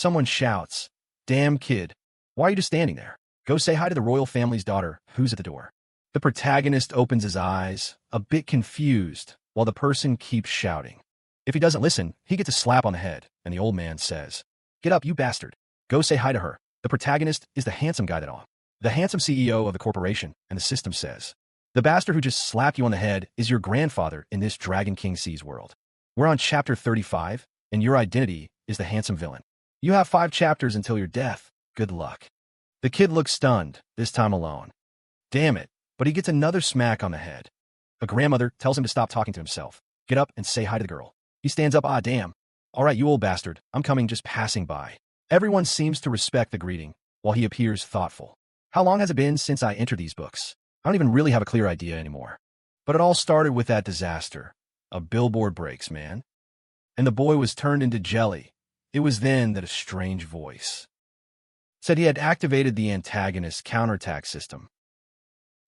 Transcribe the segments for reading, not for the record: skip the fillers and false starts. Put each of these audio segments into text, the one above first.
Someone shouts, "Damn kid, why are you just standing there? Go say hi to the royal family's daughter who's at the door." The protagonist opens his eyes, a bit confused, while the person keeps shouting. If he doesn't listen, he gets a slap on the head, and the old man says, "Get up, you bastard. Go say hi to her." The protagonist is the handsome guy the handsome CEO of the corporation, and the system says, "The bastard who just slapped you on the head is your grandfather in this Dragon King Seas world. We're on chapter 35, and your identity is the handsome villain. You have 5 chapters until your death. Good luck." The kid looks stunned, this time alone. Damn it, but he gets another smack on the head. A grandmother tells him to stop talking to himself. Get up and say hi to the girl. He stands up, "Ah, damn. All right, you old bastard, I'm coming, just passing by." Everyone seems to respect the greeting, while he appears thoughtful. How long has it been since I entered these books? I don't even really have a clear idea anymore. But it all started with that disaster. A billboard breaks, man. And the boy was turned into jelly. It was then that a strange voice said he had activated the antagonist's counterattack system.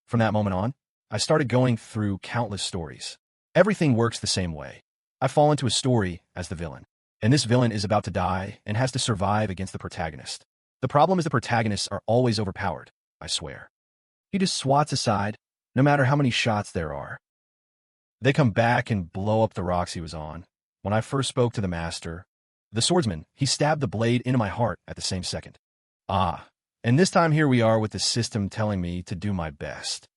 From that moment on, I started going through countless stories. Everything works the same way. I fall into a story as the villain, and this villain is about to die and has to survive against the protagonist. The problem is the protagonists are always overpowered, I swear. He just swats aside, no matter how many shots there are. They come back and blow up the rocks he was on. When I first spoke to the master, the swordsman, he stabbed the blade into my heart at the same second. And this time here we are with the system telling me to do my best.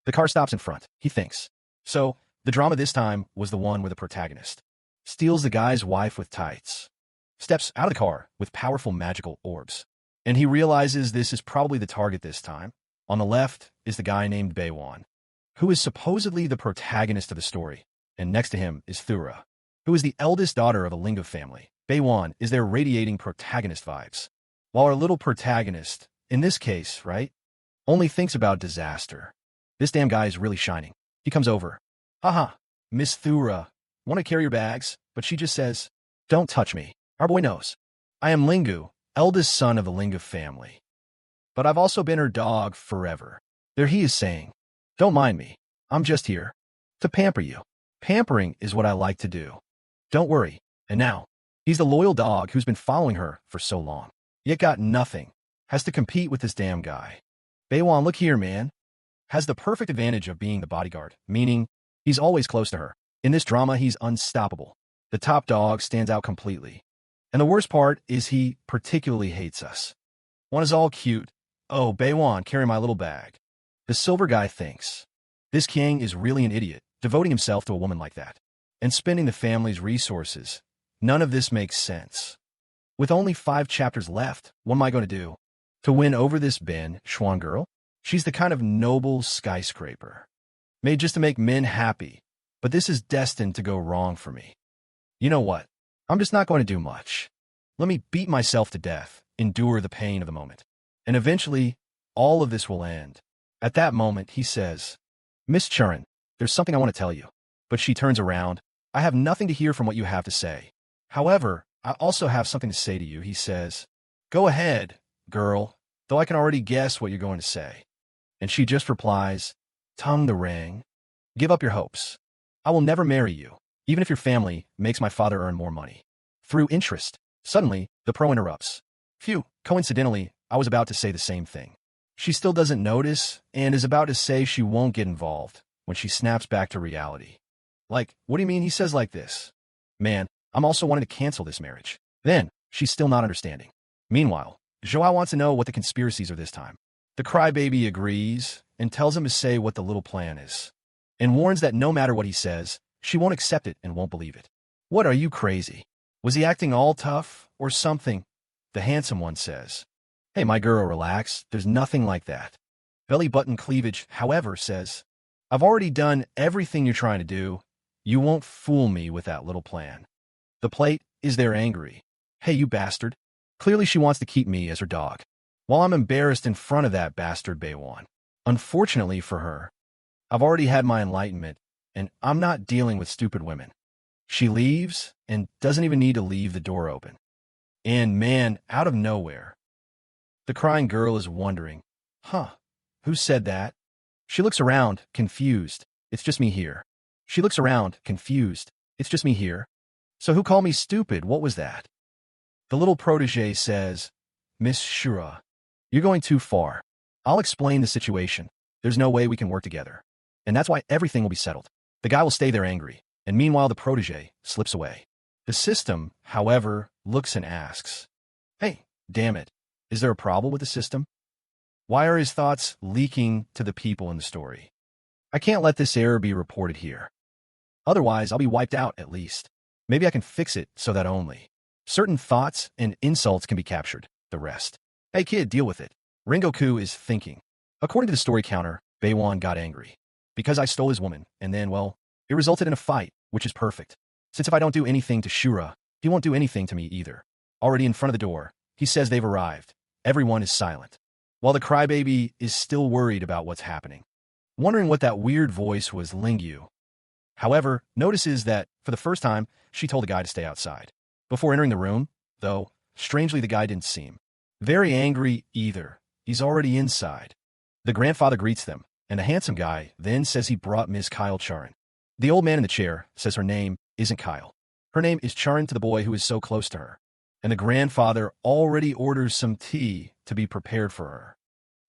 The car stops in front, he thinks. So, the drama this time was the one where the protagonist steals the guy's wife with tights, steps out of the car with powerful magical orbs, and he realizes this is probably the target this time. On the left is the guy named Baewon, who is supposedly the protagonist of the story, and next to him is Thura, who is the eldest daughter of a Linga family. Baewon is their radiating protagonist vibes, while our little protagonist, in this case, right, only thinks about disaster. This damn guy is really shining. He comes over. "Haha, Miss Thura, want to carry your bags?" But she just says, "Don't touch me. Our boy knows. I am Lingu, eldest son of the Linga family. But I've also been her dog forever." There he is saying, "Don't mind me. I'm just here to pamper you. Pampering is what I like to do. Don't worry." And now, he's the loyal dog who's been following her for so long, yet got nothing, has to compete with this damn guy. Baewon, look here, man. Has the perfect advantage of being the bodyguard, meaning he's always close to her. In this drama, he's unstoppable. The top dog stands out completely. And the worst part is he particularly hates us. One is all cute. "Oh, Baewon, carry my little bag." The silver guy thinks, this king is really an idiot, devoting himself to a woman like that, and spending the family's resources. None of this makes sense. With only 5 chapters left, what am I going to do to win over this Ben Schwan girl? She's the kind of noble skyscraper, made just to make men happy, but this is destined to go wrong for me. You know what? I'm just not going to do much. Let me beat myself to death, endure the pain of the moment, and eventually, all of this will end. At that moment, he says, "Miss Churin, there's something I want to tell you." But she turns around. "I have nothing to hear from what you have to say. However, I also have something to say to you," he says. "Go ahead, girl, though I can already guess what you're going to say." And she just replies, "Tongue the ring. Give up your hopes. I will never marry you, even if your family makes my father earn more money through interest." Suddenly, the pro interrupts. "Phew, coincidentally, I was about to say the same thing." She still doesn't notice and is about to say she won't get involved when she snaps back to reality. "Like, what do you mean?" he says like this. "Man, I'm also wanting to cancel this marriage." Then, she's still not understanding. Meanwhile, Joao wants to know what the conspiracies are this time. The crybaby agrees and tells him to say what the little plan is, and warns that no matter what he says, she won't accept it and won't believe it. "What, are you crazy? Was he acting all tough or something?" The handsome one says. "Hey, my girl, relax. There's nothing like that." Belly button cleavage, however, says, "I've already done everything you're trying to do. You won't fool me with that little plan." The plate is there angry. "Hey, you bastard." Clearly she wants to keep me as her dog, while I'm embarrassed in front of that bastard Baewon. Unfortunately for her, I've already had my enlightenment, and I'm not dealing with stupid women. She leaves and doesn't even need to leave the door open. And man, out of nowhere, the crying girl is wondering, who said that? She looks around, confused. "It's just me here." She looks around, confused. "It's just me here. So who called me stupid? What was that?" The little protege says, Miss Shura, you're going too far. I'll explain the situation. There's no way we can work together. And that's why everything will be settled. The guy will stay there angry, and meanwhile the protege slips away. The system, however, looks and asks, hey, damn it, is there a problem with the system? Why are his thoughts leaking to the people in the story? I can't let this error be reported here. Otherwise, I'll be wiped out at least. Maybe I can fix it so that only certain thoughts and insults can be captured. The rest. Hey kid, deal with it. Rengoku is thinking. According to the story counter, Beiwan got angry. Because I stole his woman, and then, well, it resulted in a fight, which is perfect. Since if I don't do anything to Shura, he won't do anything to me either. Already in front of the door, he says they've arrived. Everyone is silent. While the crybaby is still worried about what's happening. Wondering what that weird voice was Lingyu. However, notices that, for the first time, she told the guy to stay outside. Before entering the room, though, strangely the guy didn't seem very angry either. He's already inside. The grandfather greets them, and the handsome guy then says he brought Ms. Kyle Charin. The old man in the chair says her name isn't Kyle. Her name is Charin to the boy who is so close to her. And the grandfather already orders some tea to be prepared for her.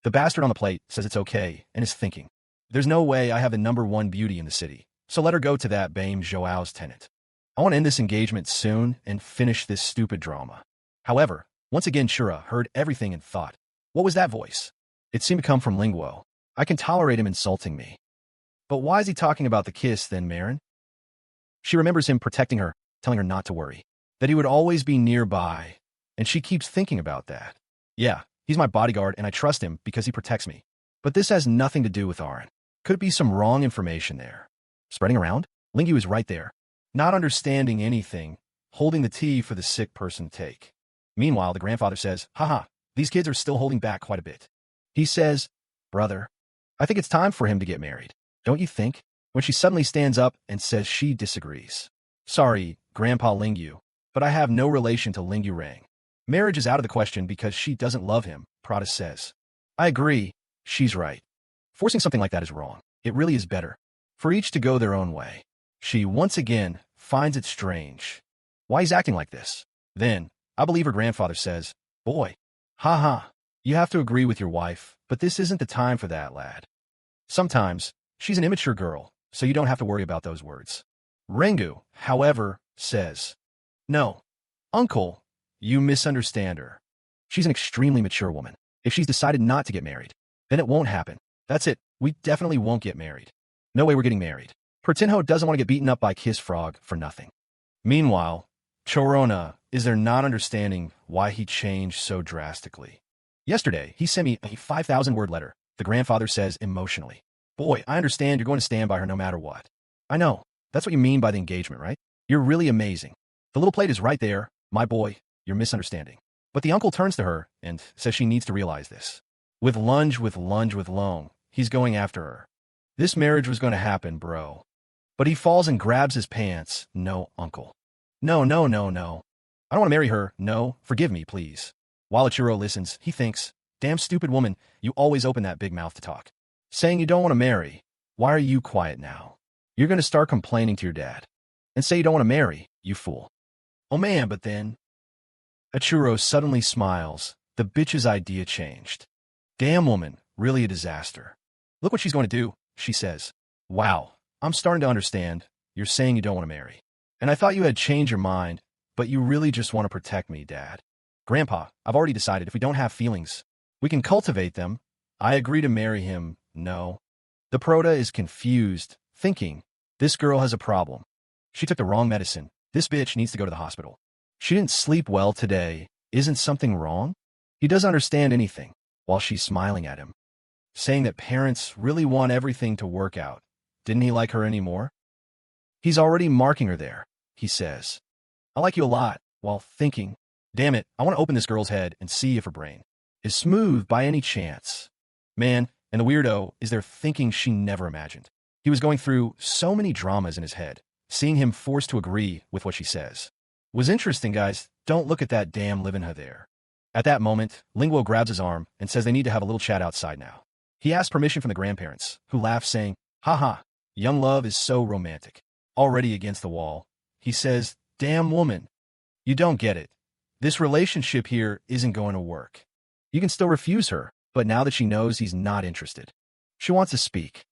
The bastard on the plate says it's okay and is thinking, there's no way I have the #1 beauty in the city, so let her go to that Bame Joao's tenant. I want to end this engagement soon and finish this stupid drama. However, once again Shura heard everything and thought, what was that voice? It seemed to come from Linguo. I can tolerate him insulting me. But why is he talking about the kiss then, Marin? She remembers him protecting her, telling her not to worry, that he would always be nearby, and she keeps thinking about that. Yeah, he's my bodyguard and I trust him because he protects me. But this has nothing to do with Arin. Could be some wrong information there. Spreading around? Lingyu is right there, not understanding anything, holding the tea for the sick person to take. Meanwhile, the grandfather says, haha, these kids are still holding back quite a bit. He says, brother, I think it's time for him to get married. Don't you think? When she suddenly stands up and says she disagrees. Sorry, Grandpa Lingyu, but I have no relation to Lingyu Rang. Marriage is out of the question because she doesn't love him, Prada says. I agree, she's right. Forcing something like that is wrong. It really is better for each to go their own way. She once again finds it strange. Why he's acting like this? Then, I believe her grandfather says, boy, haha, you have to agree with your wife, but this isn't the time for that, lad. Sometimes, she's an immature girl, so you don't have to worry about those words. Rengu, however, says, no, uncle, you misunderstand her. She's an extremely mature woman. If she's decided not to get married, then it won't happen. That's it. We definitely won't get married. No way we're getting married. Pertinho doesn't want to get beaten up by Kiss Frog for nothing. Meanwhile, Chorona is there not understanding why he changed so drastically. Yesterday, he sent me a 5,000-word letter, the grandfather says emotionally. Boy, I understand you're going to stand by her no matter what. I know. That's what you mean by the engagement, right? You're really amazing. The little plate is right there. My boy, you're misunderstanding. But the uncle turns to her and says she needs to realize this. With lunge with long, he's going after her. This marriage was going to happen, bro. But he falls and grabs his pants. No, uncle. No. I don't want to marry her. No, forgive me, please. While Ichiro listens, he thinks, damn stupid woman, you always open that big mouth to talk. Saying you don't want to marry. Why are you quiet now? You're going to start complaining to your dad. And say you don't want to marry, you fool. Oh man, but then... Ichiro suddenly smiles. The bitch's idea changed. Damn woman, really a disaster. Look what she's going to do, she says. Wow, I'm starting to understand. You're saying you don't want to marry. And I thought you had changed your mind, but you really just want to protect me, Dad. Grandpa, I've already decided if we don't have feelings, we can cultivate them. I agree to marry him. No. The Proto is confused, thinking, this girl has a problem. She took the wrong medicine. This bitch needs to go to the hospital. She didn't sleep well today. Isn't something wrong? He doesn't understand anything, while she's smiling at him. Saying that parents really want everything to work out. Didn't he like her anymore? He's already marking her there, he says. I like you a lot, while thinking, damn it, I want to open this girl's head and see if her brain is smooth by any chance. Man, and the weirdo is there thinking she never imagined. He was going through so many dramas in his head, seeing him forced to agree with what she says. Was interesting, guys. Don't look at that damn Livinha there. At that moment, Linguo grabs his arm and says they need to have a little chat outside now. He asks permission from the grandparents, who laugh, saying, haha, young love is so romantic. Already against the wall, he says, damn woman. You don't get it. This relationship here isn't going to work. You can still refuse her, but now that she knows he's not interested, she wants to speak.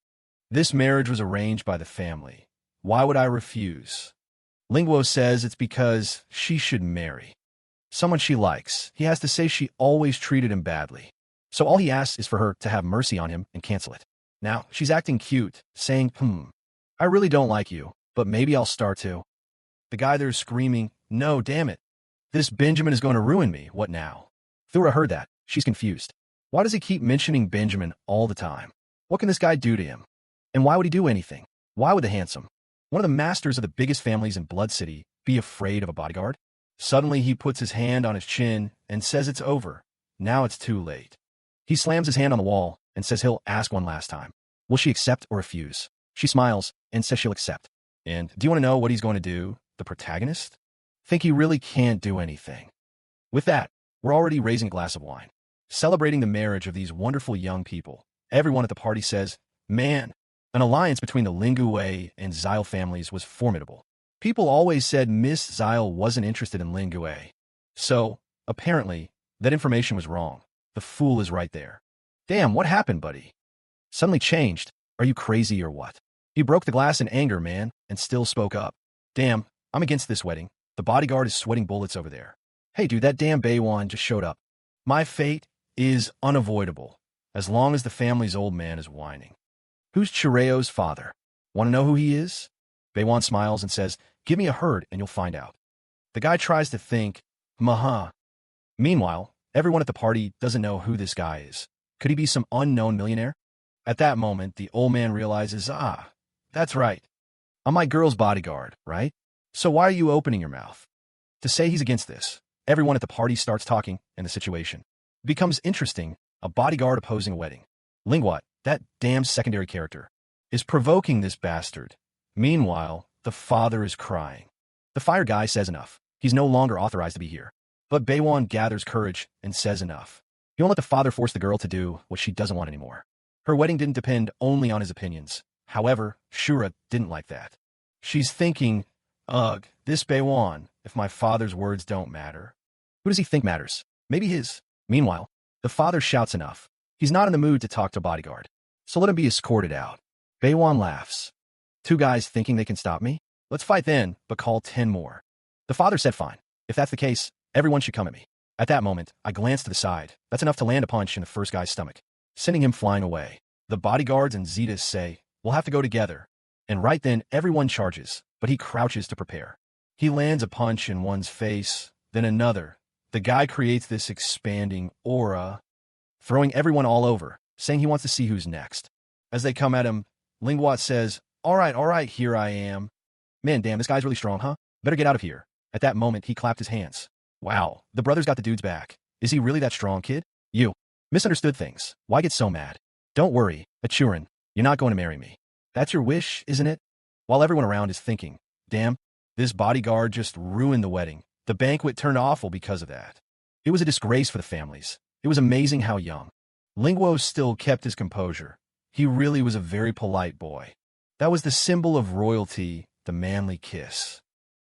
This marriage was arranged by the family. Why would I refuse? Linguo says it's because she should marry someone she likes. He has to say she always treated him badly. So all he asks is for her to have mercy on him and cancel it. Now, she's acting cute, saying, I really don't like you, but maybe I'll start to. The guy there is screaming, no, damn it. This Benjamin is going to ruin me. What now? Thura heard that. She's confused. Why does he keep mentioning Benjamin all the time? What can this guy do to him? And why would he do anything? Why would the handsome, one of the masters of the biggest families in Blood City, be afraid of a bodyguard? Suddenly he puts his hand on his chin and says it's over. Now it's too late. He slams his hand on the wall and says he'll ask one last time. Will she accept or refuse? She smiles and says she'll accept. And do you want to know what he's going to do, the protagonist? Think he really can't do anything. With that, we're already raising a glass of wine, celebrating the marriage of these wonderful young people. Everyone at the party says, man, an alliance between the Lingue and Zile families was formidable. People always said Miss Zile wasn't interested in Lingue. So, apparently, that information was wrong. The fool is right there. Damn, what happened, buddy? Suddenly changed. Are you crazy or what? He broke the glass in anger, man, and still spoke up. Damn, I'm against this wedding. The bodyguard is sweating bullets over there. Hey, dude, that damn Baywan just showed up. My fate is unavoidable, as long as the family's old man is whining. Who's Chireo's father? Want to know who he is? Baywan smiles and says, give me a herd and you'll find out. The guy tries to think, Maha. Meanwhile, everyone at the party doesn't know who this guy is. Could he be some unknown millionaire? At that moment, the old man realizes, that's right. I'm my girl's bodyguard, right? So why are you opening your mouth? To say he's against this, everyone at the party starts talking, and the situation becomes interesting. A bodyguard opposing a wedding. Lingwat, that damn secondary character, is provoking this bastard. Meanwhile, the father is crying. The fire guy says enough. He's no longer authorized to be here. But Baywan gathers courage and says enough. He won't let the father force the girl to do what she doesn't want anymore. Her wedding didn't depend only on his opinions. However, Shura didn't like that. She's thinking, ugh, this Baywan, if my father's words don't matter. Who does he think matters? Maybe his. Meanwhile, the father shouts enough. He's not in the mood to talk to bodyguard. So let him be escorted out. Baywan laughs. Two guys thinking they can stop me? Let's fight then, but call 10 more. The father said fine. If that's the case, everyone should come at me. At that moment, I glance to the side. That's enough to land a punch in the first guy's stomach, sending him flying away. The bodyguards and Zetas say, we'll have to go together. And right then, everyone charges, but he crouches to prepare. He lands a punch in one's face, then another. The guy creates this expanding aura, throwing everyone all over, saying he wants to see who's next. As they come at him, Lingwat says, all right, here I am. Man, damn, this guy's really strong, huh? Better get out of here. At that moment, he clapped his hands. Wow, the brother's got the dude's back. Is he really that strong, kid? You misunderstood things. Why get so mad? Don't worry, Achurin, you're not going to marry me. That's your wish, isn't it? While everyone around is thinking, damn, this bodyguard just ruined the wedding. The banquet turned awful because of that. It was a disgrace for the families. It was amazing how young. Linguo still kept his composure. He really was a very polite boy. That was the symbol of royalty, the manly kiss.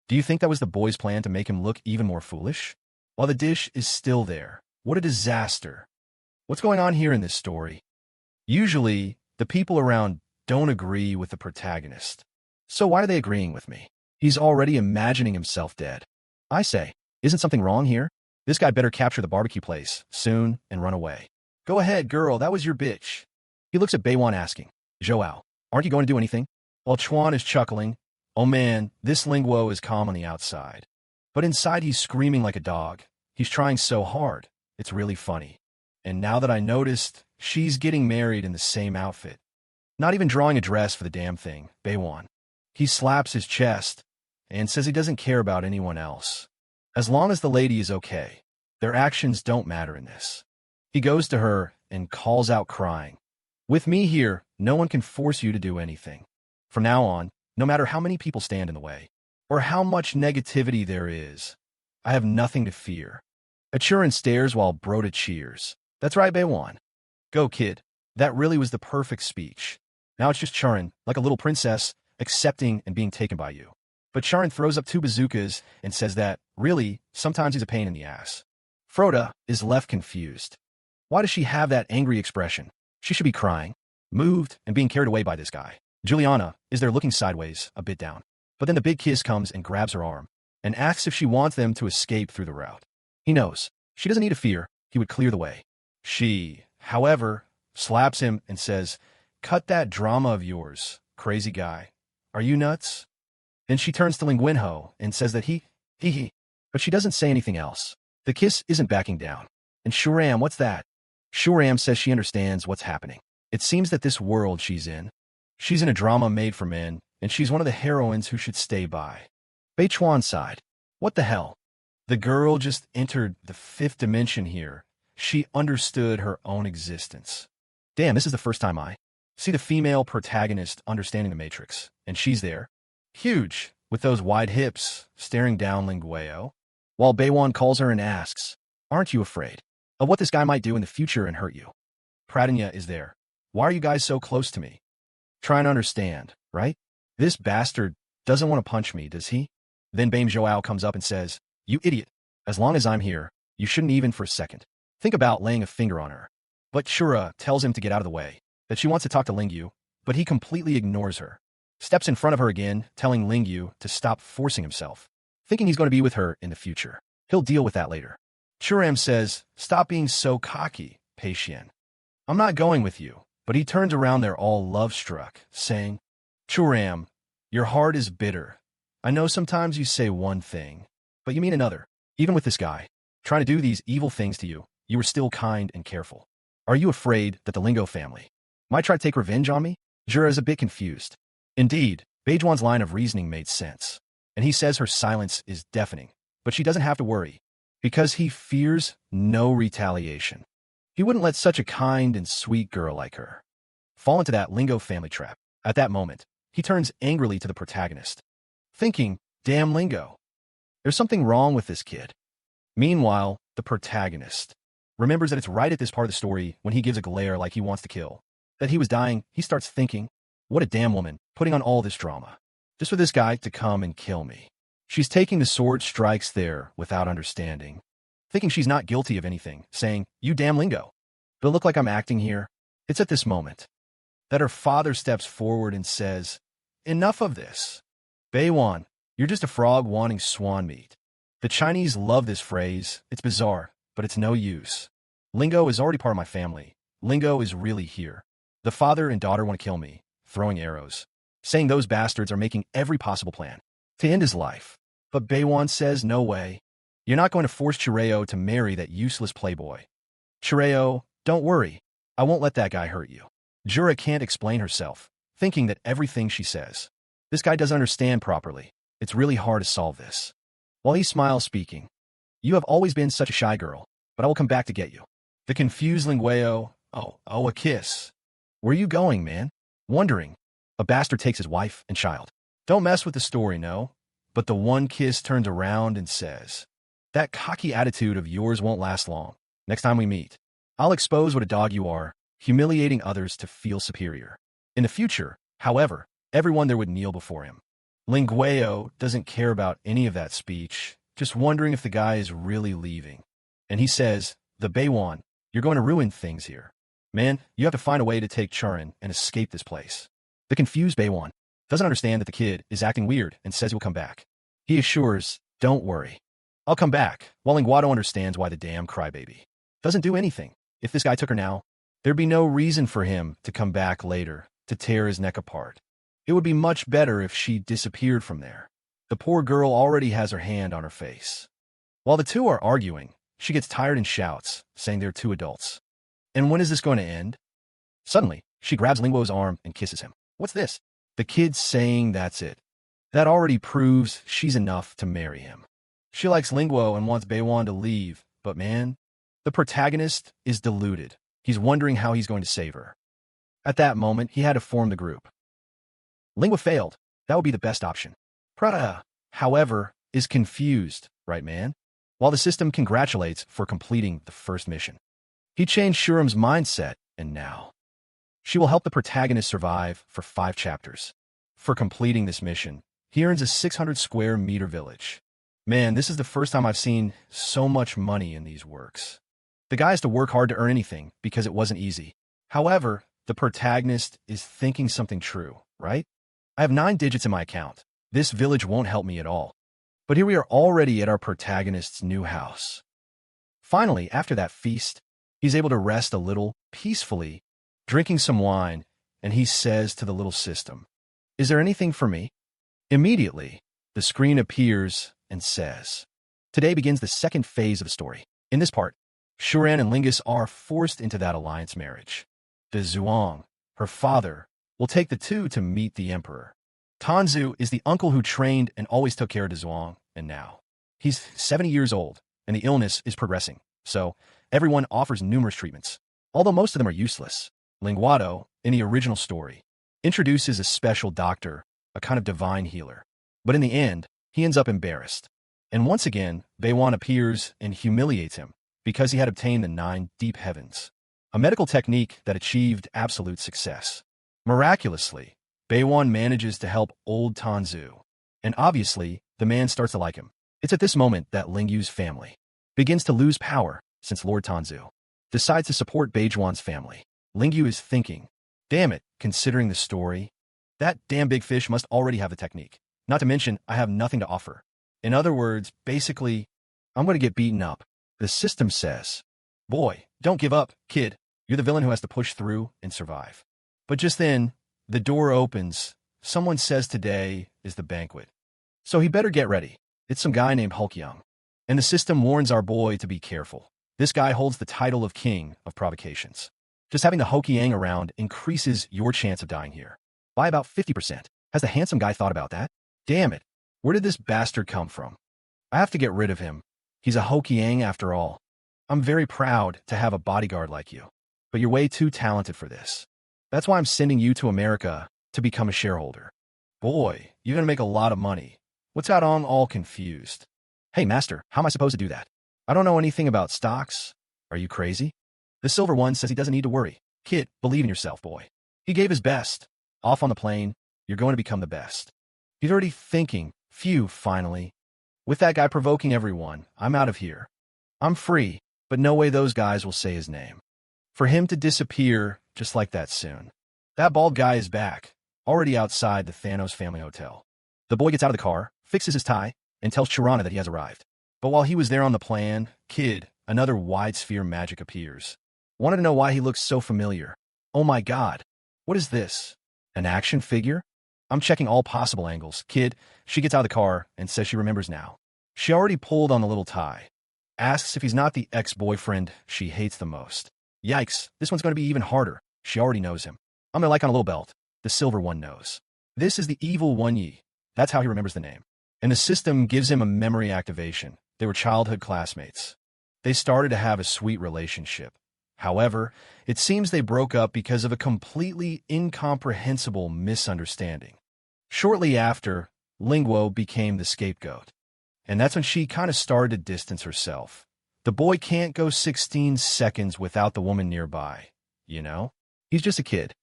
Do you think that was the boy's plan to make him look even more foolish? While the dish is still there. What a disaster. What's going on here in this story? Usually, the people around don't agree with the protagonist. So why are they agreeing with me? He's already imagining himself dead. I say, isn't something wrong here? This guy better capture the barbecue place soon and run away. Go ahead, girl, that was your bitch. He looks at Baywan asking, Joao, aren't you going to do anything? While Chuan is chuckling, oh man, this Linguo is calm on the outside. But inside he's screaming like a dog. He's trying so hard. It's really funny. And now that I noticed, she's getting married in the same outfit. Not even drawing a dress for the damn thing, Baywan. He slaps his chest and says he doesn't care about anyone else. As long as the lady is okay, their actions don't matter in this. He goes to her and calls out crying. With me here, no one can force you to do anything. From now on, no matter how many people stand in the way, or how much negativity there is, I have nothing to fear. Achurin stares while Broda cheers. That's right, Baywan. Go, kid. That really was the perfect speech. Now it's just Churin, like a little princess, accepting and being taken by you. But Churin throws up two bazookas and says that, really, sometimes he's a pain in the ass. Froda is left confused. Why does she have that angry expression? She should be crying, moved, and being carried away by this guy. Juliana is there looking sideways, a bit down. But then the big kiss comes and grabs her arm and asks if she wants them to escape through the route. He knows. She doesn't need to fear. He would clear the way. She, however, slaps him and says, "Cut that drama of yours, crazy guy. Are you nuts?" Then she turns to Linguinho and says that he. But she doesn't say anything else. The kiss isn't backing down. And Shuram, what's that? Shuram says she understands what's happening. It seems that this world she's in a drama made for men, and she's one of the heroines who should stay by. Beichuan sighed. What the hell? The girl just entered the fifth dimension here. She understood her own existence. Damn, this is the first time I see the female protagonist understanding the Matrix, and she's there. Huge, with those wide hips, staring down Lingueo, while Beiwan calls her and asks, "Aren't you afraid of what this guy might do in the future and hurt you?" Pradanya is there. "Why are you guys so close to me?" Trying to understand, right? This bastard doesn't want to punch me, does he? Then Bame Joao comes up and says, "You idiot. As long as I'm here, you shouldn't even for a second think about laying a finger on her." But Shura tells him to get out of the way, that she wants to talk to Lingyu, but he completely ignores her. Steps in front of her again, telling Lingyu to stop forcing himself, thinking he's going to be with her in the future. He'll deal with that later. Churam says, "Stop being so cocky, Pei Xian. I'm not going with you." But he turns around there all love-struck, saying, "Churam, your heart is bitter. I know sometimes you say one thing, but you mean another. Even with this guy, trying to do these evil things to you, you were still kind and careful. Are you afraid that the Lingo family might try to take revenge on me?" Jura is a bit confused. Indeed, Beijuan's line of reasoning made sense, and he says her silence is deafening, but she doesn't have to worry, because he fears no retaliation. He wouldn't let such a kind and sweet girl like her fall into that Lingo family trap. At that moment, he turns angrily to the protagonist, thinking, "Damn Lingo. There's something wrong with this kid." Meanwhile, the protagonist remembers that it's right at this part of the story when he gives a glare like he wants to kill, that he was dying. He starts thinking, what a damn woman, putting on all this drama, just for this guy to come and kill me. She's taking the sword strikes there without understanding, thinking she's not guilty of anything, saying, "You damn Lingo. Do it look like I'm acting here?" It's at this moment that her father steps forward and says, "Enough of this. Beiwan, you're just a frog wanting swan meat." The Chinese love this phrase. It's bizarre, but it's no use. Lingo is already part of my family. Lingo is really here. The father and daughter want to kill me, throwing arrows, saying those bastards are making every possible plan to end his life. But Beiwan says, "No way. You're not going to force Chireo to marry that useless playboy. Chireo, don't worry. I won't let that guy hurt you." Jura can't explain herself, thinking that everything she says, this guy doesn't understand properly. It's really hard to solve this. While he smiles, speaking, "You have always been such a shy girl, but I will come back to get you." The confused Lingueo, oh, a kiss. Where you going, man? Wondering, a bastard takes his wife and child. Don't mess with the story, no? But the one kiss turns around and says, "That cocky attitude of yours won't last long. Next time we meet, I'll expose what a dog you are, humiliating others to feel superior." In the future, however, everyone there would kneel before him. Lingueo doesn't care about any of that speech, just wondering if the guy is really leaving. And he says, "The Beiwan, you're going to ruin things here. Man, you have to find a way to take Charin and escape this place." The confused Beiwan doesn't understand that the kid is acting weird and says he'll come back. He assures, "Don't worry. I'll come back," while Linguado understands why the damn crybaby doesn't do anything. If this guy took her now, there'd be no reason for him to come back later to tear his neck apart. It would be much better if she disappeared from there. The poor girl already has her hand on her face. While the two are arguing, she gets tired and shouts, saying they're two adults. And when is this going to end? Suddenly, she grabs Linguo's arm and kisses him. What's this? The kid's saying that's it. That already proves she's enough to marry him. She likes Linguo and wants Beiwan to leave, but man, the protagonist is deluded. He's wondering how he's going to save her. At that moment, he had to form the group. Lingua failed. That would be the best option. Prada, however, is confused, right man? While the system congratulates for completing the first mission. He changed Shuram's mindset, and now she will help the protagonist survive for 5 chapters. For completing this mission, he earns a 600 square meter village. Man, this is the first time I've seen so much money in these works. The guy has to work hard to earn anything because it wasn't easy. However, the protagonist is thinking something true, right? I have 9 digits in my account. This village won't help me at all. But here we are already at our protagonist's new house. Finally, after that feast, he's able to rest a little peacefully, drinking some wine, and he says to the little system, "Is there anything for me?" Immediately, the screen appears and says, "Today begins the second phase of the story. In this part, Shuran and Lingus are forced into that alliance marriage. The Zhuang, her father, will take the two to meet the emperor. Tanzu is the uncle who trained and always took care of the Zhuang, and now he's 70 years old, and the illness is progressing, so everyone offers numerous treatments, although most of them are useless. Linguado, in the original story, introduces a special doctor, a kind of divine healer. But in the end, he ends up embarrassed. And once again, Beiwan appears and humiliates him because he had obtained the 9 deep heavens, a medical technique that achieved absolute success. Miraculously, Beiwan manages to help old Tanzu, and obviously, the man starts to like him. It's at this moment that Lingyu's family begins to lose power since Lord Tanzu decides to support Beijuan's family. Lingyu is thinking, damn it, considering the story, that damn big fish must already have the technique. Not to mention, I have nothing to offer. In other words, basically, I'm going to get beaten up. The system says, boy, don't give up, kid. You're the villain who has to push through and survive. But just then, the door opens. Someone says today is the banquet. So he better get ready. It's some guy named Hulkyung. And the system warns our boy to be careful. This guy holds the title of king of provocations. Just having the Hokkien around increases your chance of dying here by about 50%. Has the handsome guy thought about that? Damn it. Where did this bastard come from? I have to get rid of him. He's a Hokkien after all. I'm very proud to have a bodyguard like you, but you're way too talented for this. That's why I'm sending you to America to become a shareholder. Boy, you're going to make a lot of money. What's got on all confused? Hey, master, how am I supposed to do that? I don't know anything about stocks. Are you crazy? The silver one says he doesn't need to worry. Kid, believe in yourself, boy. He gave his best. Off on the plane, you're going to become the best. He's already thinking, phew, finally. With that guy provoking everyone, I'm out of here. I'm free, but no way those guys will say his name. For him to disappear just like that soon. That bald guy is back, already outside the Thanos family hotel. The boy gets out of the car, fixes his tie, and tells Chirana that he has arrived. But while he was there on the plan, kid, another wide sphere magic appears. Wanted to know why he looks so familiar. Oh my god. What is this? An action figure? I'm checking all possible angles. Kid, she gets out of the car and says she remembers now. She already pulled on the little tie. Asks if he's not the ex-boyfriend she hates the most. Yikes, this one's going to be even harder. She already knows him. I'm gonna like on a little belt. The silver one knows. This is the evil One Yi. That's how he remembers the name. And the system gives him a memory activation. They were childhood classmates. They started to have a sweet relationship. However, it seems they broke up because of a completely incomprehensible misunderstanding. Shortly after, Linguo became the scapegoat. And that's when she kind of started to distance herself. The boy can't go 16 seconds without the woman nearby, you know? He's just a kid.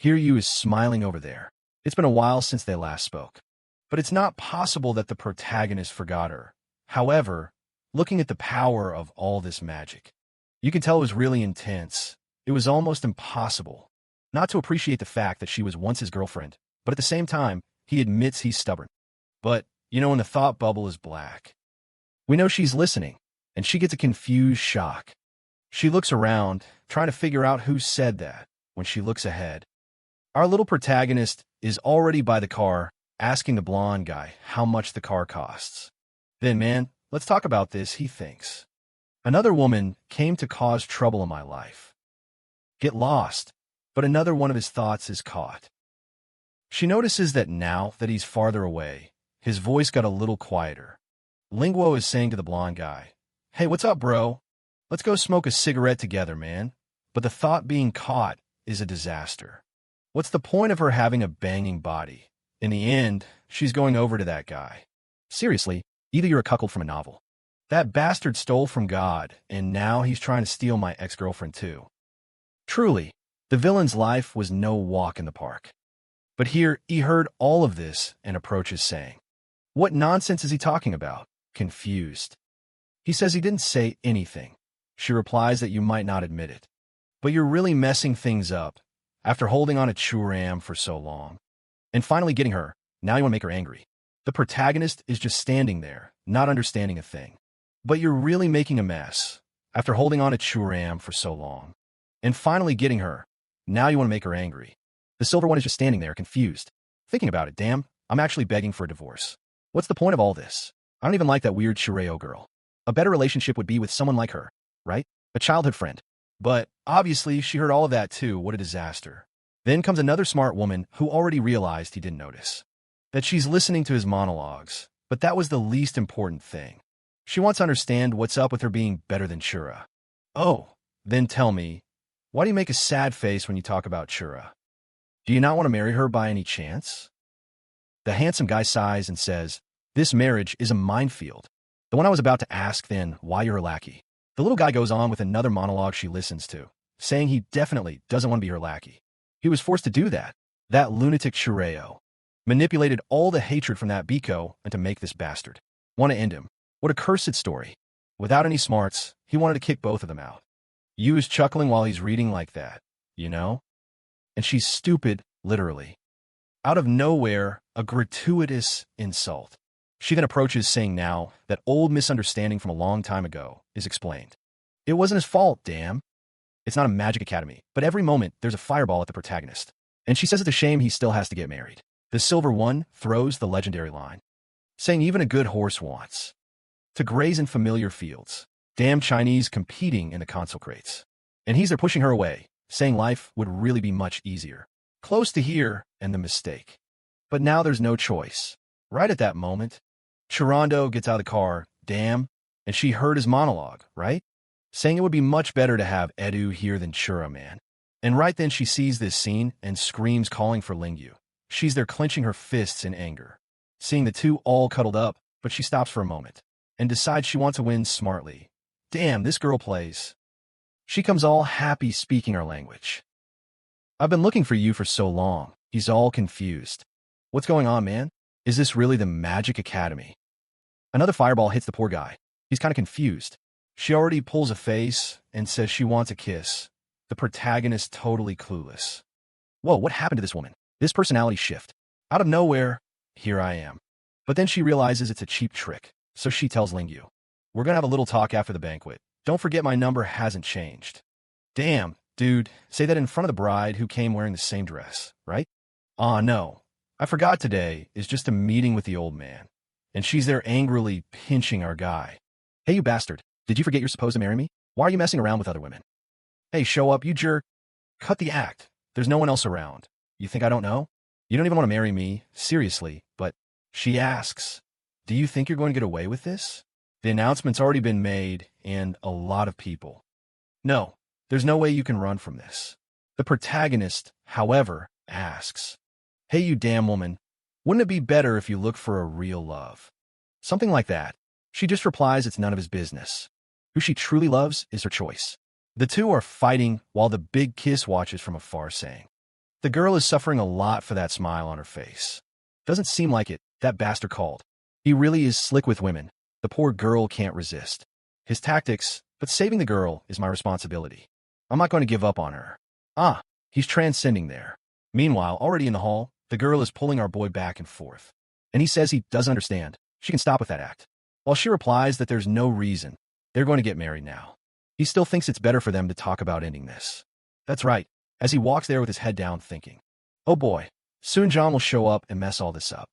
Hiryu is smiling over there. It's been a while since they last spoke. But it's not possible that the protagonist forgot her. However, looking at the power of all this magic, you can tell it was really intense. It was almost impossible not to appreciate the fact that she was once his girlfriend, but at the same time, he admits he's stubborn. But, you know, when the thought bubble is black, we know she's listening, and she gets a confused shock. She looks around, trying to figure out who said that. When she looks ahead, our little protagonist is already by the car, asking the blonde guy how much the car costs. Then, man, let's talk about this, he thinks. Another woman came to cause trouble in my life. Get lost. But another one of his thoughts is caught. She notices that now that he's farther away, his voice got a little quieter. Linguo is saying to the blonde guy, hey, what's up, bro? Let's go smoke a cigarette together, man. But the thought being caught is a disaster. What's the point of her having a banging body? In the end, she's going over to that guy. Seriously, either you're a cuckold from a novel. That bastard stole from God, and now he's trying to steal my ex-girlfriend too. Truly, the villain's life was no walk in the park. But here, he heard all of this and approaches saying, what nonsense is he talking about? confused. He says he didn't say anything. She replies that you might not admit it. But you're really messing things up after holding on to Churam for so long. And finally getting her, now you want to make her angry. The protagonist is just standing there, not understanding a thing. But you're really making a mess after holding on to Churam for so long. And finally getting her, now you want to make her angry. The silver one is just standing there, confused. Thinking about it, damn, I'm actually begging for a divorce. What's the point of all this? I don't even like that weird Shireo girl. A better relationship would be with someone like her, right? A childhood friend. But obviously, she heard all of that too. What a disaster. Then comes another smart woman who already realized he didn't notice. That she's listening to his monologues, but that was the least important thing. She wants to understand what's up with her being better than Chura. Oh, then tell me, why do you make a sad face when you talk about Chura? Do you not want to marry her by any chance? The handsome guy sighs and says, this marriage is a minefield. The one I was about to ask then, why you're a lackey. The little guy goes on with another monologue she listens to, saying he definitely doesn't want to be her lackey. He was forced to do that. That lunatic Shireo manipulated all the hatred from that Biko and to make this bastard want to end him. What a cursed story. Without any smarts, he wanted to kick both of them out. Yu is chuckling while he's reading like that, you know? And she's stupid, literally. Out of nowhere, a gratuitous insult. She then approaches saying now that old misunderstanding from a long time ago is explained. It wasn't his fault, damn. It's not a magic academy, but every moment there's a fireball at the protagonist. And she says it's a shame he still has to get married. The silver one throws the legendary line, saying even a good horse wants to graze in familiar fields. Damn Chinese competing in the console crates. And he's there pushing her away, saying life would really be much easier. Close to here, and the mistake. But now there's no choice. Right at that moment, Chirando gets out of the car, damn, and she heard his monologue, right? Saying it would be much better to have Edu here than Chura, man. And right then she sees this scene and screams calling for Lingyu. She's there clenching her fists in anger. Seeing the two all cuddled up, but she stops for a moment and decides she wants to win smartly. Damn, this girl plays. She comes all happy speaking our language. I've been looking for you for so long. He's all confused. What's going on, man? Is this really the Magic Academy? Another fireball hits the poor guy. He's kind of confused. She already pulls a face and says she wants a kiss. The protagonist totally clueless. Whoa, what happened to this woman? This personality shift. Out of nowhere, here I am. But then she realizes it's a cheap trick, so she tells Lingyu, we're gonna have a little talk after the banquet. Don't forget my number hasn't changed. Damn, dude, say that in front of the bride who came wearing the same dress, right? Ah, no. I forgot today is just a meeting with the old man. And she's there angrily pinching our guy. Hey, you bastard. Did you forget you're supposed to marry me? Why are you messing around with other women? Hey, show up, you jerk. Cut the act. There's no one else around. You think I don't know? You don't even want to marry me, seriously, but she asks, do you think you're going to get away with this? The announcement's already been made, and a lot of people. No, there's no way you can run from this. The protagonist, however, asks, hey, you damn woman, wouldn't it be better if you look for a real love? Something like that. She just replies it's none of his business. Who she truly loves is her choice. The two are fighting while the big kiss watches from afar, saying, the girl is suffering a lot for that smile on her face. Doesn't seem like it, that bastard called. He really is slick with women. The poor girl can't resist his tactics, but saving the girl is my responsibility. I'm not going to give up on her. Ah, he's transcending there. Meanwhile, already in the hall, the girl is pulling our boy back and forth. And he says he doesn't understand. She can stop with that act. While she replies that there's no reason. They're going to get married now. He still thinks it's better for them to talk about ending this. That's right, as he walks there with his head down thinking, oh boy, soon John will show up and mess all this up.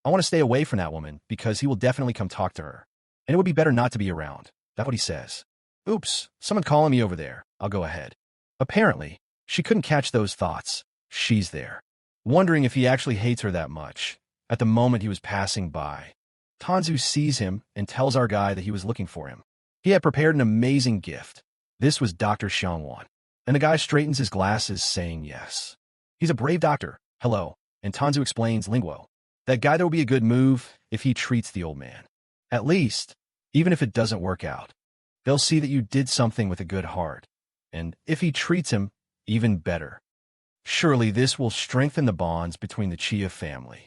I want to stay away from that woman because he will definitely come talk to her. And it would be better not to be around. That's what he says. Oops, someone calling me over there. I'll go ahead. Apparently, she couldn't catch those thoughts. She's there, wondering if he actually hates her that much. At the moment he was passing by, Tanzu sees him and tells our guy that he was looking for him. He had prepared an amazing gift. This was Dr. Xiangwan. And the guy straightens his glasses, saying yes. He's a brave doctor. Hello. And Tanzu explains linguo. That guy, there will be a good move if he treats the old man. At least, even if it doesn't work out, they'll see that you did something with a good heart. And if he treats him, even better. Surely this will strengthen the bonds between the Chia family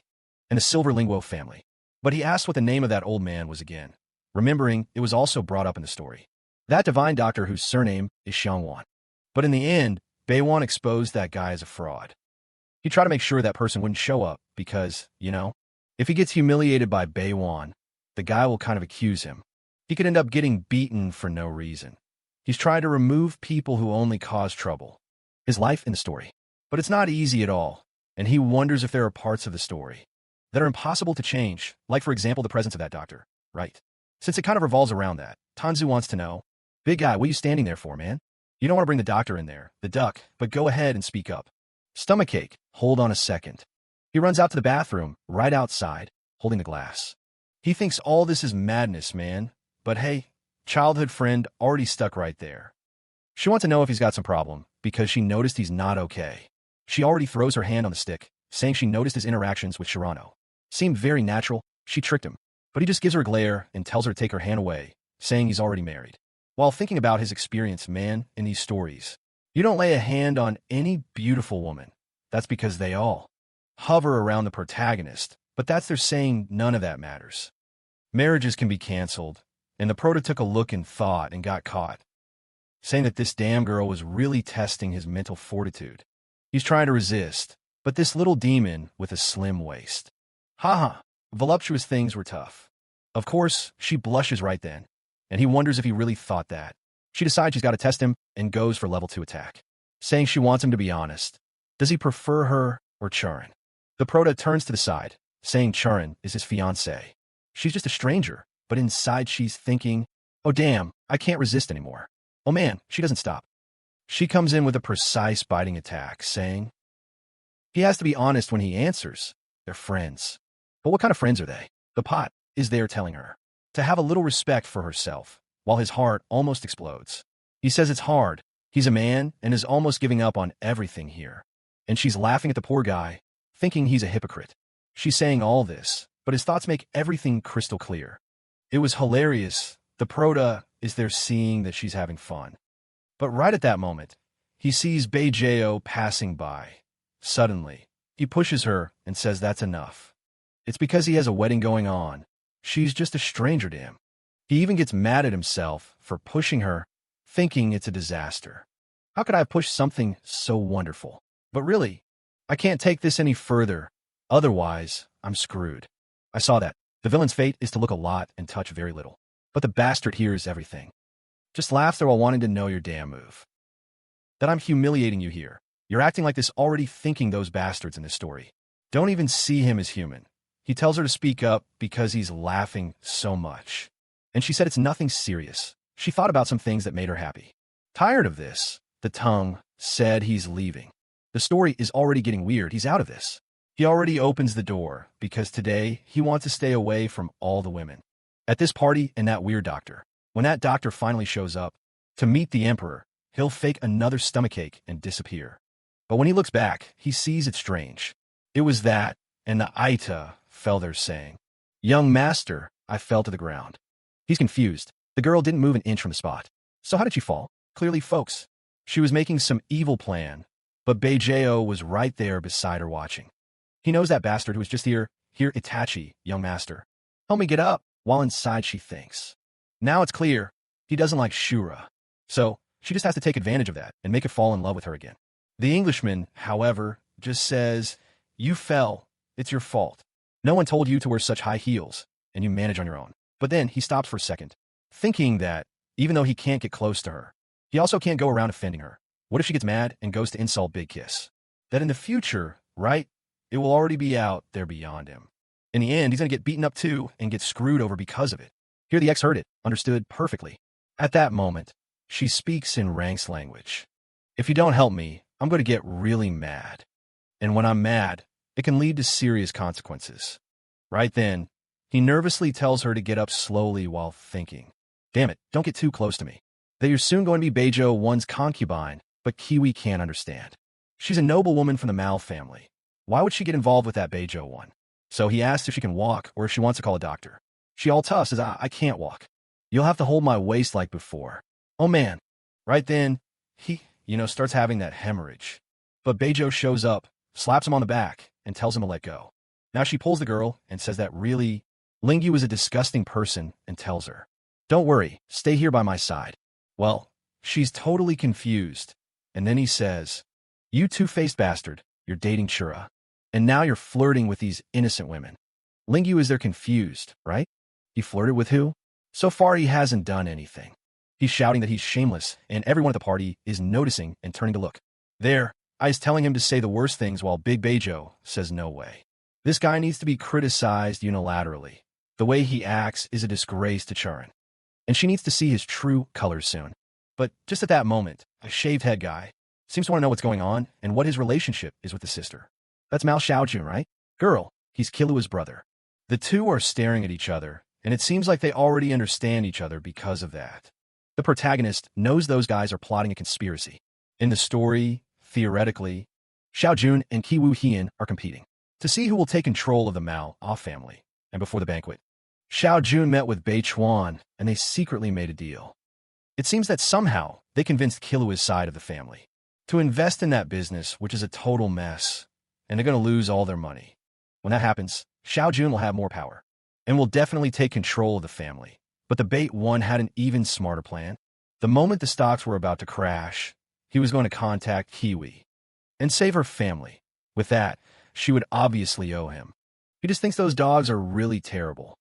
and the Silver Linguo family. But he asked what the name of that old man was again. remembering it was also brought up in the story. That divine doctor whose surname is Xiangwan. But in the end, Beiwan exposed that guy as a fraud. He tried to make sure that person wouldn't show up because, if he gets humiliated by Beiwan, the guy will kind of accuse him. He could end up getting beaten for no reason. He's trying to remove people who only cause trouble. His life in the story. But it's not easy at all, and he wonders if there are parts of the story that are impossible to change, like, for example, the presence of that doctor, right? Since it kind of revolves around that, Tanzu wants to know, big guy, what are you standing there for, man? You don't want to bring the doctor in there, the duck, but go ahead and speak up. Stomachache, hold on a second. He runs out to the bathroom, right outside, holding the glass. He thinks all this is madness, man, but hey, childhood friend already stuck right there. She wants to know if he's got some problem, because she noticed he's not okay. She already throws her hand on the stick, saying she noticed his interactions with Shirano. Seemed very natural, she tricked him, but he just gives her a glare and tells her to take her hand away, saying he's already married. While thinking about his experience, man, in these stories, you don't lay a hand on any beautiful woman. That's because they all hover around the protagonist, but that's their saying none of that matters. Marriages can be canceled, and the prota took a look and thought and got caught, saying that this damn girl was really testing his mental fortitude. He's trying to resist, but this little demon with a slim waist. Haha, voluptuous things were tough. Of course, she blushes right then, and he wonders if he really thought that. She decides she's got to test him and goes for level 2 attack, saying she wants him to be honest. Does he prefer her or Churin? The prota turns to the side, saying Churin is his fiancée. She's just a stranger, but inside she's thinking, oh damn, I can't resist anymore. Oh man, she doesn't stop. She comes in with a precise biting attack, saying he has to be honest when he answers. They're friends. But what kind of friends are they? The pot is there telling her to have a little respect for herself, while his heart almost explodes. He says it's hard. He's a man and is almost giving up on everything here. And she's laughing at the poor guy, thinking he's a hypocrite. She's saying all this, but his thoughts make everything crystal clear. It was hilarious. The prota is there seeing that she's having fun. But right at that moment, he sees Beijao passing by. Suddenly, he pushes her and says that's enough. It's because he has a wedding going on. She's just a stranger to him. He even gets mad at himself for pushing her, thinking it's a disaster. How could I have pushed something so wonderful? But really, I can't take this any further. Otherwise, I'm screwed. I saw that. The villain's fate is to look a lot and touch very little. But the bastard hears everything. Just laughs there while wanting to know your damn move. That I'm humiliating you here. You're acting like this already thinking those bastards in this story. Don't even see him as human. He tells her to speak up because he's laughing so much. And she said it's nothing serious. She thought about some things that made her happy. Tired of this, the tongue said he's leaving. The story is already getting weird. He's out of this. He already opens the door because today he wants to stay away from all the women. At this party and that weird doctor. When that doctor finally shows up to meet the emperor, he'll fake another stomachache and disappear. But when he looks back, he sees it's strange. It was that, and the Aita fell there saying, young master, I fell to the ground. He's confused. The girl didn't move an inch from the spot. So how did she fall? Clearly, folks, she was making some evil plan, but Beijao was right there beside her watching. He knows that bastard who was just here, Itachi, young master. Help me get up, while inside she thinks. Now it's clear, he doesn't like Shura. So, she just has to take advantage of that and make her fall in love with her again. The Englishman, however, just says, you fell, it's your fault. No one told you to wear such high heels, and you manage on your own. But then he stops for a second, thinking that, even though he can't get close to her, he also can't go around offending her. What if she gets mad and goes to insult Big Kiss? That in the future, right, it will already be out there beyond him. In the end, he's going to get beaten up too and get screwed over because of it. Here the ex heard it, understood perfectly. At that moment, she speaks in Rank's language. If you don't help me, I'm going to get really mad. And when I'm mad, it can lead to serious consequences. Right then, he nervously tells her to get up slowly while thinking, damn it, don't get too close to me. That you're soon going to be Beijao one's concubine, but Kiwi can't understand. She's a noble woman from the Mao family. Why would she get involved with that Beijao one? So he asks if she can walk or if she wants to call a doctor. She all tough says, I can't walk. You'll have to hold my waist like before. Oh man. Right then, he, starts having that hemorrhage. But Beijao shows up, slaps him on the back, and tells him to let go. Now she pulls the girl and says that really, Lingyu is a disgusting person and tells her, "Don't worry, stay here by my side." Well, she's totally confused. And then he says, "You two-faced bastard, you're dating Chura. And now you're flirting with these innocent women." Lingyu is there confused, right? He flirted with who? So far he hasn't done anything. He's shouting that he's shameless, and everyone at the party is noticing and turning to look. There, I is telling him to say the worst things while Big Beijo says no way. This guy needs to be criticized unilaterally. The way he acts is a disgrace to Charon. And she needs to see his true colors soon. But just at that moment, a shaved head guy seems to want to know what's going on and what his relationship is with the sister. That's Mao Xiaojun, right? Girl, he's Killua's brother. The two are staring at each other, and it seems like they already understand each other because of that. The protagonist knows those guys are plotting a conspiracy. In the story, theoretically, Xiaojun and Kiwoo Hien are competing to see who will take control of the Mao family. And before the banquet, Xiaojun met with Bei Chuan, and they secretly made a deal. It seems that somehow they convinced Killua's side of the family to invest in that business, which is a total mess, and they're going to lose all their money. When that happens, Xiaojun will have more power and will definitely take control of the family. But the Bait One had an even smarter plan. The moment the stocks were about to crash, he was going to contact Kiwi and save her family. With that, she would obviously owe him. He just thinks those dogs are really terrible.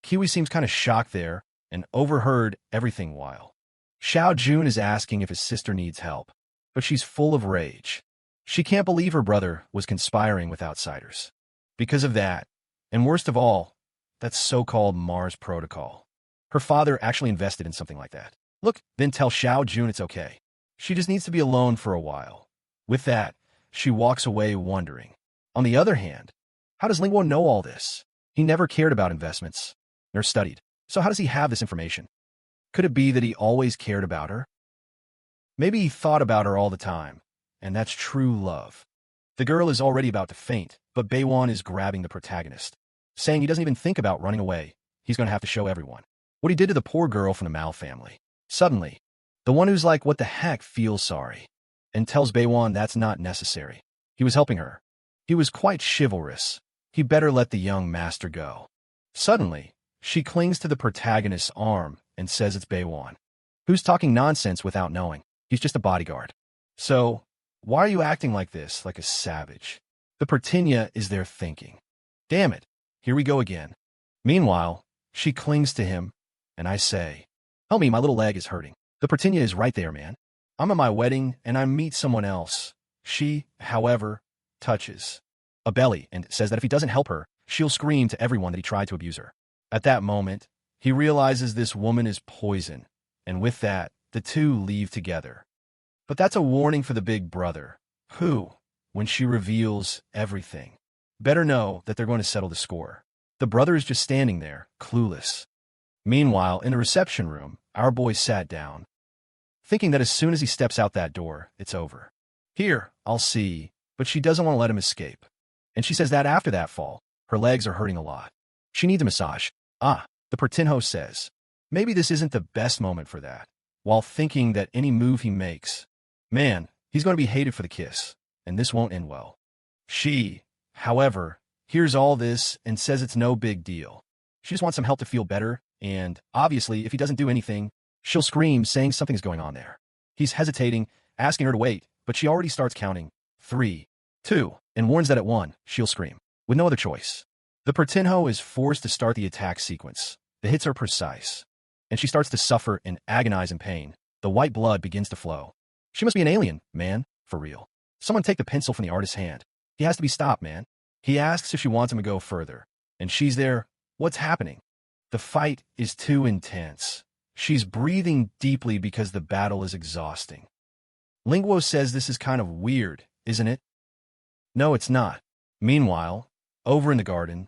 Kiwi seems kind of shocked there and overheard everything while Xiaojun is asking if his sister needs help, but she's full of rage. She can't believe her brother was conspiring with outsiders. Because of that, and worst of all, that so-called Mars protocol. Her father actually invested in something like that. Look, then tell Xiaojun it's okay. She just needs to be alone for a while. With that, she walks away wondering. On the other hand, how does Lingguo know all this? He never cared about investments, nor studied. So how does he have this information? Could it be that he always cared about her? Maybe he thought about her all the time, and that's true love. The girl is already about to faint, but Beiwan is grabbing the protagonist, saying he doesn't even think about running away. He's going to have to show everyone what he did to the poor girl from the Mao family. Suddenly, the one who's like, what the heck, feels sorry, and tells Beiwan that's not necessary. He was helping her. He was quite chivalrous. He better let the young master go. Suddenly, she clings to the protagonist's arm and says it's Beiwan, who's talking nonsense without knowing. He's just a bodyguard. So, why are you acting like this, like a savage? The Pertinia is there thinking. Damn it, here we go again. Meanwhile, she clings to him, and I say, help me, my little leg is hurting. The Pertinia is right there, man. I'm at my wedding, and I meet someone else. She, however, touches a belly and says that if he doesn't help her, she'll scream to everyone that he tried to abuse her. At that moment, he realizes this woman is poison, and with that, the two leave together. But that's a warning for the big brother, who, when she reveals everything, better know that they're going to settle the score. The brother is just standing there, clueless. Meanwhile, in the reception room, our boy sat down, thinking that as soon as he steps out that door, it's over. Here, I'll see, but she doesn't want to let him escape. And she says that after that fall, her legs are hurting a lot. She needs a massage. The Pertinho says, maybe this isn't the best moment for that, while thinking that any move he makes, man, he's going to be hated for the kiss, and this won't end well. She, however, hears all this and says it's no big deal. She just wants some help to feel better, and obviously, if he doesn't do anything, she'll scream, saying something's going on there. He's hesitating, asking her to wait, but she already starts counting 3, 2, and warns that at 1, she'll scream, with no other choice. The Pertinho is forced to start the attack sequence. The hits are precise, and she starts to suffer and agonize in pain. The white blood begins to flow. She must be an alien, man, for real. Someone take the pencil from the artist's hand. He has to be stopped, man. He asks if she wants him to go further, and she's there. What's happening? The fight is too intense. She's breathing deeply because the battle is exhausting. Lingguo says this is kind of weird, isn't it? No, it's not. Meanwhile, over in the garden,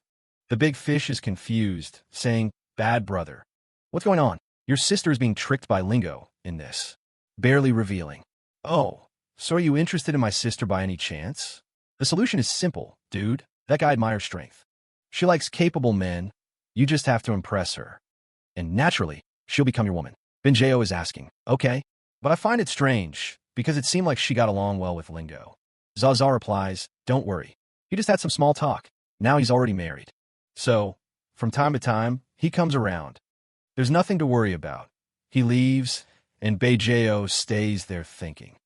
the big fish is confused, saying, bad brother. What's going on? Your sister is being tricked by Lingo in this. Barely revealing. Oh, so are you interested in my sister by any chance? The solution is simple, dude. That guy admires strength. She likes capable men. You just have to impress her. And naturally, she'll become your woman. Benjeo is asking, okay, but I find it strange, because it seemed like she got along well with Lingo. Zaza replies, don't worry. He just had some small talk. Now he's already married. So, From time to time, he comes around. There's nothing to worry about. He leaves, and Beijao stays there thinking.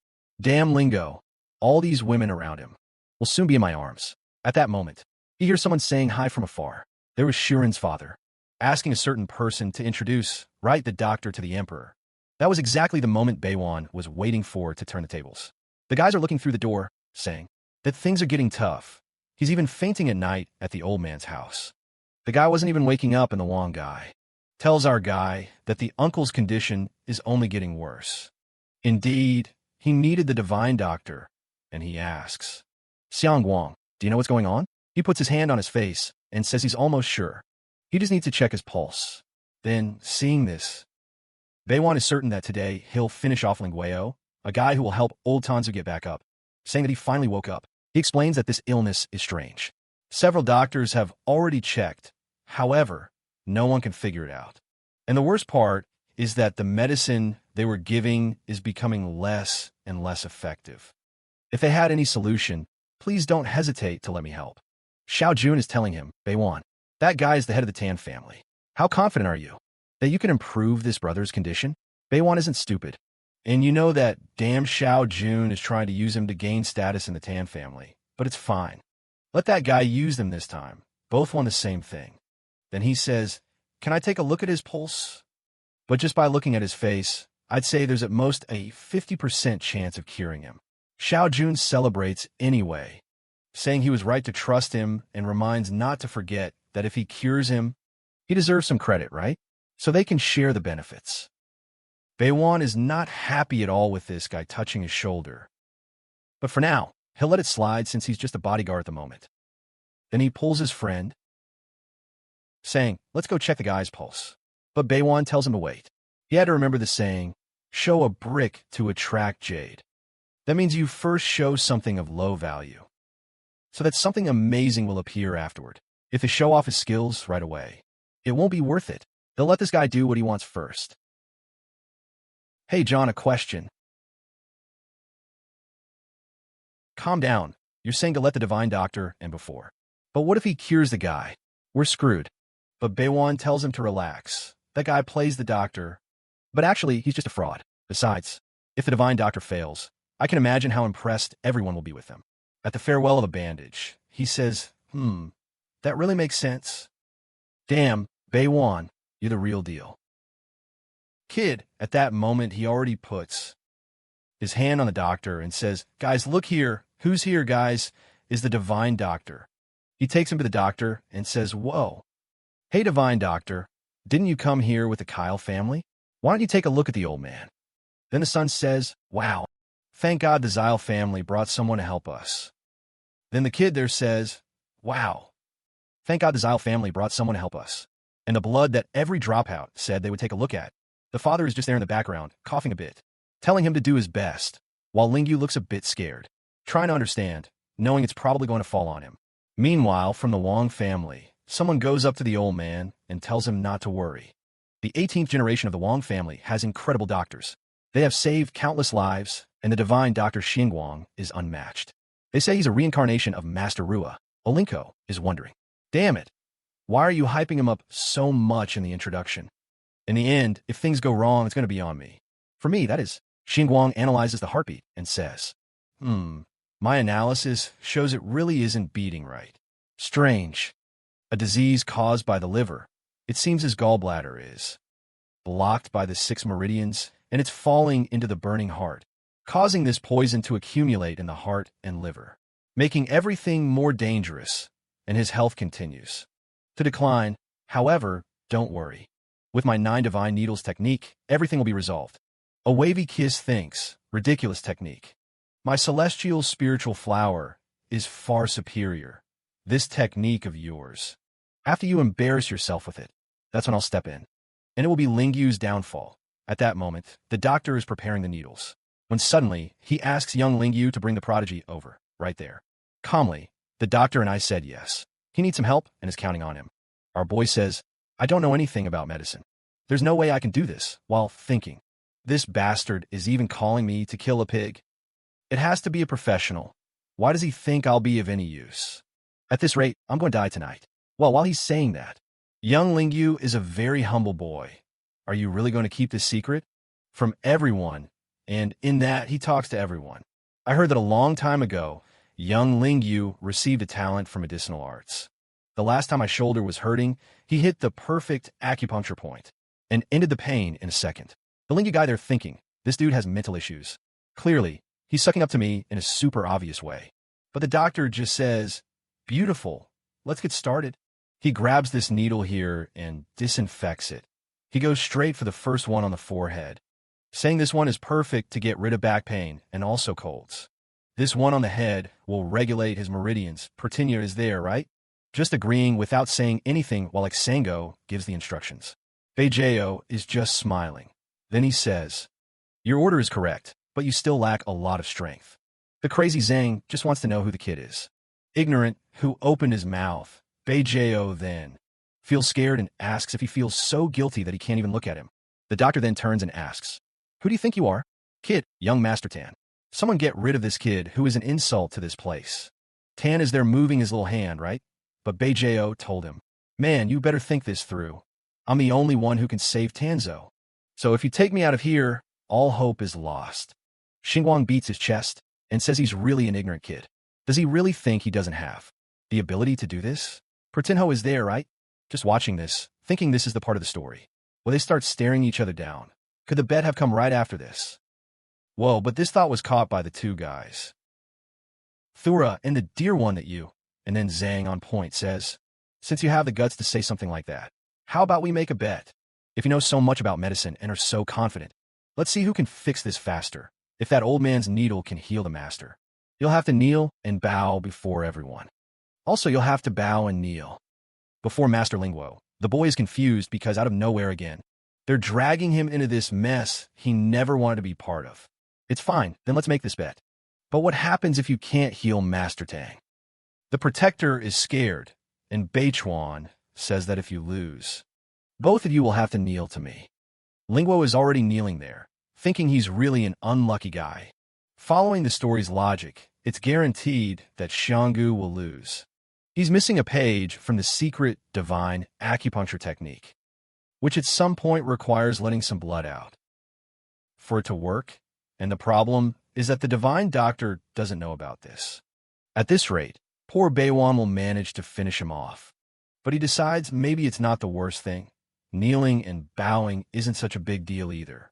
Damn lingo. All these women around him will soon be in my arms. At that moment, he hears someone saying hi from afar. There was Shiren's father, asking a certain person to introduce, the doctor to the emperor. That was exactly the moment Beiwan was waiting for to turn the tables. The guys are looking through the door, saying that things are getting tough. He's even fainting at night at the old man's house. The guy wasn't even waking up, and the Wong guy tells our guy that the uncle's condition is only getting worse. Indeed, he needed the divine doctor, and he asks, Xiang Wang, do you know what's going on? He puts his hand on his face and says he's almost sure. He just needs to check his pulse. Then, seeing this, Beiwan is certain that today he'll finish off Lingueo, a guy who will help old Tanzu get back up, saying that he finally woke up. He explains that this illness is strange. Several doctors have already checked. However, no one can figure it out. And the worst part is that the medicine they were giving is becoming less and less effective. If they had any solution, please don't hesitate to let me help. Xiao Jun is telling him, Beiwan, that guy is the head of the Tan family. How confident are you that you can improve this brother's condition? Beiwan isn't stupid. And you know that damn Xiao Jun is trying to use him to gain status in the Tan family. But it's fine. Let that guy use them this time. Both want the same thing. Then he says, can I take a look at his pulse? But just by looking at his face, I'd say there's at most a 50% chance of curing him. Xiao Jun celebrates anyway, saying he was right to trust him and reminds not to forget that if he cures him, he deserves some credit, right? So they can share the benefits. Beiwan is not happy at all with this guy touching his shoulder. But for now, he'll let it slide since he's just a bodyguard at the moment. Then he pulls his friend, saying, let's go check the guy's pulse. But Beiwan tells him to wait. He had to remember the saying, show a brick to attract jade. That means you first show something of low value, so that something amazing will appear afterward. If they show off his skills right away, it won't be worth it. They'll let this guy do what he wants first. Hey, John, a question. Calm down. You're saying to let the divine doctor and before. But what if he cures the guy? We're screwed. But Beiwan tells him to relax. That guy plays the doctor, but actually he's just a fraud. Besides, if the divine doctor fails, I can imagine how impressed everyone will be with him. At the farewell of a bandage, he says, that really makes sense. Damn, Beiwan, you're the real deal. Kid, at that moment, he already puts his hand on the doctor and says, guys, look here. Who's here, guys? Is the divine doctor. He takes him to the doctor and says, whoa. Hey, divine doctor, didn't you come here with the Kyle family? Why don't you take a look at the old man? Then the son says, wow, thank God the Zyle family brought someone to help us. Then the kid there says, wow, thank God the Zyle family brought someone to help us. And the blood that every dropout said they would take a look at. The father is just there in the background, coughing a bit, telling him to do his best, while Lingyu looks a bit scared, trying to understand, knowing it's probably going to fall on him. Meanwhile, from the Wong family, someone goes up to the old man and tells him not to worry. The 18th generation of the Wong family has incredible doctors. They have saved countless lives, and the divine Dr. Xingguang is unmatched. They say he's a reincarnation of Master Rua. Olinko is wondering, damn it, why are you hyping him up so much in the introduction? In the end, if things go wrong, it's going to be on me. For me, that is. Xingguang analyzes the heartbeat and says, my analysis shows it really isn't beating right. Strange. A disease caused by the liver. It seems his gallbladder is blocked by the 6 meridians, and it's falling into the burning heart, causing this poison to accumulate in the heart and liver, making everything more dangerous, and his health continues to decline. However, don't worry. With my 9 divine needles technique, everything will be resolved. A wavy kiss thinks, ridiculous technique. My celestial spiritual flower is far superior. This technique of yours. After you embarrass yourself with it, that's when I'll step in. And it will be Lingyu's downfall. At that moment, the doctor is preparing the needles, when suddenly he asks young Lingyu to bring the prodigy over, right there. Calmly, the doctor and I said yes. He needs some help and is counting on him. Our boy says, I don't know anything about medicine. There's no way I can do this, while thinking. This bastard is even calling me to kill a pig. It has to be a professional. Why does he think I'll be of any use? At this rate, I'm going to die tonight. Well, while he's saying that, Young Lingyu is a very humble boy. Are you really going to keep this secret? From everyone, and in that he talks to everyone. I heard that a long time ago, young Lingyu received a talent for medicinal arts. The last time my shoulder was hurting, he hit the perfect acupuncture point and ended the pain in a second. The Lingyu guy there thinking, this dude has mental issues. Clearly, he's sucking up to me in a super obvious way. But the doctor just says, beautiful, let's get started. He grabs this needle here and disinfects it. He goes straight for the first one on the forehead, saying this one is perfect to get rid of back pain and also colds. This one on the head will regulate his meridians. Pertinia is there, right? Just agreeing without saying anything while Xango gives the instructions. Beijao is just smiling. Then he says, your order is correct, but you still lack a lot of strength. The crazy Zhang just wants to know who the kid is. Ignorant, who opened his mouth. Beijao then feels scared and asks if he feels so guilty that he can't even look at him. The doctor then turns and asks, who do you think you are? Kid, young Master Tan. Someone get rid of this kid who is an insult to this place. Tan is there moving his little hand, right? But Beijao told him, man, you better think this through. I'm the only one who can save Tanzo. So if you take me out of here, all hope is lost. Xinguang beats his chest and says he's really an ignorant kid. Does he really think he doesn't have the ability to do this? Pertinho is there, right? Just watching this, thinking this is the part of the story. Well, they start staring each other down. Could the bet have come right after this? Whoa, but this thought was caught by the two guys. Thura and the dear one that you, and then Zhang on point says, since you have the guts to say something like that, how about we make a bet? If you know so much about medicine and are so confident, let's see who can fix this faster. If that old man's needle can heal the master, you'll have to kneel and bow before everyone. Also, you'll have to bow and kneel before Master Lingguo. The boy is confused because out of nowhere again, they're dragging him into this mess he never wanted to be part of. It's fine, then let's make this bet. But what happens if you can't heal Master Tang? The protector is scared, and Beichuan says that if you lose, both of you will have to kneel to me. Lingguo is already kneeling there, thinking he's really an unlucky guy. Following the story's logic, it's guaranteed that Xianggu will lose. He's missing a page from the secret divine acupuncture technique, which at some point requires letting some blood out for it to work, and the problem is that the divine doctor doesn't know about this. At this rate, poor Beiwan will manage to finish him off. But he decides maybe it's not the worst thing. Kneeling and bowing isn't such a big deal either.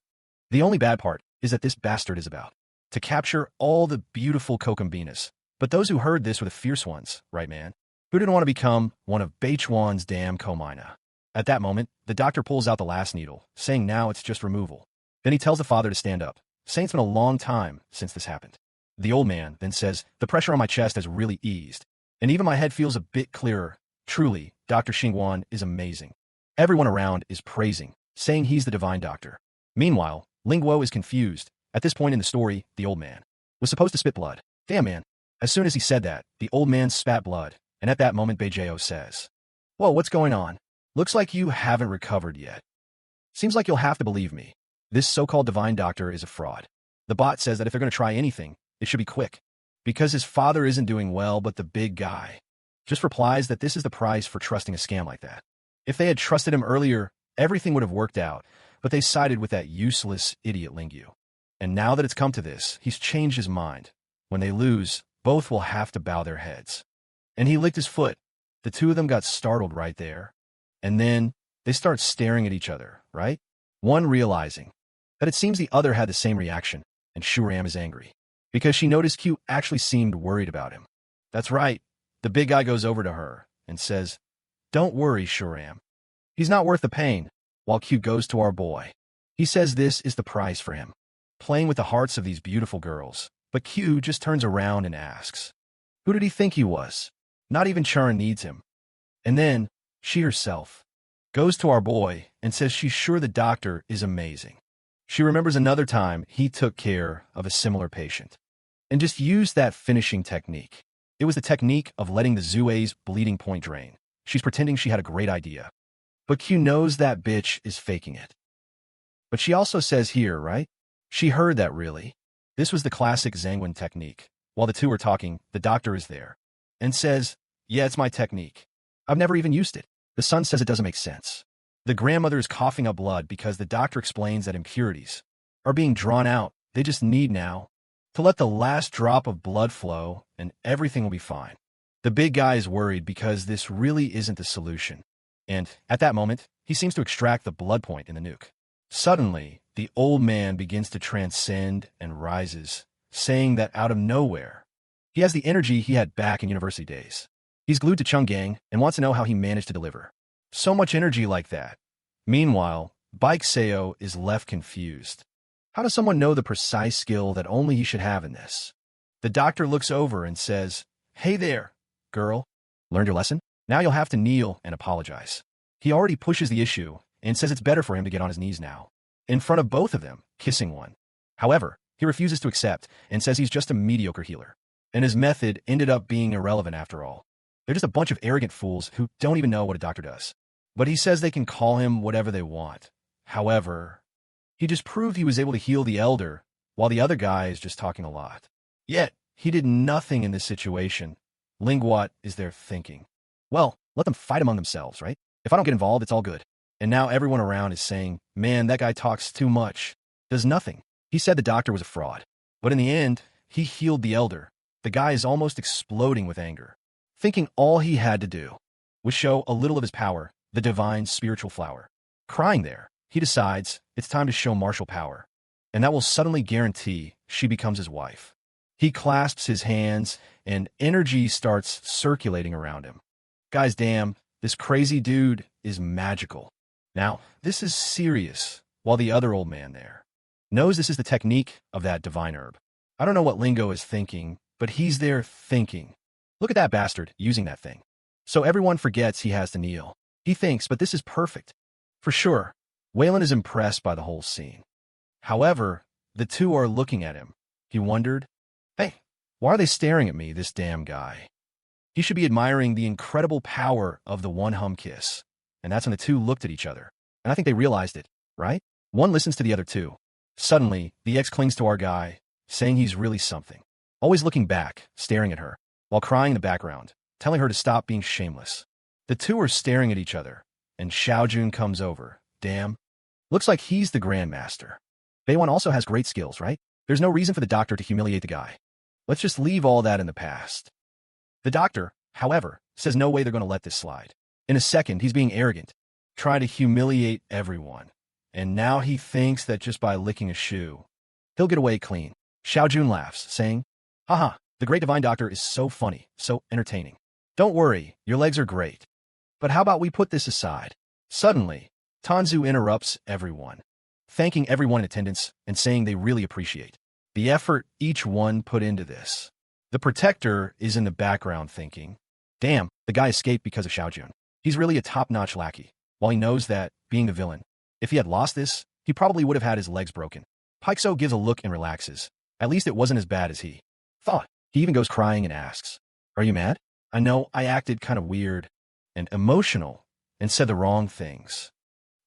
The only bad part is that this bastard is about to capture all the beautiful Kokombinas. But those who heard this were the fierce ones, right, man? Who didn't want to become one of Beichuan's damn Komina? At that moment, the doctor pulls out the last needle, saying now it's just removal. Then he tells the father to stand up, saying it's been a long time since this happened. The old man then says, the pressure on my chest has really eased, and even my head feels a bit clearer. Truly, Dr. Xingguan is amazing. Everyone around is praising, saying he's the divine doctor. Meanwhile, Lingguo is confused. At this point in the story, the old man was supposed to spit blood. Damn, man. As soon as he said that, the old man spat blood, and at that moment Beijao says, whoa, what's going on? Looks like you haven't recovered yet. Seems like you'll have to believe me. This so-called divine doctor is a fraud. The bot says that if they're going to try anything, it should be quick. Because his father isn't doing well, but the big guy just replies that this is the price for trusting a scam like that. If they had trusted him earlier, everything would have worked out, but they sided with that useless idiot Lingyu. And now that it's come to this, he's changed his mind. When they lose, both will have to bow their heads. And he licked his foot. The two of them got startled right there. And then they start staring at each other, right? One realizing that it seems the other had the same reaction, and Shuram is angry because she noticed Q actually seemed worried about him. That's right. The big guy goes over to her and says, don't worry, Shuram. He's not worth the pain, while Q goes to our boy. He says this is the price for him, playing with the hearts of these beautiful girls. But Q just turns around and asks, who did he think he was? Not even Charon needs him. And then, she herself goes to our boy and says she's sure the doctor is amazing. She remembers another time he took care of a similar patient and just used that finishing technique. It was the technique of letting the Zue's bleeding point drain. She's pretending she had a great idea. But Q knows that bitch is faking it. But she also says here, right? She heard that really. This was the classic Zhangwen technique. While the two are talking, the doctor is there and says, yeah, it's my technique. I've never even used it. The son says it doesn't make sense. The grandmother is coughing up blood because the doctor explains that impurities are being drawn out. They just need now to let the last drop of blood flow and everything will be fine. The big guy is worried because this really isn't the solution. And at that moment, he seems to extract the blood point in the nuke. Suddenly, the old man begins to transcend and rises, saying that out of nowhere, he has the energy he had back in university days. He's glued to Chung Gang and wants to know how he managed to deliver so much energy like that. Meanwhile, Baek Seo is left confused. How does someone know the precise skill that only he should have in this? The doctor looks over and says, "Hey there, girl. Learned your lesson? Now you'll have to kneel and apologize." He already pushes the issue and says it's better for him to get on his knees now, in front of both of them, kissing one. However, he refuses to accept and says he's just a mediocre healer, and his method ended up being irrelevant after all. They're just a bunch of arrogant fools who don't even know what a doctor does. But he says they can call him whatever they want. However, he just proved he was able to heal the elder, while the other guy is just talking a lot. Yet, he did nothing in this situation. Lingwat is there thinking, well, let them fight among themselves, right? If I don't get involved, it's all good. And now everyone around is saying, man, that guy talks too much. Does nothing. He said the doctor was a fraud. But in the end, he healed the elder. The guy is almost exploding with anger, thinking all he had to do was show a little of his power, the divine spiritual flower. Crying there, he decides it's time to show martial power, and that will suddenly guarantee she becomes his wife. He clasps his hands, and energy starts circulating around him. Guys, damn, this crazy dude is magical. Now, this is serious, while the other old man there knows this is the technique of that divine herb. I don't know what Lingo is thinking, but he's there thinking, look at that bastard using that thing. So everyone forgets he has to kneel. He thinks, but this is perfect. For sure, Waylon is impressed by the whole scene. However, the two are looking at him. He wondered, hey, why are they staring at me, this damn guy? He should be admiring the incredible power of the one hum kiss. And that's when the two looked at each other. And I think they realized it, right? One listens to the other two. Suddenly, the ex clings to our guy, saying he's really something. Always looking back, staring at her, while crying in the background, telling her to stop being shameless. The two are staring at each other, and Xiaojun comes over. Damn. Looks like he's the grandmaster. Beiwan also has great skills, right? There's no reason for the doctor to humiliate the guy. Let's just leave all that in the past. The doctor, however, says no way they're going to let this slide. In a second, he's being arrogant, trying to humiliate everyone. And now he thinks that just by licking a shoe, he'll get away clean. Xiaojun laughs, saying, haha, the great divine doctor is so funny, so entertaining. Don't worry, your legs are great. But how about we put this aside? Suddenly, Tanzu interrupts everyone, thanking everyone in attendance and saying they really appreciate the effort each one put into this. The protector is in the background thinking, damn, the guy escaped because of Xiaojun. He's really a top-notch lackey, while he knows that, being the villain, if he had lost this, he probably would have had his legs broken. Paixo gives a look and relaxes. At least it wasn't as bad as he thought. He even goes crying and asks, are you mad? I know I acted kind of weird and emotional and said the wrong things.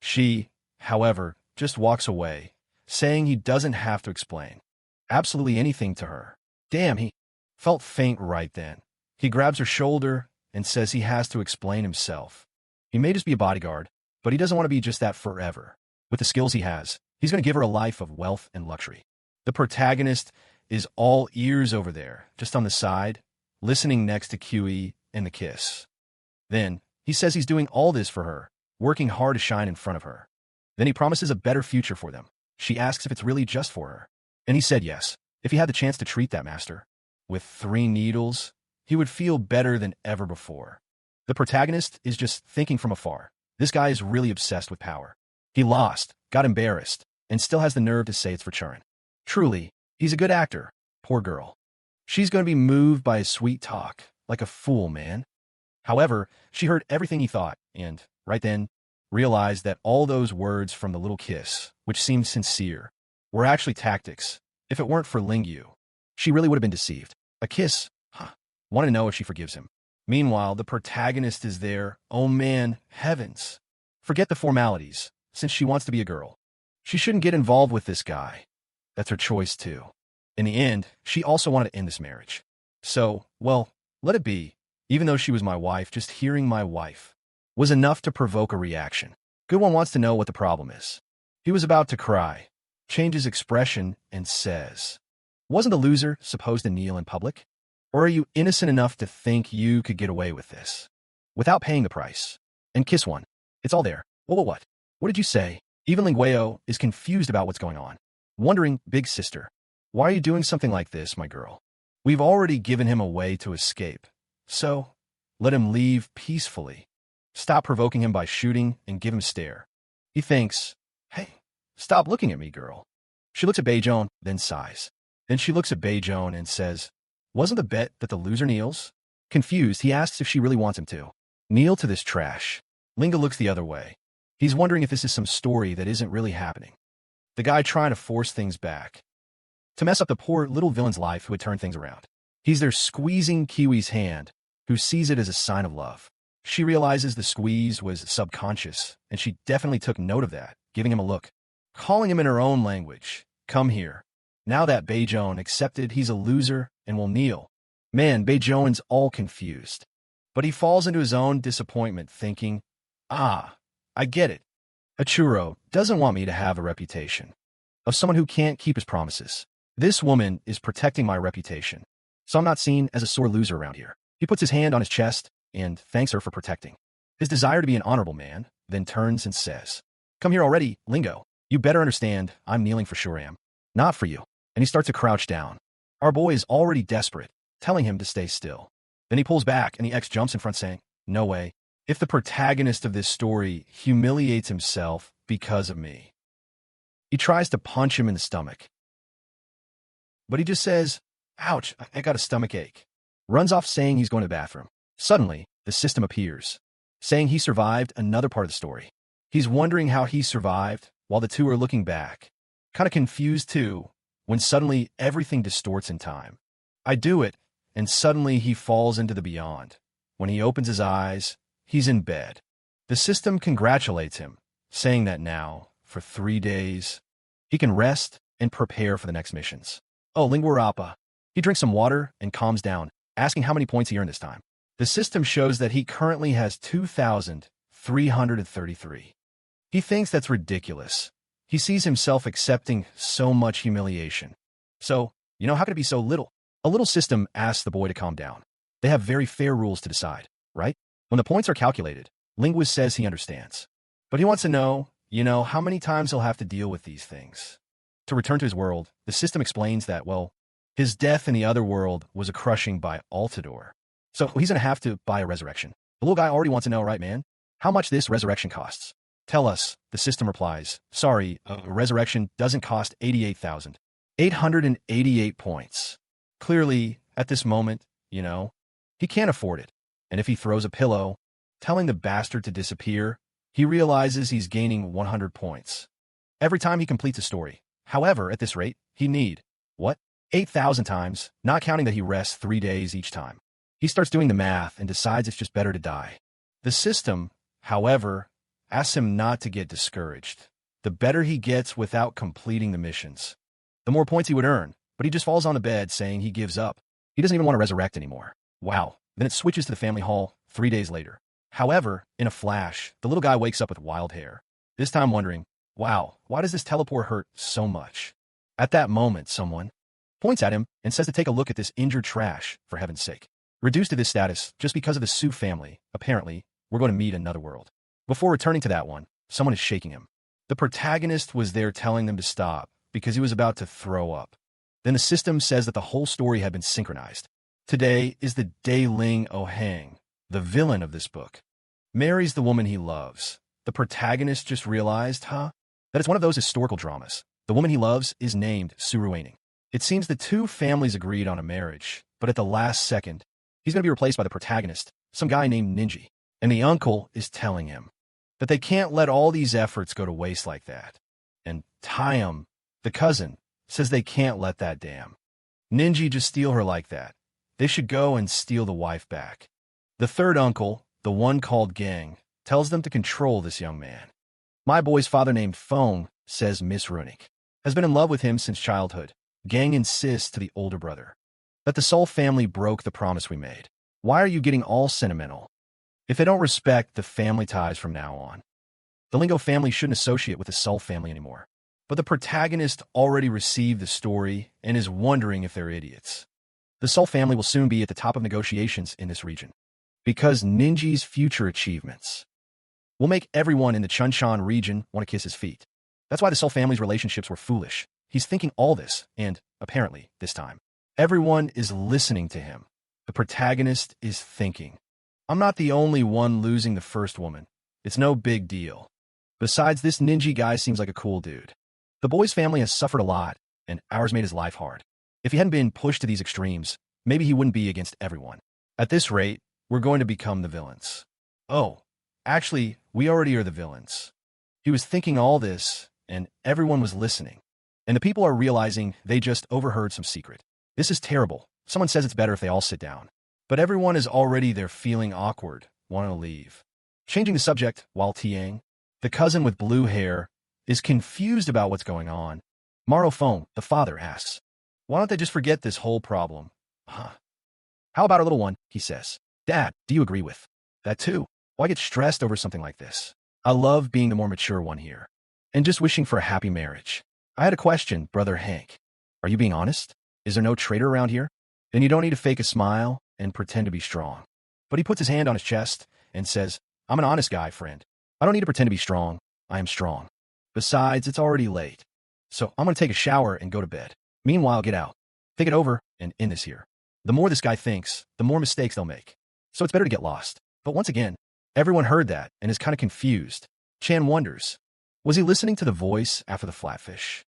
She, however, just walks away, saying he doesn't have to explain absolutely anything to her. Damn, he felt faint right then. He grabs her shoulder and says he has to explain himself. He may just be a bodyguard, but he doesn't want to be just that forever. With the skills he has, he's going to give her a life of wealth and luxury. The protagonist is all ears over there, just on the side, listening next to QE and the kiss. Then, he says he's doing all this for her, working hard to shine in front of her. Then he promises a better future for them. She asks if it's really just for her. And he said yes, if he had the chance to treat that master with 3 needles, he would feel better than ever before. The protagonist is just thinking from afar. This guy is really obsessed with power. He lost, got embarrassed, and still has the nerve to say it's for Charon. Truly, he's a good actor. Poor girl. She's going to be moved by his sweet talk, like a fool, man. However, she heard everything he thought, and, right then, realized that all those words from the little kiss, which seemed sincere, were actually tactics. If it weren't for Lingyu, she really would have been deceived. A kiss? Huh. Want to know if she forgives him. Meanwhile, the protagonist is there. Oh man, heavens. Forget the formalities, since she wants to be a girl. She shouldn't get involved with this guy. That's her choice too. In the end, she also wanted to end this marriage. So, well, let it be. Even though she was my wife, just hearing my wife was enough to provoke a reaction. Good one wants to know what the problem is. He was about to cry, changes expression, and says, "Wasn't the loser supposed to kneel in public? Or are you innocent enough to think you could get away with this without paying the price? And kiss one. It's all there. What? What did you say?" Even Lingueo is confused about what's going on, wondering, "Big sister, why are you doing something like this, my girl? We've already given him a way to escape, so let him leave peacefully. Stop provoking him by shooting and give him stare." He thinks, "Hey, stop looking at me, girl." She looks at Beijon, then sighs. Then she looks at Beijon and says, "Wasn't the bet that the loser kneels?" Confused, he asks if she really wants him to kneel to this trash. Linga looks the other way. He's wondering if this is some story that isn't really happening. The guy trying to force things back, to mess up the poor little villain's life who had turned things around. He's there squeezing Kiwi's hand, who sees it as a sign of love. She realizes the squeeze was subconscious, and she definitely took note of that, giving him a look, calling him in her own language, "Come here." Now that Beijon accepted he's a loser and will kneel, man, Beijon's all confused. But he falls into his own disappointment, thinking, I get it. Achuro doesn't want me to have a reputation of someone who can't keep his promises. This woman is protecting my reputation, so I'm not seen as a sore loser around here. He puts his hand on his chest and thanks her for protecting his desire to be an honorable man, then turns and says, "Come here already, Lingo. You better understand, I'm kneeling for sure am. Not for you." And he starts to crouch down. Our boy is already desperate, telling him to stay still. Then he pulls back and the ex jumps in front saying, "No way. If the protagonist of this story humiliates himself because of me." He tries to punch him in the stomach, but he just says, "Ouch, I got a stomach ache." Runs off saying he's going to the bathroom. Suddenly, the system appears, saying he survived another part of the story. He's wondering how he survived while the two are looking back, kind of confused too, when suddenly everything distorts in time. I do it, and suddenly he falls into the beyond. When he opens his eyes, he's in bed. The system congratulates him, saying that now, for 3 days, he can rest and prepare for the next missions. Oh, Linguarapa. He drinks some water and calms down, asking how many points he earned this time. The system shows that he currently has 2,333. He thinks that's ridiculous. He sees himself accepting so much humiliation. So, how could it be so little? A little system asks the boy to calm down. They have very fair rules to decide, right? When the points are calculated, Linguist says he understands. But he wants to know, how many times he'll have to deal with these things. To return to his world, the system explains that, his death in the other world was a crushing by Altador. So he's going to have to buy a resurrection. The little guy already wants to know, right, man? How much this resurrection costs? Tell us, the system replies. Sorry, a resurrection doesn't cost 88,888 points. Clearly, at this moment, he can't afford it. And if he throws a pillow, telling the bastard to disappear, he realizes he's gaining 100 points every time he completes a story. However, at this rate, he need, 8,000 times, not counting that he rests 3 days each time. He starts doing the math and decides it's just better to die. The system, however, asks him not to get discouraged. The better he gets without completing the missions, the more points he would earn, but he just falls on the bed saying he gives up. He doesn't even want to resurrect anymore. Wow. Then it switches to the family hall 3 days later. However, in a flash, the little guy wakes up with wild hair, this time wondering, wow, why does this teleport hurt so much? At that moment, someone points at him and says to take a look at this injured trash, for heaven's sake. Reduced to this status just because of the Su family, apparently, we're going to meet another world. Before returning to that one, someone is shaking him. The protagonist was there telling them to stop because he was about to throw up. Then the system says that the whole story had been synchronized. Today is the day Ling Ohang, the villain of this book, marries the woman he loves. The protagonist just realized, that it's one of those historical dramas. The woman he loves is named Suruwaning. It seems the two families agreed on a marriage, but at the last second, he's going to be replaced by the protagonist, some guy named Ninji. And the uncle is telling him that they can't let all these efforts go to waste like that. And Taeyam, the cousin, says they can't let that damn Ninji just steal her like that. They should go and steal the wife back. The third uncle, the one called Gang, tells them to control this young man. My boy's father named Fong, says Miss Runic, has been in love with him since childhood. Gang insists to the older brother that the Soul family broke the promise we made. Why are you getting all sentimental? If they don't respect the family ties from now on, the Lingo family shouldn't associate with the Sul family anymore. But the protagonist already received the story and is wondering if they're idiots. The Sul family will soon be at the top of negotiations in this region, because Ninji's future achievements will make everyone in the Chunshan region want to kiss his feet. That's why the Sul family's relationships were foolish. He's thinking all this, and, apparently, this time, everyone is listening to him. The protagonist is thinking, I'm not the only one losing the first woman. It's no big deal. Besides, this Ninji guy seems like a cool dude. The boy's family has suffered a lot, and ours made his life hard. If he hadn't been pushed to these extremes, maybe he wouldn't be against everyone. At this rate, we're going to become the villains. Oh, actually, we already are the villains. He was thinking all this, and everyone was listening. And the people are realizing they just overheard some secret. This is terrible. Someone says it's better if they all sit down. But everyone is already there feeling awkward, wanting to leave. Changing the subject, while Tiang, the cousin with blue hair, is confused about what's going on. Maro Fong, the father, asks, why don't they just forget this whole problem? Huh. How about our little one, he says. Dad, do you agree with that too? Why get stressed over something like this? I love being the more mature one here. And just wishing for a happy marriage. I had a question, Brother Hank. Are you being honest? Is there no traitor around here? Then you don't need to fake a smile and pretend to be strong. But he puts his hand on his chest and says, I'm an honest guy, friend. I don't need to pretend to be strong. I am strong. Besides, it's already late. So I'm going to take a shower and go to bed. Meanwhile, get out. Think it over and end this here. The more this guy thinks, the more mistakes they'll make. So it's better to get lost. But once again, everyone heard that and is kind of confused. Chan wonders, was he listening to the voice after the flatfish?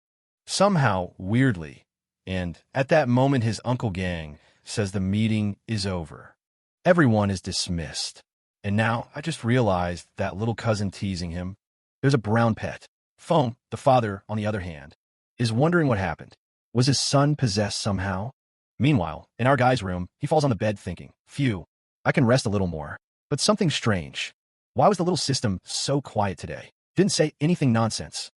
Somehow, weirdly. And at that moment, his Uncle Gang says the meeting is over. Everyone is dismissed. And now I just realized that little cousin teasing him. There's a brown pet. Fong, the father, on the other hand, is wondering what happened. Was his son possessed somehow? Meanwhile, in our guy's room, he falls on the bed thinking, phew, I can rest a little more. But something's strange. Why was the little system so quiet today? Didn't say anything nonsense.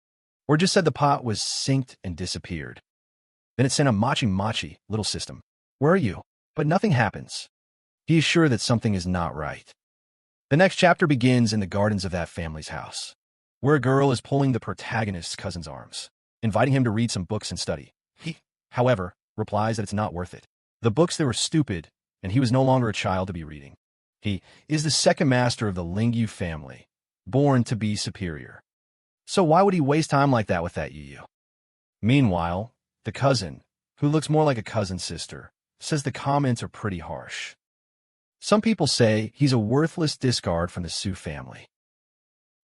Or just said the pot was synced and disappeared. Then it sent a machi, little system. Where are you? But nothing happens. He is sure that something is not right. The next chapter begins in the gardens of that family's house, where a girl is pulling the protagonist's cousin's arms, inviting him to read some books and study. He, however, replies that it's not worth it. The books, they were stupid, and he was no longer a child to be reading. He is the second master of the Lingyu family, born to be superior. So why would he waste time like that with that Yu? Meanwhile, the cousin, who looks more like a cousin sister, says the comments are pretty harsh. Some people say he's a worthless discard from the Su family.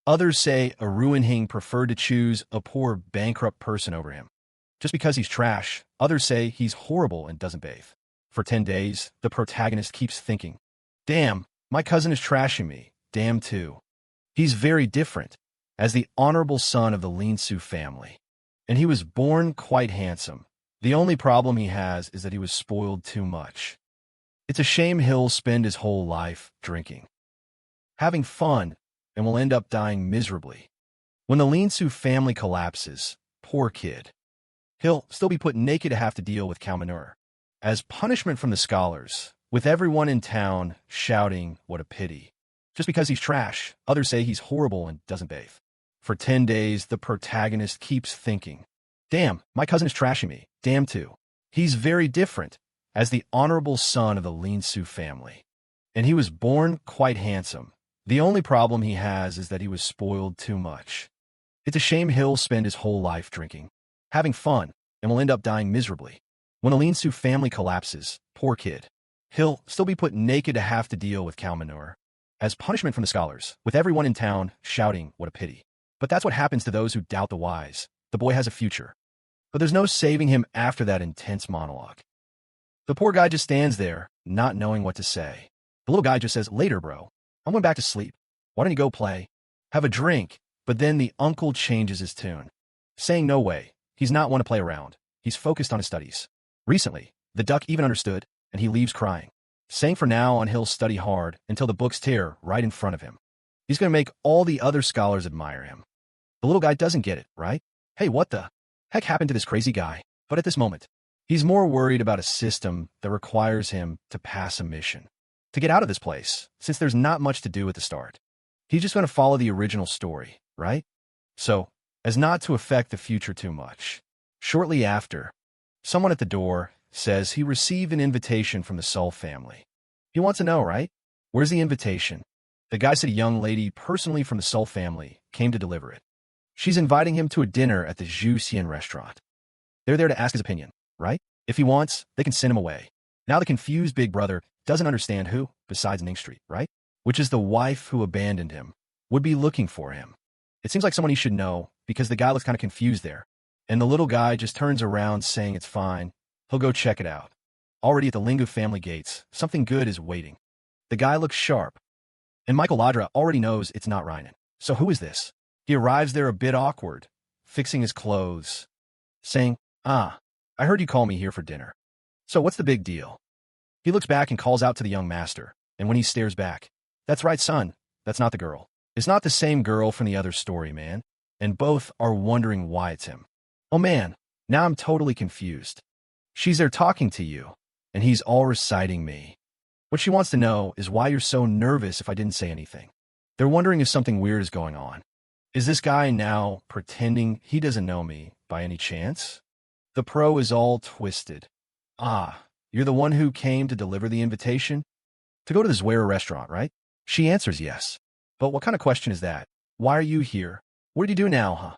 Others say a Ruinhing preferred to choose a poor, bankrupt person over him. Just because he's trash, others say he's horrible and doesn't bathe. For 10 days, the protagonist keeps thinking, damn, my cousin is trashing me. Damn too. He's very different, as the honorable son of the Lin Su family. And he was born quite handsome. The only problem he has is that he was spoiled too much. It's a shame he'll spend his whole life drinking, having fun, and will end up dying miserably. When the Lin Su family collapses, poor kid, he'll still be put naked to have to deal with Kalmanur. As punishment from the scholars, with everyone in town shouting, what a pity. Just because he's trash, others say he's horrible and doesn't bathe. For 10 days, the protagonist keeps thinking, damn, my cousin is trashing me. Damn too. He's very different, as the honorable son of the Lin Su family. And he was born quite handsome. The only problem he has is that he was spoiled too much. It's a shame he'll spend his whole life drinking, having fun, and will end up dying miserably. When the Lin Su family collapses, poor kid, he'll still be put naked to have to deal with Kalmanur. As punishment from the scholars, with everyone in town shouting, what a pity. But that's what happens to those who doubt the wise. The boy has a future. But there's no saving him after that intense monologue. The poor guy just stands there, not knowing what to say. The little guy just says, later, bro. I'm going back to sleep. Why don't you go play? Have a drink. But then the uncle changes his tune, saying no way. He's not one to play around. He's focused on his studies. Recently, the duck even understood, and he leaves crying, saying for now on he'll study hard until the books tear right in front of him. He's going to make all the other scholars admire him. The little guy doesn't get it, right? Hey, what the heck happened to this crazy guy? But at this moment, he's more worried about a system that requires him to pass a mission, to get out of this place, since there's not much to do at the start. He's just going to follow the original story, right? So, as not to affect the future too much. Shortly after, someone at the door says he received an invitation from the Seoul family. He wants to know, right? Where's the invitation? The guy said a young lady personally from the Seoul family came to deliver it. She's inviting him to a dinner at the Zhu Xian restaurant. They're there to ask his opinion, right? If he wants, they can send him away. Now the confused big brother doesn't understand who, besides Ning Street, right? Which is the wife who abandoned him, would be looking for him. It seems like someone he should know, because the guy looks kind of confused there. And the little guy just turns around saying it's fine. He'll go check it out. Already at the Lingu family gates, something good is waiting. The guy looks sharp. And Michael Ladra already knows it's not Ryan. So who is this? He arrives there a bit awkward, fixing his clothes, saying, "Ah, I heard you call me here for dinner. So what's the big deal?" He looks back and calls out to the young master, and when he stares back, "That's right, son. That's not the girl. It's not the same girl from the other story, man." And both are wondering why it's him. "Oh man, now I'm totally confused. She's there talking to you, and he's all reciting me. What she wants to know is why you're so nervous if I didn't say anything." They're wondering if something weird is going on. Is this guy now pretending he doesn't know me by any chance? The pro is all twisted. "Ah, you're the one who came to deliver the invitation? To go to the Zwera restaurant, right?" She answers yes. "But what kind of question is that? Why are you here? What did you do now, huh?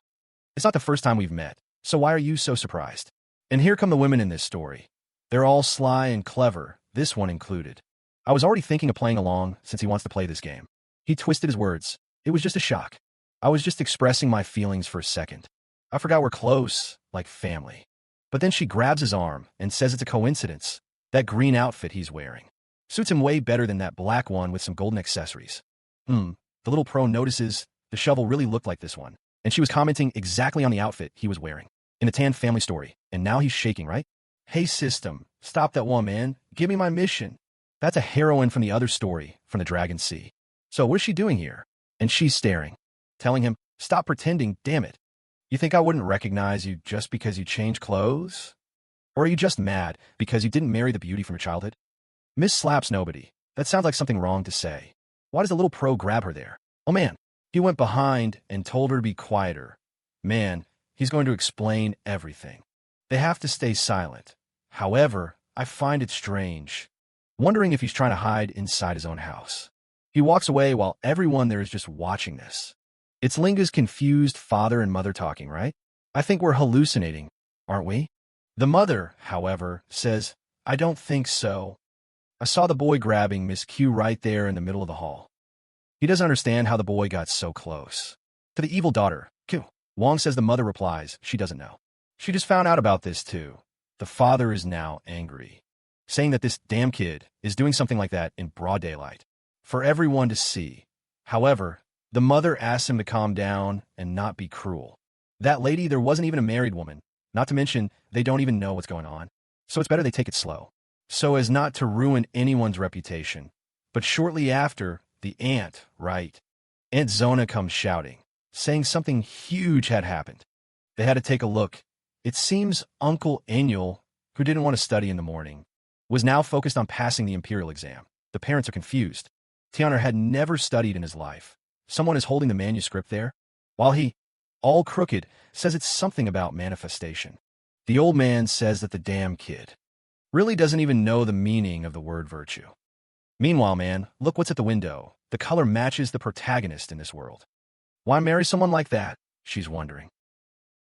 It's not the first time we've met, so why are you so surprised?" And here come the women in this story. They're all sly and clever, this one included. "I was already thinking of playing along since he wants to play this game." He twisted his words. "It was just a shock. I was just expressing my feelings for a second. I forgot we're close, like family." But then she grabs his arm and says it's a coincidence. That green outfit he's wearing suits him way better than that black one with some golden accessories. The little pro notices the shovel really looked like this one, and she was commenting exactly on the outfit he was wearing in the Tan family story, and now he's shaking, right? "Hey, system, stop that one, man. Give me my mission." That's a heroine from the other story, from the Dragon Sea. So what's she doing here? And she's staring, telling him, "Stop pretending, damn it. You think I wouldn't recognize you just because you changed clothes? Or are you just mad because you didn't marry the beauty from your childhood?" Miss slaps nobody. That sounds like something wrong to say. Why does the little pro grab her there? Oh man, he went behind and told her to be quieter. Man, he's going to explain everything. They have to stay silent. However, I find it strange, wondering if he's trying to hide inside his own house. He walks away while everyone there is just watching this. It's Linga's confused father and mother talking, right? "I think we're hallucinating, aren't we?" The mother, however, says, "I don't think so. I saw the boy grabbing Miss Q right there in the middle of the hall." He doesn't understand how the boy got so close. To the evil daughter, Q. Wong says the mother replies she doesn't know. She just found out about this too. The father is now angry, saying that this damn kid is doing something like that in broad daylight, for everyone to see. However, the mother asks him to calm down and not be cruel. That lady, there wasn't even a married woman, not to mention they don't even know what's going on. So it's better they take it slow, so as not to ruin anyone's reputation. But shortly after, the aunt, right? Aunt Zona comes shouting, saying something huge had happened. They had to take a look. It seems Uncle Enyo, who didn't want to study in the morning, was now focused on passing the imperial exam. The parents are confused. Tianer had never studied in his life. Someone is holding the manuscript there, while he, all crooked, says it's something about manifestation. The old man says that the damn kid really doesn't even know the meaning of the word virtue. Meanwhile, man, look what's at the window. The color matches the protagonist in this world. Why marry someone like that? She's wondering.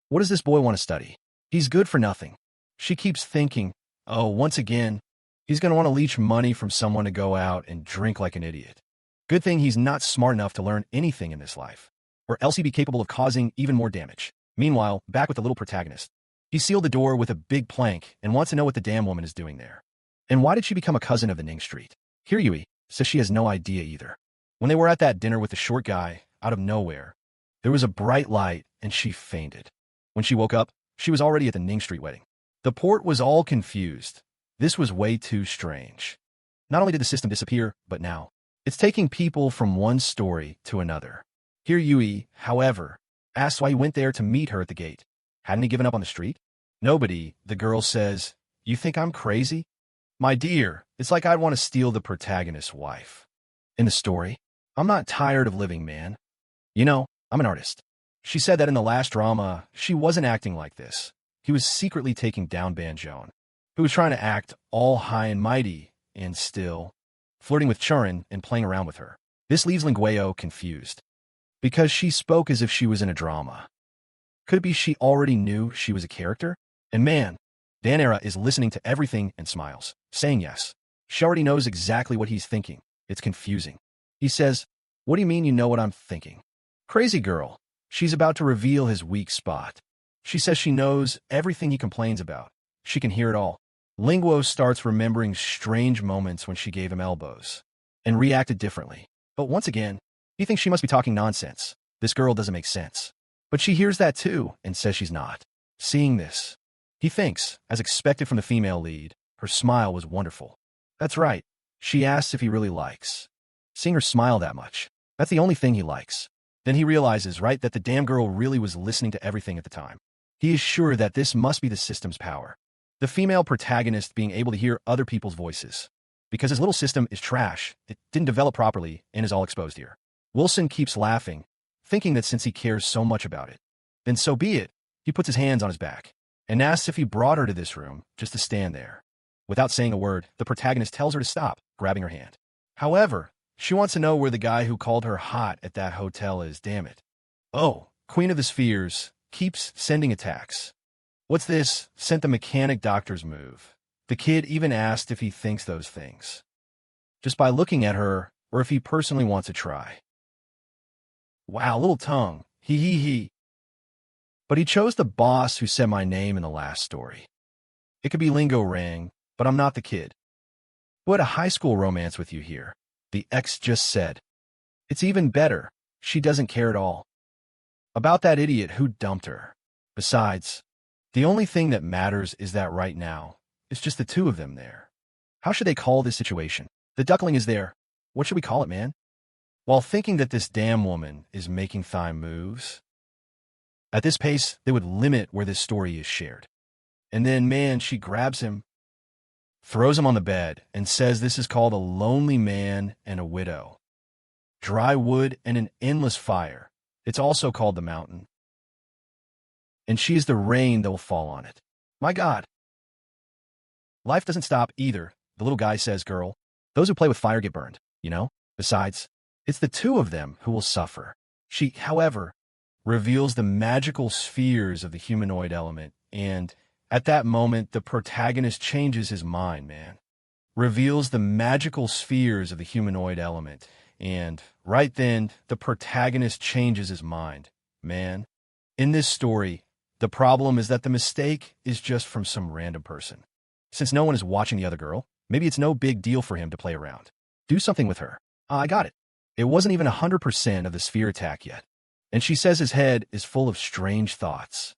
What does this boy want to study? He's good for nothing. She keeps thinking, oh, once again, he's going to want to leech money from someone to go out and drink like an idiot. Good thing he's not smart enough to learn anything in this life, or else he'd be capable of causing even more damage. Meanwhile, back with the little protagonist. He sealed the door with a big plank and wants to know what the damn woman is doing there. And why did she become a cousin of the Ning Street? Here Yui says she has no idea either. When they were at that dinner with the short guy, out of nowhere, there was a bright light and she fainted. When she woke up, she was already at the Ning Street wedding. The port was all confused. This was way too strange. Not only did the system disappear, but now it's taking people from one story to another. Here Yui, however, asks why he went there to meet her at the gate. Hadn't he given up on the street? Nobody, the girl says. You think I'm crazy? My dear, it's like I'd want to steal the protagonist's wife. In the story, I'm not tired of living, man. You know, I'm an artist. She said that in the last drama, she wasn't acting like this. He was secretly taking down Banjoan, who was trying to act all high and mighty, and still flirting with Churin and playing around with her. This leaves Lingueo confused, because she spoke as if she was in a drama. Could it be she already knew she was a character? And man, Danera is listening to everything and smiles, saying yes. She already knows exactly what he's thinking. It's confusing. He says, "What do you mean you know what I'm thinking?" Crazy girl. She's about to reveal his weak spot. She says she knows everything he complains about. She can hear it all. Linguo starts remembering strange moments when she gave him elbows and reacted differently. But once again, he thinks she must be talking nonsense. This girl doesn't make sense. But she hears that too and says she's not. Seeing this, he thinks, as expected from the female lead, her smile was wonderful. That's right. She asks if he really likes. Seeing her smile that much, that's the only thing he likes. Then he realizes, right, that the damn girl really was listening to everything at the time. He is sure that this must be the system's power. The female protagonist being able to hear other people's voices. Because his little system is trash, it didn't develop properly, and is all exposed here. Wilson keeps laughing, thinking that since he cares so much about it, then so be it. He puts his hands on his back and asks if he brought her to this room just to stand there. Without saying a word, the protagonist tells her to stop, grabbing her hand. However, she wants to know where the guy who called her hot at that hotel is, damn it. Oh, Queen of the Spheres keeps sending attacks. What's this? Sent the mechanic doctor's move. The kid even asked if he thinks those things, just by looking at her, or if he personally wants to try. Wow, little tongue. He. But he chose the boss who said my name in the last story. It could be Lingo Rang, but I'm not the kid who had a high school romance with you here. The ex just said. It's even better. She doesn't care at all about that idiot who dumped her. Besides, the only thing that matters is that right now, it's just the two of them there. How should they call this situation? The duckling is there. What should we call it, man? While thinking that this damn woman is making thigh moves, at this pace, they would limit where this story is shared. And then, man, she grabs him, throws him on the bed, and says this is called a lonely man and a widow. Dry wood and an endless fire. It's also called the mountain. And she is the rain that will fall on it. My God. Life doesn't stop either, the little guy says, girl. Those who play with fire get burned, you know? Besides, it's the two of them who will suffer. She, however, reveals the magical spheres of the humanoid element, and at that moment, the protagonist changes his mind, man. Reveals the magical spheres of the humanoid element, and right then, the protagonist changes his mind, man. In this story, the problem is that the mistake is just from some random person. Since no one is watching the other girl, maybe it's no big deal for him to play around. Do something with her. I got it. It wasn't even 100% of the sphere attack yet. And she says his head is full of strange thoughts.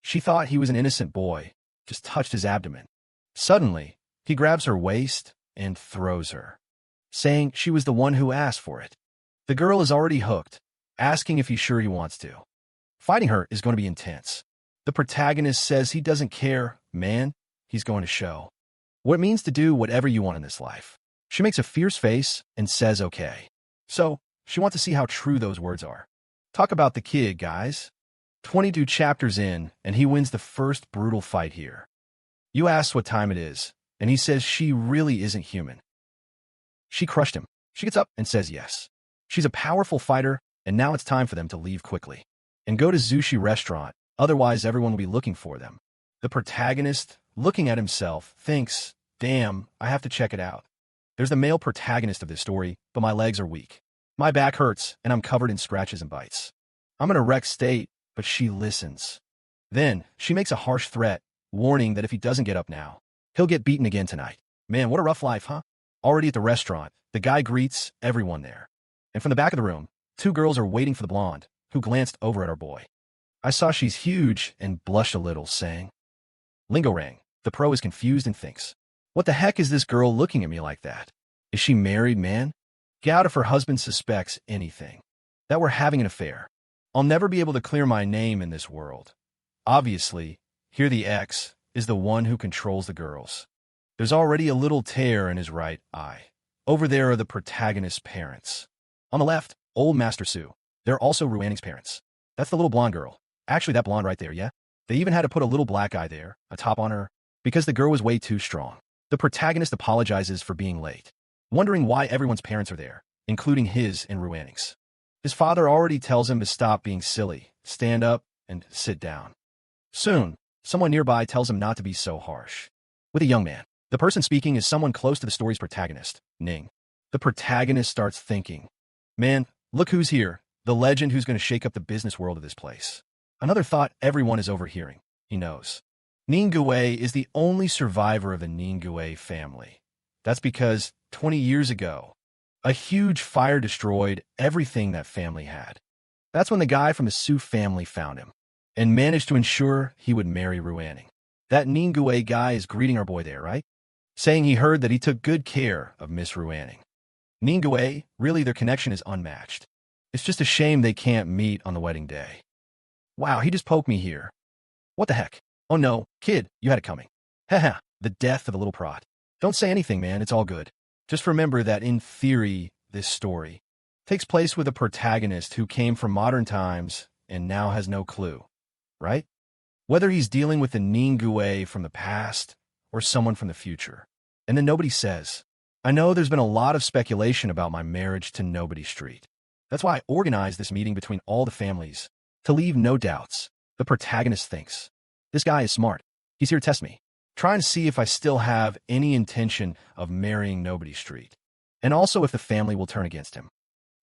She thought he was an innocent boy, just touched his abdomen. Suddenly, he grabs her waist and throws her, saying she was the one who asked for it. The girl is already hooked, asking if he's sure he wants to. Fighting her is going to be intense. The protagonist says he doesn't care, man. He's going to show what it means to do whatever you want in this life. She makes a fierce face and says okay. So, she wants to see how true those words are. Talk about the kid, guys. 22 chapters in, and he wins the first brutal fight here. You ask what time it is, and he says she really isn't human. She crushed him. She gets up and says yes. She's a powerful fighter, and now it's time for them to leave quickly and go to Sushi restaurant, otherwise everyone will be looking for them. The protagonist, looking at himself, thinks, damn, I have to check it out. There's the male protagonist of this story, but my legs are weak. My back hurts, and I'm covered in scratches and bites. I'm in a wrecked state, but she listens. Then, she makes a harsh threat, warning that if he doesn't get up now, he'll get beaten again tonight. Man, what a rough life, huh? Already at the restaurant, the guy greets everyone there. And from the back of the room, two girls are waiting for the blonde, who glanced over at our boy. I saw she's huge and blushed a little, saying, Lingo Rang. The pro is confused and thinks, what the heck is this girl looking at me like that? Is she married, man? Get out if her husband suspects anything. That we're having an affair. I'll never be able to clear my name in this world. Obviously, here the ex is the one who controls the girls. There's already a little tear in his right eye. Over there are the protagonist's parents. On the left, old Master Su. They're also Ruanning's parents. That's the little blonde girl. Actually, that blonde right there, yeah? They even had to put a little black eye there, a top on her, because the girl was way too strong. The protagonist apologizes for being late, wondering why everyone's parents are there, including his and Ruanning's. His father already tells him to stop being silly, stand up, and sit down. Soon, someone nearby tells him not to be so harsh. With a young man, the person speaking is someone close to the story's protagonist, Ning. The protagonist starts thinking, man, look who's here, the legend who's going to shake up the business world of this place. Another thought everyone is overhearing, he knows. Ningguei is the only survivor of the Ningguei family. That's because 20 years ago, a huge fire destroyed everything that family had. That's when the guy from the Su family found him and managed to ensure he would marry Ruanning. That Ningguei guy is greeting our boy there, right? Saying he heard that he took good care of Miss Ruanning. Ningguei, really their connection is unmatched. It's just a shame they can't meet on the wedding day. Wow, he just poked me here. What the heck? Oh no, kid, you had it coming. Haha, the death of a little prot. Don't say anything, man, it's all good. Just remember that in theory, this story takes place with a protagonist who came from modern times and now has no clue, right? Whether he's dealing with a Ningguei from the past or someone from the future. And then nobody says, I know there's been a lot of speculation about my marriage to Nobody Street. That's why I organized this meeting between all the families, to leave no doubts. The protagonist thinks, this guy is smart. He's here to test me, trying to see if I still have any intention of marrying Nobody Street, and also if the family will turn against him.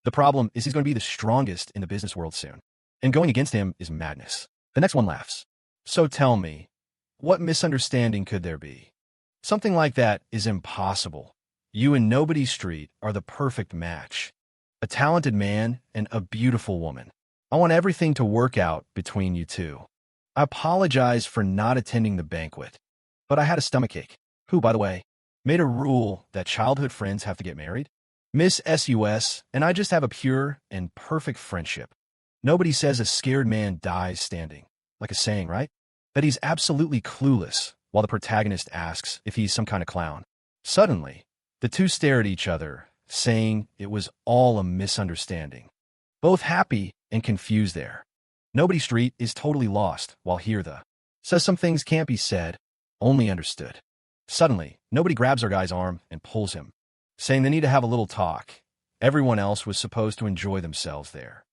The problem is he's going to be the strongest in the business world soon, and going against him is madness. The next one laughs. So tell me, what misunderstanding could there be? Something like that is impossible. You and Nobody Street are the perfect match. A talented man and a beautiful woman. I want everything to work out between you two. I apologize for not attending the banquet, but I had a stomachache, who, by the way, made a rule that childhood friends have to get married. Miss SUS and I just have a pure and perfect friendship. Nobody says a scared man dies standing, like a saying, right? That he's absolutely clueless, while the protagonist asks if he's some kind of clown. Suddenly, the two stare at each other, saying it was all a misunderstanding. Both happy and confused there. Nobody Street is totally lost, while here the says some things can't be said, only understood. Suddenly, Nobody grabs our guy's arm and pulls him, saying they need to have a little talk. Everyone else was supposed to enjoy themselves there.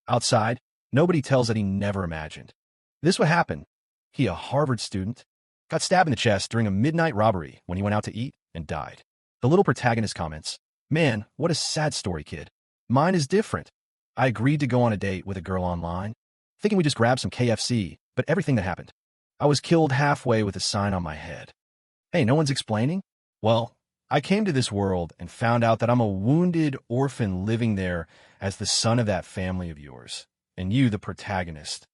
Outside, Nobody tells that he never imagined this would happen. He, a Harvard student, got stabbed in the chest during a midnight robbery when he went out to eat and died. The little protagonist comments, man, what a sad story, kid. Mine is different. I agreed to go on a date with a girl online, thinking we just grabbed some KFC, but everything that happened. I was killed halfway with a sign on my head. Hey, no one's explaining? Well, I came to this world and found out that I'm a wounded orphan living there as the son of that family of yours. And you, the protagonist,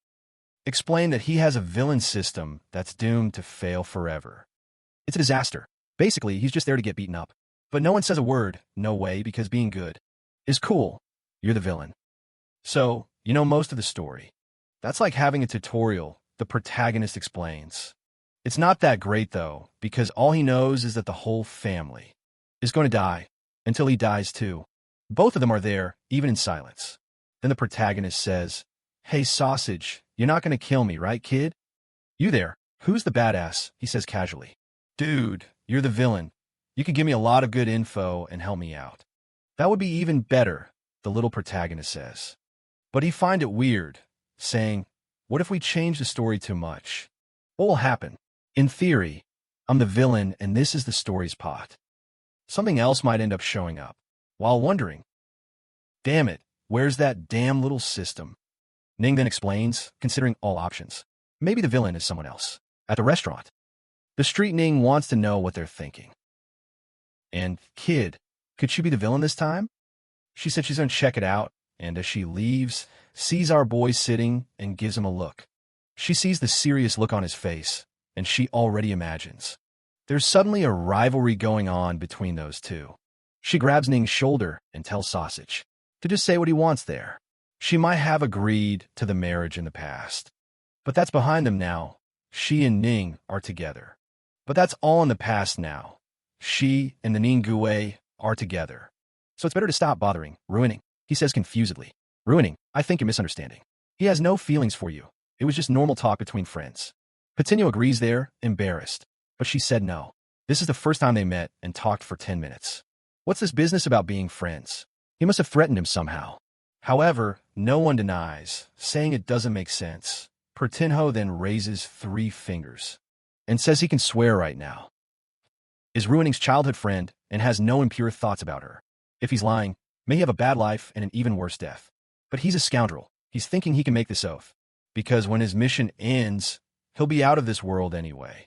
explain that he has a villain system that's doomed to fail forever. It's a disaster. Basically, he's just there to get beaten up. But no one says a word, no way, because being good is cool. You're the villain. So, you know most of the story. That's like having a tutorial, the protagonist explains. It's not that great, though, because all he knows is that the whole family is going to die, until he dies too. Both of them are there, even in silence. Then the protagonist says, hey, sausage, you're not going to kill me, right, kid? You there, who's the badass? He says casually. Dude, you're the villain. You could give me a lot of good info and help me out. That would be even better, the little protagonist says. But he find it weird, saying, what if we change the story too much? What will happen? In theory, I'm the villain and this is the story's plot. Something else might end up showing up, while wondering, damn it, where's that damn little system? Ning then explains, considering all options. Maybe the villain is someone else. At the restaurant. The street Ning wants to know what they're thinking. And, kid, could she be the villain this time? She said she's going to check it out, and as she leaves, sees our boy sitting and gives him a look. She sees the serious look on his face, and she already imagines. There's suddenly a rivalry going on between those two. She grabs Ning's shoulder and tells Sausage to just say what he wants there. She might have agreed to the marriage in the past, but that's behind them now. She and Ning are together. But that's all in the past now. She and the Ningguei are together. So it's better to stop bothering, ruining, he says confusedly. Ruining, I think you're misunderstanding. He has no feelings for you. It was just normal talk between friends. Patino agrees there, embarrassed. But she said no. This is the first time they met and talked for 10 minutes. What's this business about being friends? He must have threatened him somehow. However, no one denies, saying it doesn't make sense. Pertinho then raises 3 fingers and says he can swear right now. Is Ruining's childhood friend and has no impure thoughts about her. If he's lying, may he have a bad life and an even worse death. But he's a scoundrel. He's thinking he can make this oath. Because when his mission ends, he'll be out of this world anyway.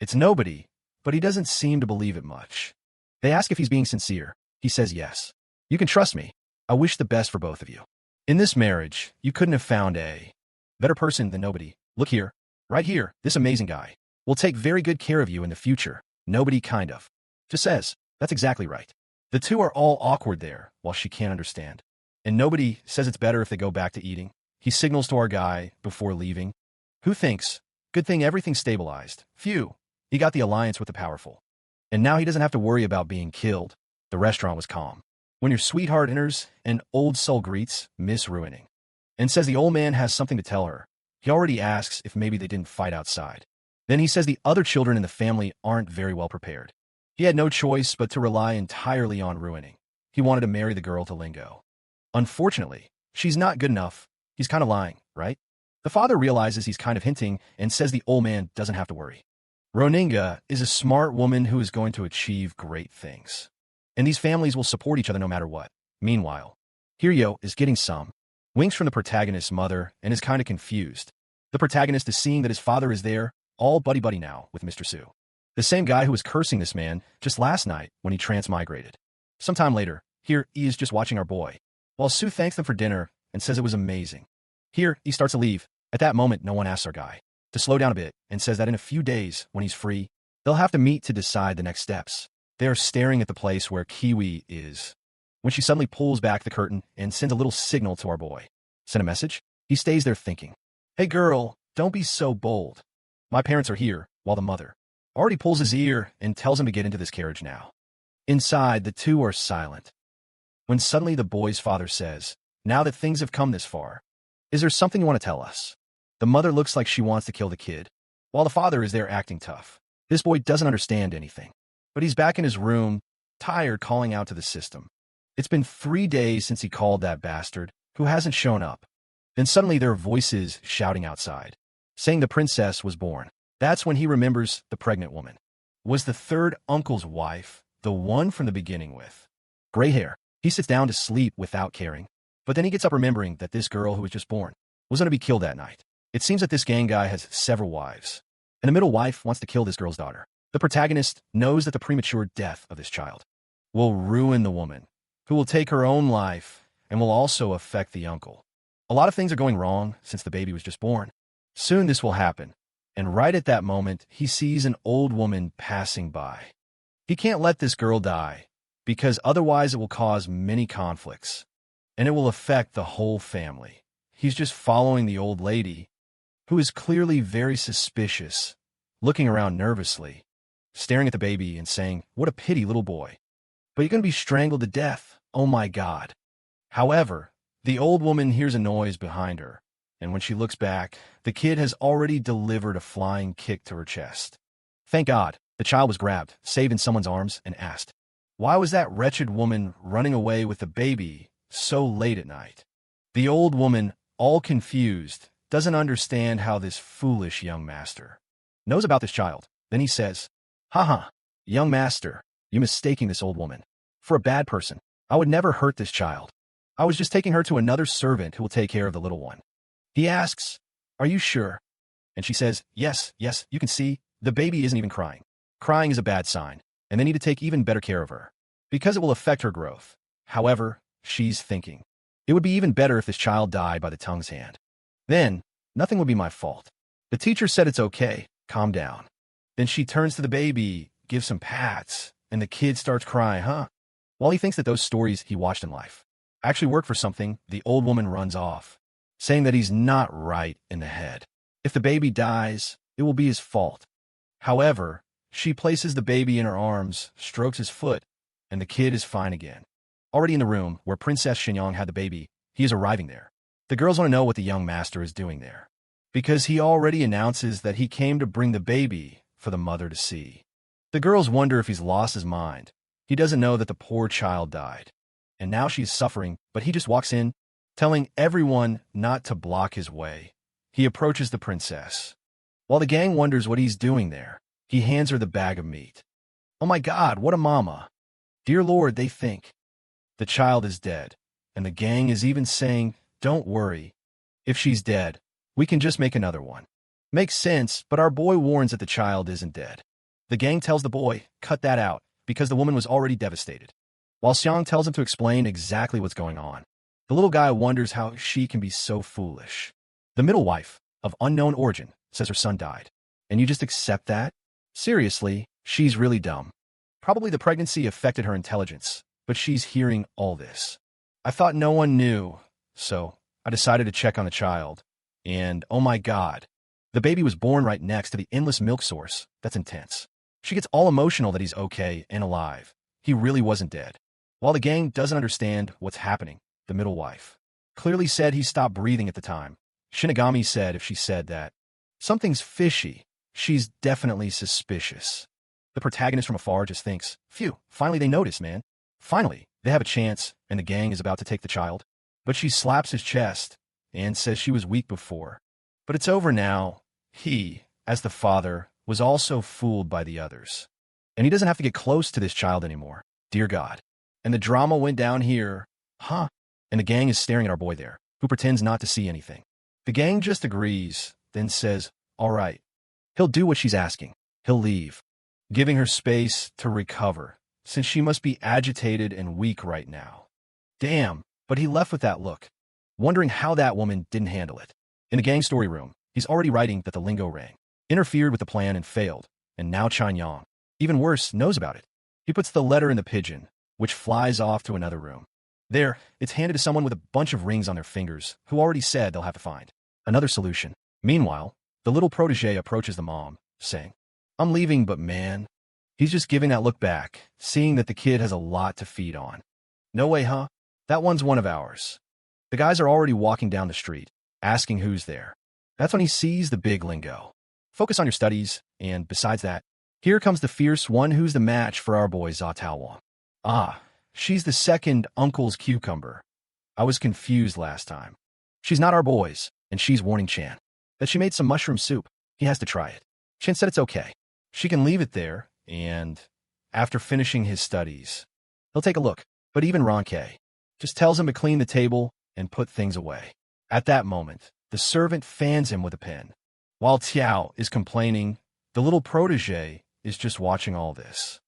It's nobody, but he doesn't seem to believe it much. They ask if he's being sincere. He says yes. You can trust me. I wish the best for both of you. In this marriage, you couldn't have found a better person than nobody. Look here. Right here, this amazing guy. Will take very good care of you in the future. Nobody kind of. Just says, that's exactly right. The two are all awkward there, while she can't understand. And nobody says it's better if they go back to eating. He signals to our guy before leaving. Who thinks? Good thing everything's stabilized. Phew. He got the alliance with the powerful. And now he doesn't have to worry about being killed. The restaurant was calm. When your sweetheart enters, an old soul greets Miss Ruining and says the old man has something to tell her. He already asks if maybe they didn't fight outside. Then he says the other children in the family aren't very well prepared. He had no choice but to rely entirely on Ruining. He wanted to marry the girl to Lingo. Unfortunately, she's not good enough. He's kind of lying, right? The father realizes he's kind of hinting and says the old man doesn't have to worry. Roninga is a smart woman who is going to achieve great things. And these families will support each other no matter what. Meanwhile, Hiryo is getting some winks from the protagonist's mother and is kind of confused. The protagonist is seeing that his father is there, all buddy-buddy now with Mr. Su. The same guy who was cursing this man just last night when he transmigrated. Sometime later, here he is just watching our boy, while Su thanks them for dinner and says it was amazing. Here, he starts to leave. At that moment, no one asks our guy to slow down a bit and says that in a few days, when he's free, they'll have to meet to decide the next steps. They are staring at the place where Kiwi is, when she suddenly pulls back the curtain and sends a little signal to our boy. Send a message? He stays there thinking, hey girl, don't be so bold. My parents are here, while the mother already pulls his ear and tells him to get into this carriage now. Inside, the two are silent. When suddenly the boy's father says, now that things have come this far, is there something you want to tell us? The mother looks like she wants to kill the kid, while the father is there acting tough. This boy doesn't understand anything, but he's back in his room, tired calling out to the system. It's been 3 days since he called that bastard, who hasn't shown up. Then suddenly there are voices shouting outside, saying the princess was born. That's when he remembers the pregnant woman was the third uncle's wife, the one from the beginning with gray hair. He sits down to sleep without caring, but then he gets up remembering that this girl who was just born was going to be killed that night. It seems that this gang guy has several wives, and the middle wife wants to kill this girl's daughter. The protagonist knows that the premature death of this child will ruin the woman, who will take her own life and will also affect the uncle. A lot of things are going wrong since the baby was just born. Soon this will happen, and right at that moment, he sees an old woman passing by. He can't let this girl die, because otherwise it will cause many conflicts, and it will affect the whole family. He's just following the old lady, who is clearly very suspicious, looking around nervously, staring at the baby and saying, what a pity, little boy. But you're going to be strangled to death. Oh my God. However, the old woman hears a noise behind her, and when she looks back, the kid has already delivered a flying kick to her chest. Thank God, the child was grabbed, saved in someone's arms, and asked, why was that wretched woman running away with the baby so late at night? The old woman, all confused, doesn't understand how this foolish young master knows about this child. Then he says, haha, young master, you're mistaking this old woman for a bad person. I would never hurt this child. I was just taking her to another servant who will take care of the little one. He asks, are you sure? And she says, yes, you can see, the baby isn't even crying. Crying is a bad sign, and they need to take even better care of her, because it will affect her growth. However, she's thinking, it would be even better if this child died by the tongue's hand. Then, nothing would be my fault. The teacher said it's okay, calm down. Then she turns to the baby, gives some pats, and the kid starts crying, huh? While he thinks that those stories he watched in life actually work for something, the old woman runs off, saying that he's not right in the head. If the baby dies, it will be his fault. However, She places the baby in her arms, strokes his foot, and the kid is fine again. Already in the room where Princess Shenyang had the baby, he is arriving there. The girls want to know what the young master is doing there, because he already announces that he came to bring the baby for the mother to see. The girls wonder if he's lost his mind. He doesn't know that the poor child died, and now she's suffering, but he just walks in, telling everyone not to block his way. He approaches the princess. While the gang wonders what he's doing there, he hands her the bag of meat. Oh my God, what a mama. Dear Lord, they think. The child is dead, and the gang is even saying, don't worry. If she's dead, we can just make another one. Makes sense, but our boy warns that the child isn't dead. The gang tells the boy, cut that out, because the woman was already devastated. While Xiang tells him to explain exactly what's going on, the little guy wonders how she can be so foolish. The middle wife, of unknown origin, says her son died. And you just accept that? Seriously, she's really dumb. Probably the pregnancy affected her intelligence, but she's hearing all this. I thought no one knew, so I decided to check on the child. And oh my God, the baby was born right next to the endless milk source. That's intense. She gets all emotional that he's okay and alive. He really wasn't dead. While the gang doesn't understand what's happening, the middle wife clearly said he stopped breathing at the time. Shinigami said if she said that something's fishy, she's definitely suspicious. The protagonist from afar just thinks, phew, finally they notice, man. Finally, they have a chance, and the gang is about to take the child. But she slaps his chest and says she was weak before. But it's over now. He, as the father, was also fooled by the others. And he doesn't have to get close to this child anymore. Dear God. And the drama went down here. Huh? And the gang is staring at our boy there, who pretends not to see anything. The gang just agrees, then says, all right. He'll do what she's asking. He'll leave, giving her space to recover, since she must be agitated and weak right now. Damn, but he left with that look, wondering how that woman didn't handle it. In the gang story room, he's already writing that the lingo rang, interfered with the plan and failed, and now Chan Yang, even worse, knows about it. He puts the letter in the pigeon, which flies off to another room. There, it's handed to someone with a bunch of rings on their fingers, who already said they'll have to find another solution. Meanwhile, the little protege approaches the mom, saying, I'm leaving, but man. He's just giving that look back, seeing that the kid has a lot to feed on. No way, huh? That one's one of ours. The guys are already walking down the street, asking who's there. That's when he sees the big lingo. Focus on your studies, and besides that, here comes the fierce one who's the match for our boy Za Taowang. Ah, she's the second uncle's cucumber. I was confused last time. She's not our boy's, and she's warning Chan that she made some mushroom soup. He has to try it. Chan said it's okay. She can leave it there, and after finishing his studies, he'll take a look. But even Ronke just tells him to clean the table and put things away. At that moment, the servant fans him with a pen. While Tiao is complaining, the little protege is just watching all this.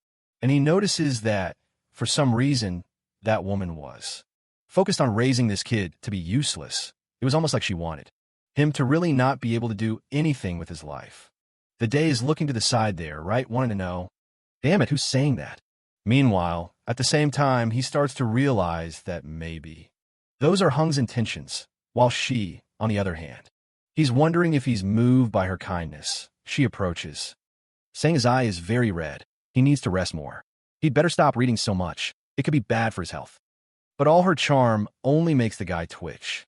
And he notices that, for some reason, that woman was focused on raising this kid to be useless. It was almost like she wanted him to really not be able to do anything with his life. The day is looking to the side there, right? Wanting to know, damn it, who's saying that? Meanwhile, at the same time, he starts to realize that maybe those are Hung's intentions, while she, on the other hand, he's wondering if he's moved by her kindness. She approaches, saying his eye is very red. He needs to rest more. He'd better stop reading so much. It could be bad for his health. But all her charm only makes the guy twitch.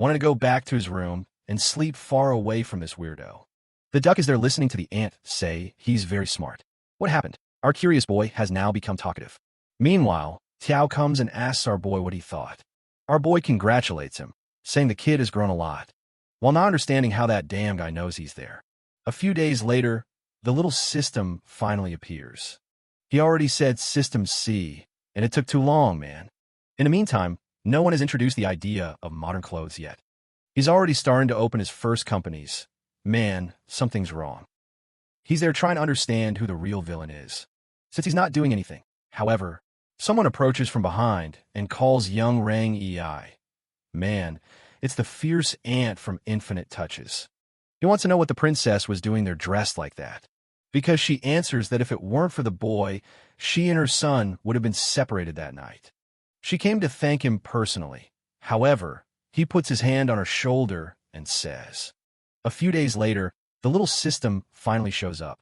Wanted to go back to his room and sleep far away from this weirdo. The duck is there listening to the ant say he's very smart. What happened? Our curious boy has now become talkative. Meanwhile, Tiao comes and asks our boy what he thought. Our boy congratulates him, saying the kid has grown a lot, while not understanding how that damn guy knows he's there. A few days later, the little system finally appears. He already said System C, and it took too long, man. In the meantime, no one has introduced the idea of modern clothes yet. He's already starting to open his first companies. Man, something's wrong. He's there trying to understand who the real villain is, since he's not doing anything. However, someone approaches from behind and calls young Rang Ei. Man, it's the fierce ant from Infinite Touches. He wants to know what the princess was doing there dressed like that, because she answers that if it weren't for the boy, she and her son would have been separated that night. She came to thank him personally. However, he puts his hand on her shoulder and says. A few days later, the little system finally shows up.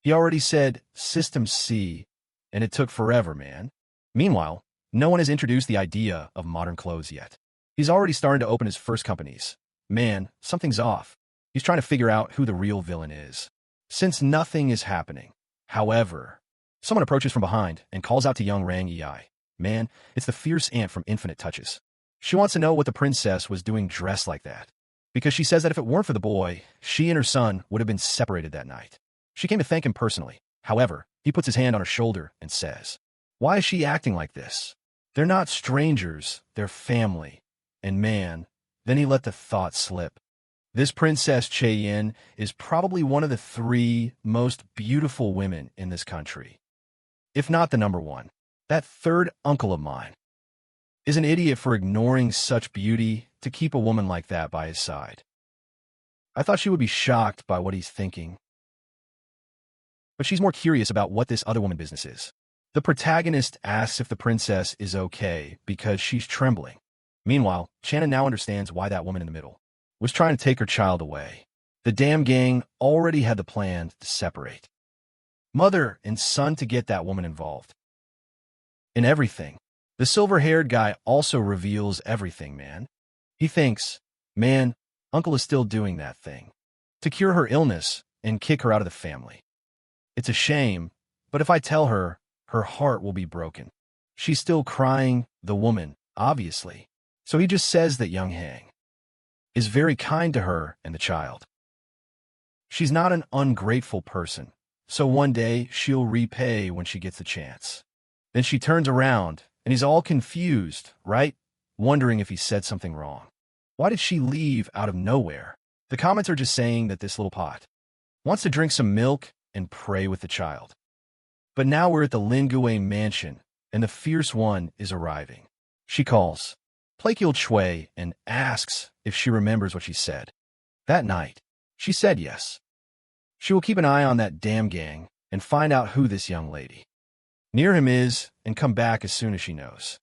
He already said System C, and it took forever, man. Meanwhile, no one has introduced the idea of modern clothes yet. He's already starting to open his first companies. Man, something's off. He's trying to figure out who the real villain is. Since nothing is happening. However, someone approaches from behind and calls out to young Rang Ei. Man, it's the fierce aunt from Infinite Touches. She wants to know what the princess was doing dressed like that. Because she says that if it weren't for the boy, she and her son would have been separated that night. She came to thank him personally. However, he puts his hand on her shoulder and says, "Why is she acting like this? They're not strangers, they're family." And man, then he let the thought slip. This Princess Cheyenne is probably one of the 3 most beautiful women in this country. If not the number 1. That third uncle of mine is an idiot for ignoring such beauty to keep a woman like that by his side. I thought she would be shocked by what he's thinking. But she's more curious about what this other woman business is. The protagonist asks if the princess is okay because she's trembling. Meanwhile, Shannon now understands why that woman in the middle was trying to take her child away. The damn gang already had the plan to separate mother and son to get that woman involved in everything. The silver-haired guy also reveals everything, man. He thinks, man, uncle is still doing that thing to cure her illness and kick her out of the family. It's a shame, but if I tell her, her heart will be broken. She's still crying, the woman, obviously. So he just says that young Hang is very kind to her and the child. She's not an ungrateful person, so one day she'll repay when she gets the chance. Then she turns around, and he's all confused, right? Wondering if he said something wrong. Why did she leave out of nowhere? The comments are just saying that this little pot wants to drink some milk and pray with the child. But now we're at the Lingue mansion, and the fierce one is arriving. She calls Plakiel Chui and asks if she remembers what she said. That night, she said yes. She will keep an eye on that damn gang and find out who this young lady near him is and come back as soon as she knows.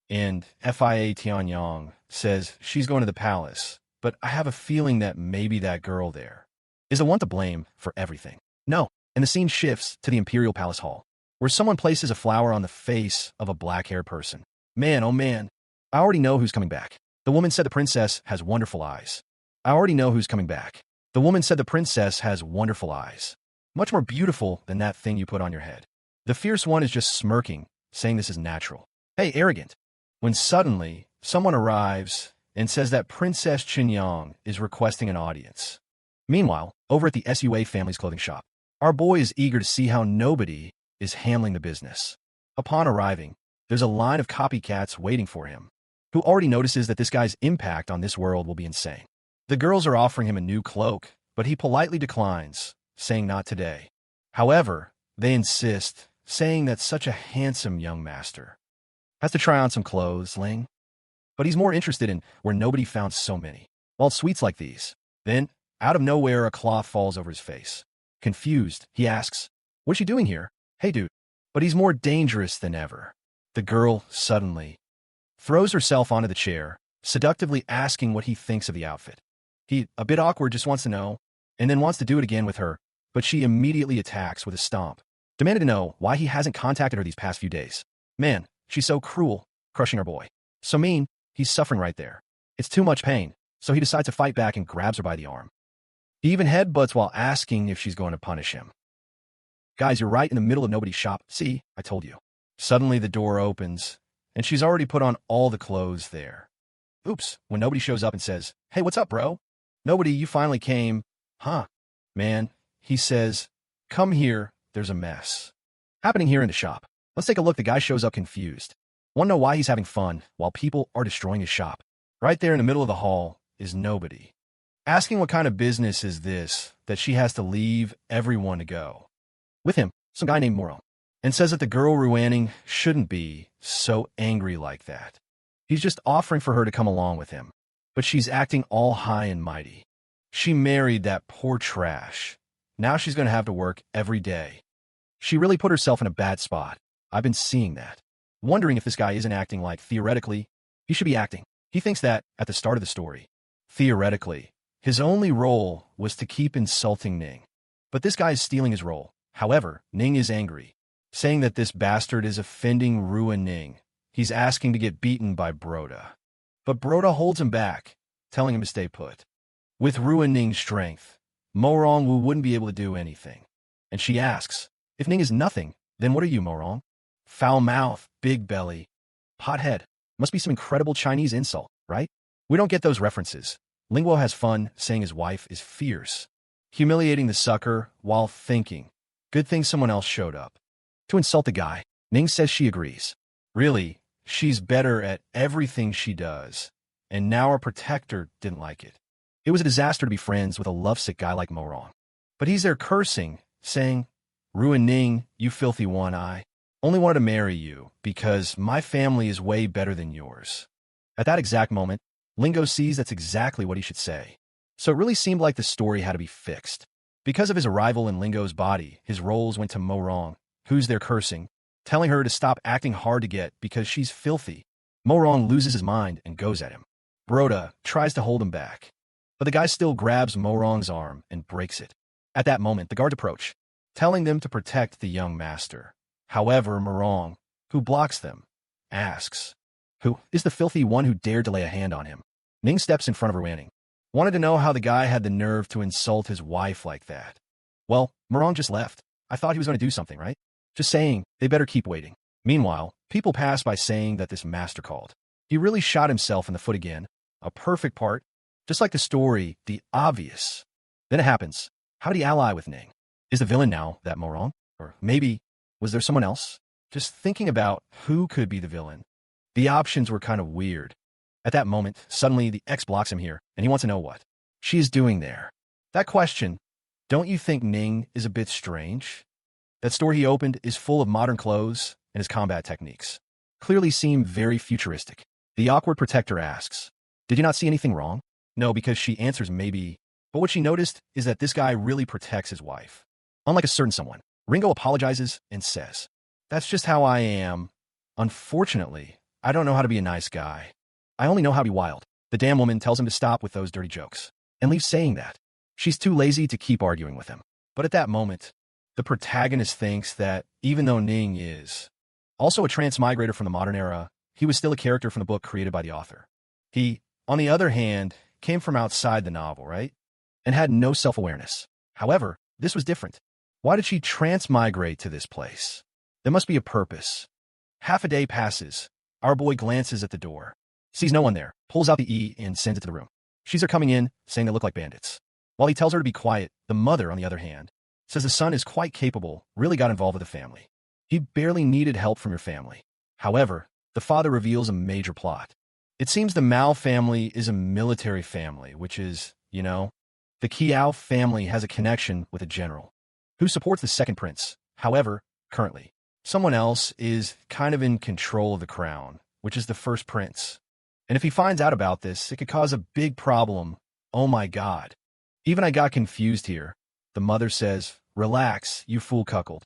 And FIA Tianyang says she's going to the palace, but I have a feeling that maybe that girl there is the one to blame for everything. No, and the scene shifts to the Imperial Palace Hall, where someone places a flower on the face of a black-haired person. Man, oh man, I already know who's coming back. The woman said the princess has wonderful eyes. I already know who's coming back. The woman said the princess has wonderful eyes. Much more beautiful than that thing you put on your head. The fierce one is just smirking, saying this is natural. Hey, arrogant. When suddenly, someone arrives and says that Princess Chinyang is requesting an audience. Meanwhile, over at the SUA family's clothing shop, our boy is eager to see how nobody is handling the business. Upon arriving, there's a line of copycats waiting for him, who already notices that this guy's impact on this world will be insane. The girls are offering him a new cloak, but he politely declines, saying not today. However, they insist, saying that such a handsome young master has to try on some clothes, Ling. But he's more interested in where nobody found so many wild sweets like these. Then, out of nowhere, a cloth falls over his face. Confused, he asks, "What's she doing here? Hey, dude." But he's more dangerous than ever. The girl, suddenly, throws herself onto the chair, seductively asking what he thinks of the outfit. He, a bit awkward, just wants to know, and then wants to do it again with her, but she immediately attacks with a stomp, demanded to know why he hasn't contacted her these past few days. Man, she's so cruel, crushing our boy. So mean, he's suffering right there. It's too much pain, so he decides to fight back and grabs her by the arm. He even headbutts while asking if she's going to punish him. Guys, you're right in the middle of nobody's shop. See, I told you. Suddenly the door opens, and she's already put on all the clothes there. Oops, when nobody shows up and says, "Hey, what's up, bro? Nobody, you finally came." Huh. Man, he says, "Come here, there's a mess happening here in the shop." Let's take a look. The guy shows up confused. Want to know why he's having fun while people are destroying his shop? Right there in the middle of the hall is nobody. Asking what kind of business is this that she has to leave everyone to go with him, some guy named Moro, and says that the girl Ruaning shouldn't be so angry like that. He's just offering for her to come along with him, but she's acting all high and mighty. She married that poor trash. Now she's going to have to work every day. She really put herself in a bad spot. I've been seeing that. Wondering if this guy isn't acting like, theoretically, he should be acting. He thinks that, at the start of the story, theoretically, his only role was to keep insulting Ning. But this guy is stealing his role. However, Ning is angry, saying that this bastard is offending Ruin Ning. He's asking to get beaten by Broda. But Broda holds him back, telling him to stay put. With Ruin Ning's strength, Morong Wu wouldn't be able to do anything. And she asks, if Ning is nothing, then what are you, Morong? Foul mouth, big belly, pothead. Must be some incredible Chinese insult, right? We don't get those references. Lingguo has fun saying his wife is fierce, humiliating the sucker while thinking, good thing someone else showed up. To insult the guy, Ning says she agrees. Really, she's better at everything she does, and now our protector didn't like it. It was a disaster to be friends with a lovesick guy like Morong. But he's there cursing, saying, Ruin Ning, you filthy one, I only wanted to marry you because my family is way better than yours. At that exact moment, Lingo sees that's exactly what he should say. So it really seemed like the story had to be fixed. Because of his arrival in Lingo's body, his roles went to Morong, who's there cursing, telling her to stop acting hard to get because she's filthy. Morong loses his mind and goes at him. Broda tries to hold him back, but the guy still grabs Morong's arm and breaks it. At that moment, the guards approach, telling them to protect the young master. However, Morong, who blocks them, asks, who is the filthy one who dared to lay a hand on him? Ning steps in front of her Wanning. Wanted to know how the guy had the nerve to insult his wife like that. Well, Morong just left. I thought he was going to do something, right? Just saying, they better keep waiting. Meanwhile, people pass by saying that this master called. He really shot himself in the foot again. A perfect part. Just like the story, the obvious. Then it happens. How did he ally with Ning? Is the villain now that Morong? Or maybe, was there someone else? Just thinking about who could be the villain. The options were kind of weird. At that moment, suddenly the ex blocks him here, and he wants to know what she is doing there. That question, don't you think Ning is a bit strange? That store he opened is full of modern clothes, and his combat techniques clearly seem very futuristic. The awkward protector asks, did you not see anything wrong? No, because she answers maybe, but what she noticed is that this guy really protects his wife. Unlike a certain someone, Ringo apologizes and says, that's just how I am. Unfortunately, I don't know how to be a nice guy. I only know how to be wild. The damn woman tells him to stop with those dirty jokes and leaves saying that. She's too lazy to keep arguing with him. But at that moment, the protagonist thinks that even though Ning is also a transmigrator from the modern era, he was still a character from the book created by the author. He, on the other hand, came from outside the novel, right? And had no self-awareness. However, this was different. Why did she transmigrate to this place? There must be a purpose. Half a day passes. Our boy glances at the door, sees no one there, pulls out the E and sends it to the room. She's coming in, saying they look like bandits. While he tells her to be quiet, the mother, on the other hand, says the son is quite capable, really got involved with the family. He barely needed help from your family. However, the father reveals a major plot. It seems the Mao family is a military family, which is, the Kiao family has a connection with a general who supports the second prince. However, currently, someone else is kind of in control of the crown, which is the first prince. And if he finds out about this, it could cause a big problem. Oh my God. Even I got confused here. The mother says, relax, you fool cuckold.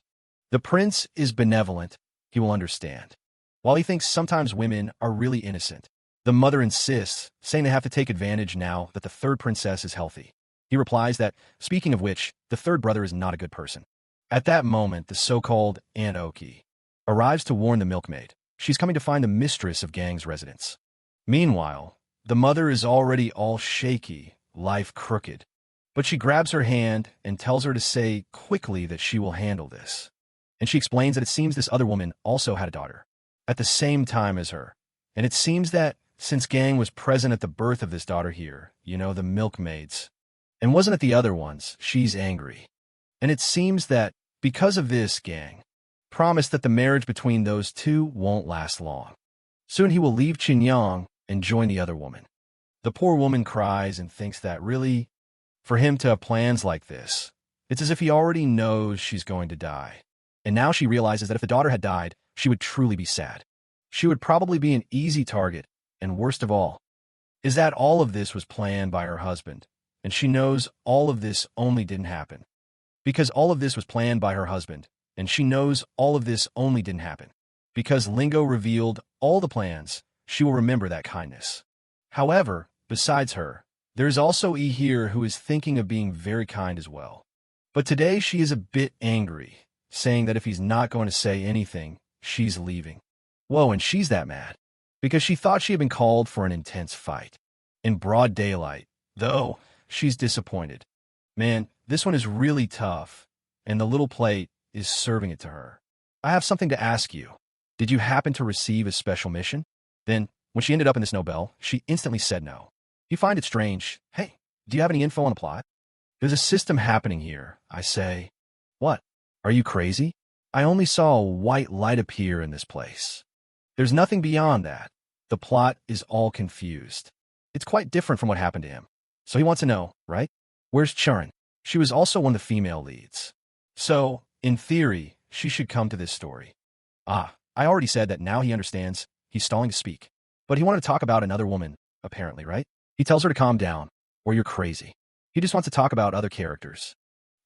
The prince is benevolent. He will understand. While he thinks sometimes women are really innocent, the mother insists, saying they have to take advantage now that the third princess is healthy. He replies that, speaking of which, the third brother is not a good person. At that moment, the so-called Aunt Oki arrives to warn the milkmaid. She's coming to find the mistress of Gang's residence. Meanwhile, the mother is already all shaky, life crooked. But she grabs her hand and tells her to say quickly that she will handle this. And she explains that it seems this other woman also had a daughter at the same time as her. And it seems that since Gang was present at the birth of this daughter here, the milkmaids, and wasn't at the other ones, she's angry. And it seems that because of this, Gang promised that the marriage between those two won't last long. Soon he will leave Qinyang and join the other woman. The poor woman cries and thinks that really, for him to have plans like this, it's as if he already knows she's going to die. And now she realizes that if the daughter had died, she would truly be sad. She would probably be an easy target, and worst of all, is that all of this was planned by her husband, and she knows all of this only didn't happen. Because all of this was planned by her husband, and she knows all of this only didn't happen. Because Lingo revealed all the plans, she will remember that kindness. However, besides her, there's also E here who is thinking of being very kind as well. But today she is a bit angry, saying that if he's not going to say anything, she's leaving. Whoa, and she's that mad because she thought she had been called for an intense fight. In broad daylight, though, she's disappointed. Man, this one is really tough, and the little plate is serving it to her. I have something to ask you. Did you happen to receive a special mission? Then, when she ended up in this Nobel, she instantly said no. You find it strange. Hey, do you have any info on the plot? There's a system happening here, I say. What? Are you crazy? I only saw a white light appear in this place. There's nothing beyond that. The plot is all confused. It's quite different from what happened to him. So he wants to know, right? Where's Churin? She was also one of the female leads. So, in theory, she should come to this story. Ah, I already said that now he understands. He's stalling to speak. But he wanted to talk about another woman, apparently, right? He tells her to calm down, or you're crazy. He just wants to talk about other characters.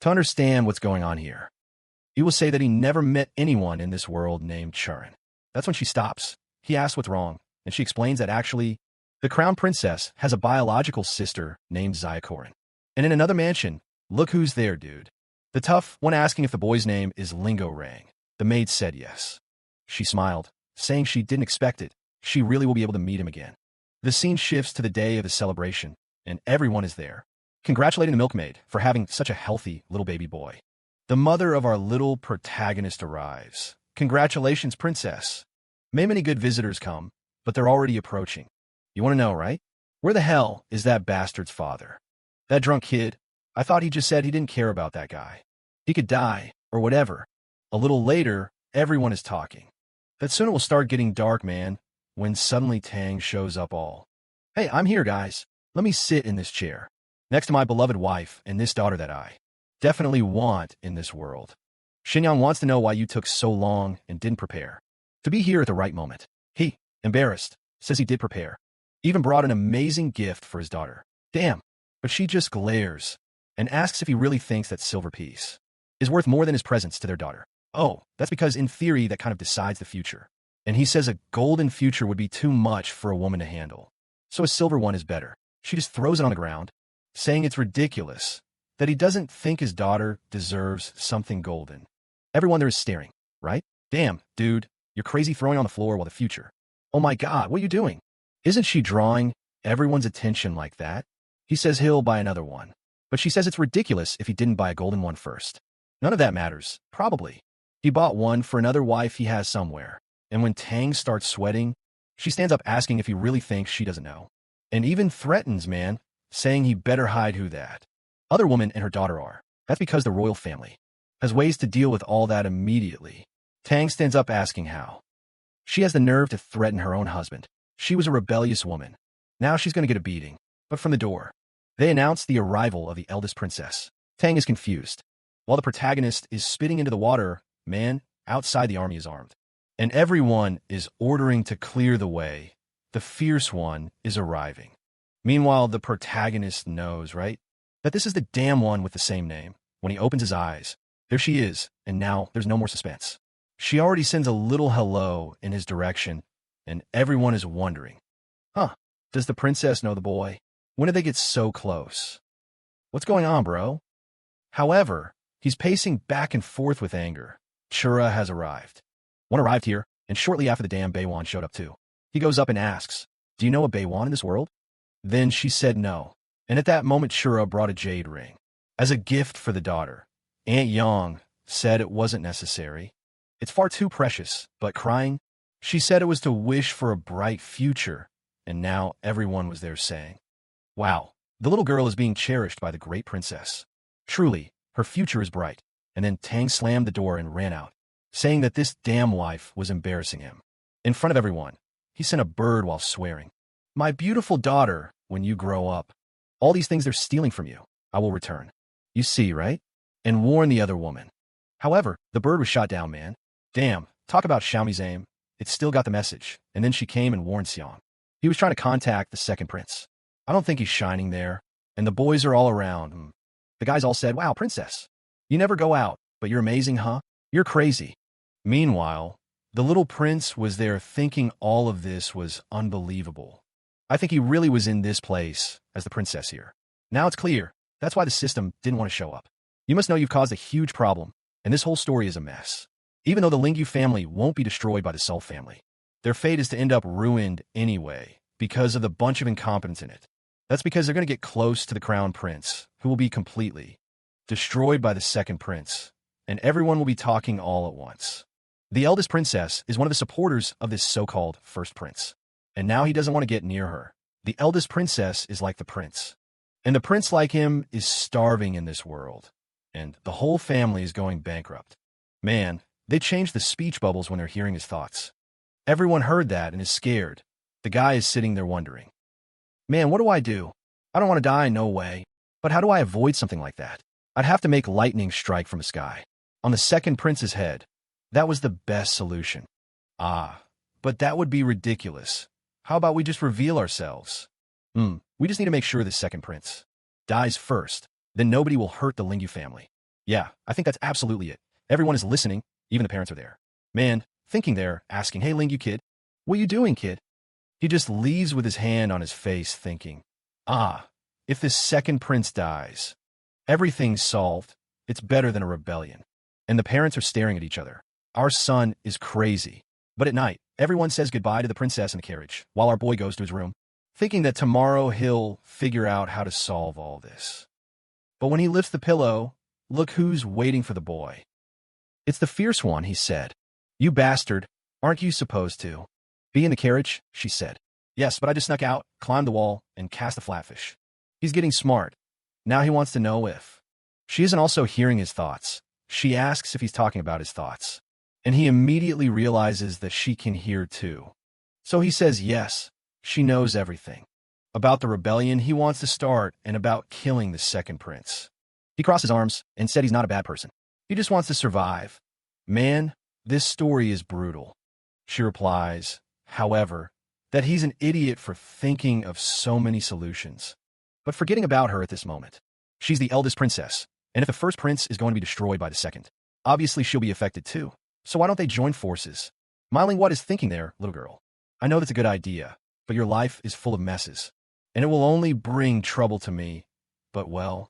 To understand what's going on here, he will say that he never met anyone in this world named Churin. That's when she stops. He asks what's wrong, and she explains that actually, the crown princess has a biological sister named Xiakorin. And in another mansion, look who's there, dude. The tough one asking if the boy's name is Lingo Rang. The maid said yes. She smiled, saying she didn't expect it. She really will be able to meet him again. The scene shifts to the day of the celebration, and everyone is there, congratulating the milkmaid for having such a healthy little baby boy. The mother of our little protagonist arrives. Congratulations, princess. Many good visitors come, but they're already approaching. You want to know, right? Where the hell is that bastard's father? That drunk kid? I thought he just said he didn't care about that guy. He could die, or whatever. A little later, everyone is talking. That soon it will start getting dark, man, when suddenly Tang shows up all. Hey, I'm here, guys. Let me sit in this chair, next to my beloved wife and this daughter that I definitely want in this world. Xinyang wants to know why you took so long and didn't prepare. To be here at the right moment. He, embarrassed, says he did prepare. Even brought an amazing gift for his daughter. Damn. But she just glares and asks if he really thinks that silver piece is worth more than his presents to their daughter. Oh, that's because in theory that kind of decides the future. And he says a golden future would be too much for a woman to handle. So a silver one is better. She just throws it on the ground, saying it's ridiculous, that he doesn't think his daughter deserves something golden. Everyone there is staring, right? Damn, dude, you're crazy throwing on the floor while the future. Oh my God, what are you doing? Isn't she drawing everyone's attention like that? He says he'll buy another one. But she says it's ridiculous if he didn't buy a golden one first. None of that matters, probably. He bought one for another wife he has somewhere. And when Tang starts sweating, she stands up asking if he really thinks she doesn't know. And even threatens, man, saying he better hide who that other woman and her daughter are. That's because the royal family has ways to deal with all that immediately. Tang stands up asking how. She has the nerve to threaten her own husband. She was a rebellious woman. Now she's going to get a beating. But from the door, they announce the arrival of the eldest princess. Tang is confused. While the protagonist is spitting into the water, man, outside the army is armed. And everyone is ordering to clear the way. The fierce one is arriving. Meanwhile, the protagonist knows, right, that this is the damn one with the same name. When he opens his eyes, there she is, and now there's no more suspense. She already sends a little hello in his direction, and everyone is wondering, huh, does the princess know the boy? When did they get so close? What's going on, bro? However, he's pacing back and forth with anger. Chura has arrived. One arrived here, and shortly after the damn Beiwan showed up too. He goes up and asks, do you know a Beiwan in this world? Then she said no, and at that moment Chura brought a jade ring as a gift for the daughter. Aunt Yang said it wasn't necessary. It's far too precious, but crying, she said it was to wish for a bright future, and now everyone was there saying, wow, the little girl is being cherished by the great princess. Truly, her future is bright. And then Tang slammed the door and ran out, saying that this damn wife was embarrassing him. In front of everyone, he sent a bird while swearing, my beautiful daughter, when you grow up, all these things they're stealing from you, I will return. You see, right? And warn the other woman. However, the bird was shot down, man. Damn, talk about Xiaomi's aim. It still got the message. And then she came and warned Xiang. He was trying to contact the second prince. I don't think he's shining there. And the boys are all around. The guys all said, wow, princess. You never go out, but you're amazing, huh? You're crazy. Meanwhile, the little prince was there thinking all of this was unbelievable. I think he really was in this place as the princess here. Now it's clear. That's why the system didn't want to show up. You must know you've caused a huge problem, and this whole story is a mess. Even though the Lingyu family won't be destroyed by the Sul family, their fate is to end up ruined anyway because of the bunch of incompetence in it. That's because they're going to get close to the crown prince, who will be completely destroyed by the second prince, and everyone will be talking all at once. The eldest princess is one of the supporters of this so-called first prince, and now he doesn't want to get near her. The eldest princess is like the prince, and the prince like him is starving in this world, and the whole family is going bankrupt. Man, they change the speech bubbles when they're hearing his thoughts. Everyone heard that and is scared. The guy is sitting there wondering, man, what do I do? I don't want to die, no way. But how do I avoid something like that? I'd have to make lightning strike from the sky on the second prince's head. That was the best solution. Ah, but that would be ridiculous. How about we just reveal ourselves? We just need to make sure the second prince dies first. Then nobody will hurt the Lingyu family. Yeah, I think that's absolutely it. Everyone is listening. Even the parents are there. Man, thinking there, asking, hey, Lingyu kid, what you doing, kid? He just leaves with his hand on his face, thinking, if this second prince dies, everything's solved. It's better than a rebellion. And the parents are staring at each other. Our son is crazy. But at night, everyone says goodbye to the princess in the carriage, while our boy goes to his room, thinking that tomorrow he'll figure out how to solve all this. But when he lifts the pillow, look who's waiting for the boy. It's the fierce one, he said. You bastard, aren't you supposed to be in the carriage? She said. Yes, but I just snuck out, climbed the wall, and cast a flatfish. He's getting smart. Now he wants to know if she isn't also hearing his thoughts. She asks if he's talking about his thoughts, and he immediately realizes that she can hear too. So he says yes, she knows everything. About the rebellion he wants to start and about killing the second prince. He crossed his arms and said he's not a bad person. He just wants to survive. Man, this story is brutal. She replies, however, that he's an idiot for thinking of so many solutions. But forgetting about her at this moment. She's the eldest princess, and if the first prince is going to be destroyed by the second, obviously she'll be affected too. So why don't they join forces? Smiling, what is thinking there, little girl? I know that's a good idea, but your life is full of messes, and it will only bring trouble to me. But well,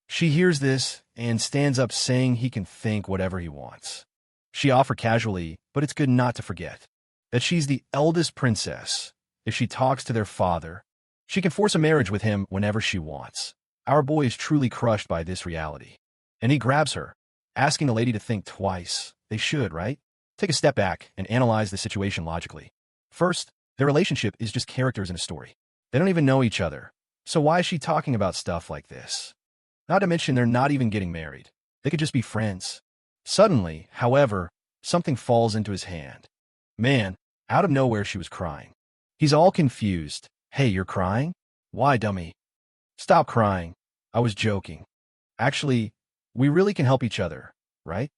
she hears this and stands up saying he can think whatever he wants. She offered casually, but it's good not to forget that she's the eldest princess. If she talks to their father, she can force a marriage with him whenever she wants. Our boy is truly crushed by this reality. And he grabs her, asking the lady to think twice. They should, right? Take a step back and analyze the situation logically. First, their relationship is just characters in a story. They don't even know each other. So why is she talking about stuff like this? Not to mention they're not even getting married. They could just be friends. Suddenly, however, something falls into his hand. Man, out of nowhere she was crying. He's all confused. Hey, you're crying? Why, dummy? Stop crying. I was joking. Actually, we really can help each other, right?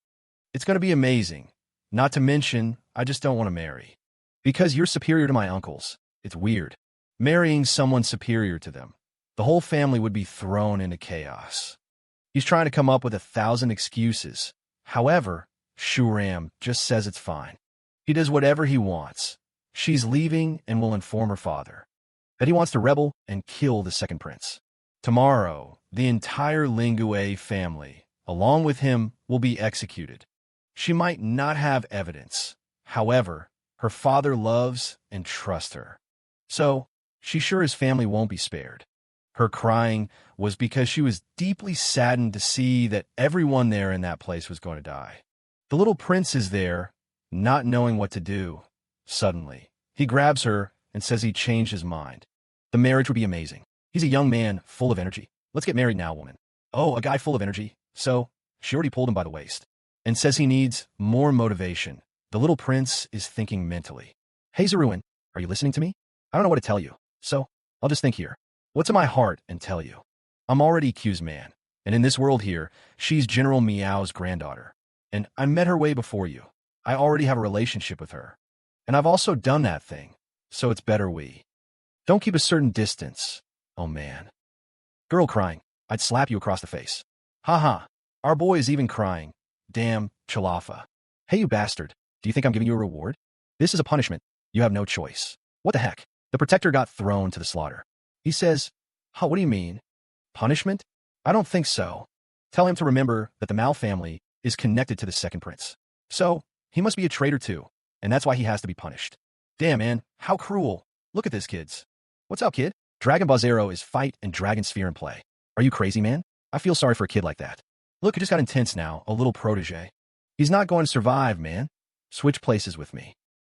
It's going to be amazing. Not to mention, I just don't want to marry. Because you're superior to my uncles. It's weird. Marrying someone superior to them. The whole family would be thrown into chaos. He's trying to come up with 1,000 excuses. However, Shuram just says it's fine. He does whatever he wants. She's leaving and will inform her father that he wants to rebel and kill the second prince. Tomorrow, the entire Lingyu family, along with him, will be executed. She might not have evidence. However, her father loves and trusts her. So, she's sure his family won't be spared. Her crying was because she was deeply saddened to see that everyone there in that place was going to die. The little prince is there, not knowing what to do. Suddenly, he grabs her and says he changed his mind. The marriage would be amazing. He's a young man full of energy. Let's get married now, woman. Oh, a guy full of energy. So, she already pulled him by the waist and says he needs more motivation. The little prince is thinking mentally. Hey, Zeruin, are you listening to me? I don't know what to tell you, so I'll just think here. What's in my heart and tell you? I'm already Q's man, and in this world here, she's General Meow's granddaughter. And I met her way before you. I already have a relationship with her. And I've also done that thing, so it's better we don't keep a certain distance. Oh man. Girl crying. I'd slap you across the face. Haha. Our boy is even crying. Damn, Chalafa. Hey, you bastard. Do you think I'm giving you a reward? This is a punishment. You have no choice. What the heck? The protector got thrown to the slaughter. He says, huh, what do you mean? Punishment? I don't think so. Tell him to remember that the Mao family is connected to the second prince. So, he must be a traitor too, and that's why he has to be punished. Damn, man, how cruel. Look at this, kids. What's up, kid? Dragon Ball Zero is fight and Dragon Sphere in play. Are you crazy, man? I feel sorry for a kid like that. Look, it just got intense now, a little protege. He's not going to survive, man. Switch places with me.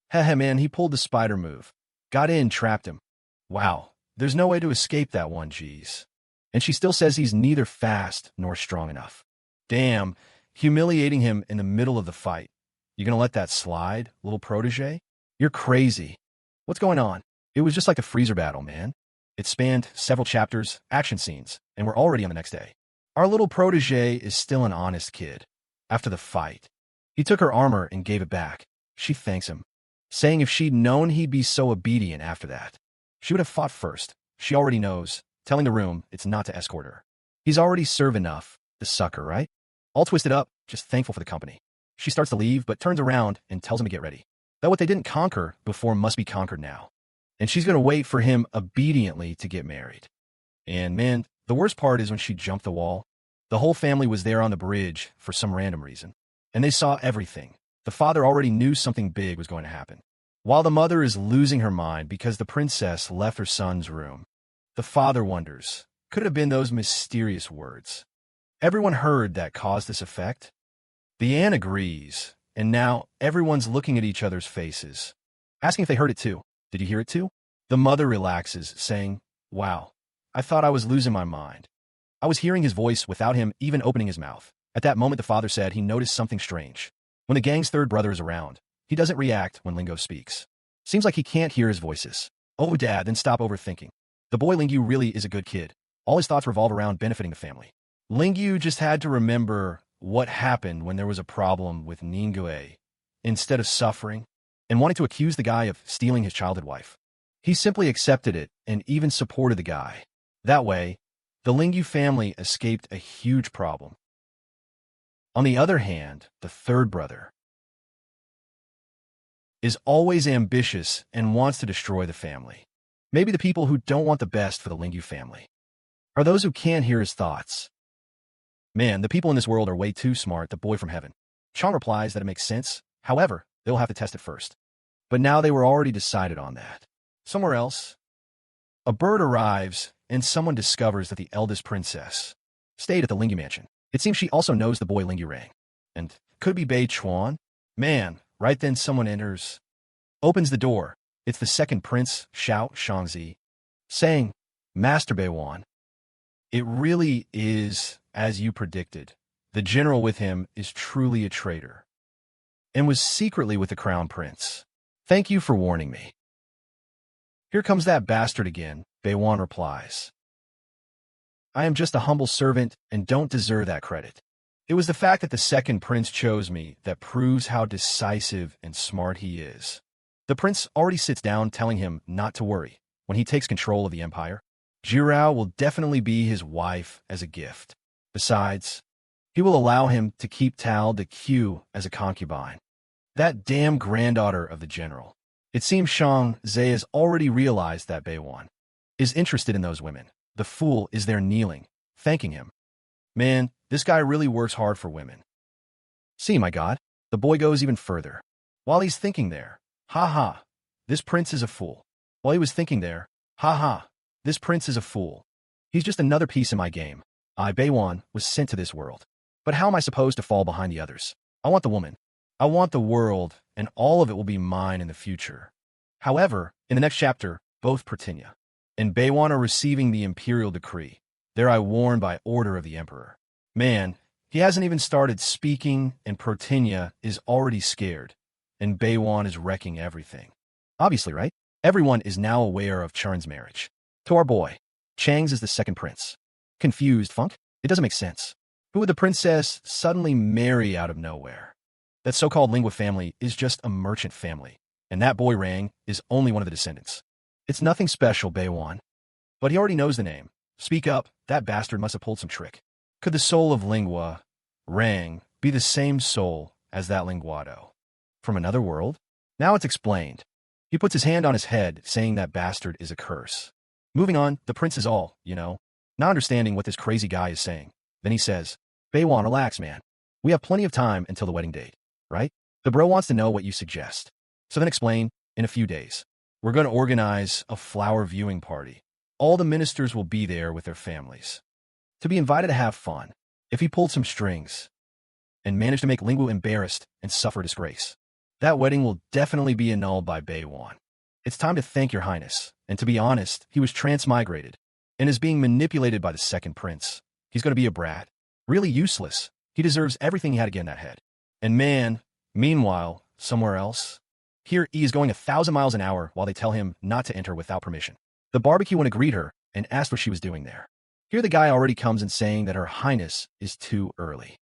Heh, man, he pulled the spider move. Got in, trapped him. Wow, there's no way to escape that one, geez. And she still says he's neither fast nor strong enough. Damn, humiliating him in the middle of the fight. You gonna let that slide, little protege? You're crazy. What's going on? It was just like a freezer battle, man. It spanned several chapters, action scenes, and we're already on the next day. Our little protege is still an honest kid. After the fight, he took her armor and gave it back. She thanks him, saying if she'd known he'd be so obedient after that, she would have fought first. She already knows, telling the room it's not to escort her. He's already served enough, the sucker, right? All twisted up, just thankful for the company. She starts to leave, but turns around and tells him to get ready. That what they didn't conquer before must be conquered now. And she's going to wait for him obediently to get married. And man, the worst part is when she jumped the wall. The whole family was there on the bridge for some random reason. And they saw everything. The father already knew something big was going to happen. While the mother is losing her mind because the princess left her son's room, the father wonders, could it have been those mysterious words everyone heard that caused this effect? The aunt agrees, and now everyone's looking at each other's faces, asking if they heard it too. Did you hear it too? The mother relaxes, saying, wow, I thought I was losing my mind. I was hearing his voice without him even opening his mouth. At that moment, the father said he noticed something strange. When the gang's third brother is around, he doesn't react when Lingo speaks. Seems like he can't hear his voices. Oh, Dad, then stop overthinking. The boy Lingyu really is a good kid. All his thoughts revolve around benefiting the family. Lingyu just had to remember what happened when there was a problem with Ningguei, instead of suffering and wanting to accuse the guy of stealing his childhood wife. He simply accepted it and even supported the guy. That way, the Lingyu family escaped a huge problem. On the other hand, the third brother is always ambitious and wants to destroy the family. Maybe the people who don't want the best for the Lingyu family are those who can't hear his thoughts. Man, the people in this world are way too smart, the boy from heaven. Chong replies that it makes sense. However, they'll have to test it first. But now they were already decided on that. Somewhere else, a bird arrives and someone discovers that the eldest princess stayed at the Lingyu mansion. It seems she also knows the boy Lingyu Rang. And could be Bei Chuan. Man, right then someone enters, opens the door. It's the second prince, Xiao Shangzi, saying, Master Beiwan, it really is as you predicted. The general with him is truly a traitor and was secretly with the crown prince. Thank you for warning me. Here comes that bastard again, Beiwan replies. I am just a humble servant and don't deserve that credit. It was the fact that the second prince chose me that proves how decisive and smart he is. The prince already sits down telling him not to worry. When he takes control of the empire, Jirao will definitely be his wife as a gift. Besides, he will allow him to keep Tao de Q as a concubine. That damn granddaughter of the general. It seems Shang Zhe has already realized that Beiwan is interested in those women. The fool is there kneeling, thanking him. Man, this guy really works hard for women. See, my God, the boy goes even further. While he's thinking there, ha ha, this prince is a fool. While he was thinking there, ha ha, this prince is a fool. He's just another piece in my game. I, Beiwan, was sent to this world. But how am I supposed to fall behind the others? I want the woman. I want the world, and all of it will be mine in the future. However, in the next chapter, both Pratinya and Beiwan are receiving the imperial decree. There I warn by order of the emperor. Man, he hasn't even started speaking, and Pratinya is already scared, and Beiwan is wrecking everything. Obviously, right? Everyone is now aware of Chern's marriage. To our boy, Chang's is the second prince. Confused, Funk? It doesn't make sense. Who would the princess suddenly marry out of nowhere? That so-called Lingua family is just a merchant family, and that boy Rang is only one of the descendants. It's nothing special, Beiwan. But he already knows the name. Speak up, that bastard must have pulled some trick. Could the soul of Lingua, Rang, be the same soul as that Linguado? From another world? Now it's explained. He puts his hand on his head, saying that bastard is a curse. Moving on, the prince is all, not understanding what this crazy guy is saying. Then he says, Baewon, relax, man. We have plenty of time until the wedding date, right? The bro wants to know what you suggest. So then explain, in a few days. We're going to organize a flower viewing party. All the ministers will be there with their families. To be invited to have fun. If he pulled some strings and managed to make Lingwu embarrassed and suffer disgrace, that wedding will definitely be annulled by Baewon. It's time to thank your highness. And to be honest, he was transmigrated and is being manipulated by the second prince. He's going to be a brat. Really useless. He deserves everything he had to get in that head. And man, meanwhile, somewhere else, here he is going 1,000 miles an hour while they tell him not to enter without permission. The barbecue went to greet her and asked what she was doing there. Here the guy already comes in saying that her highness is too early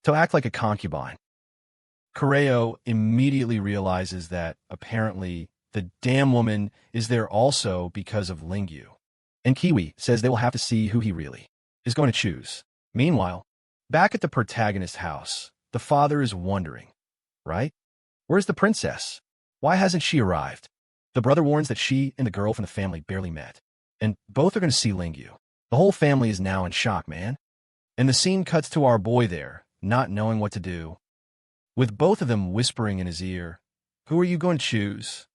to act like a concubine. Koreo immediately realizes that, apparently, the damn woman is there also because of Lingyu. And Kiwi says they will have to see who he really is going to choose. Meanwhile, back at the protagonist's house, the father is wondering, right? Where's the princess? Why hasn't she arrived? The brother warns that she and the girl from the family barely met, and both are going to see Lingyu. The whole family is now in shock, man. And the scene cuts to our boy there, not knowing what to do, with both of them whispering in his ear, "Who are you going to choose?"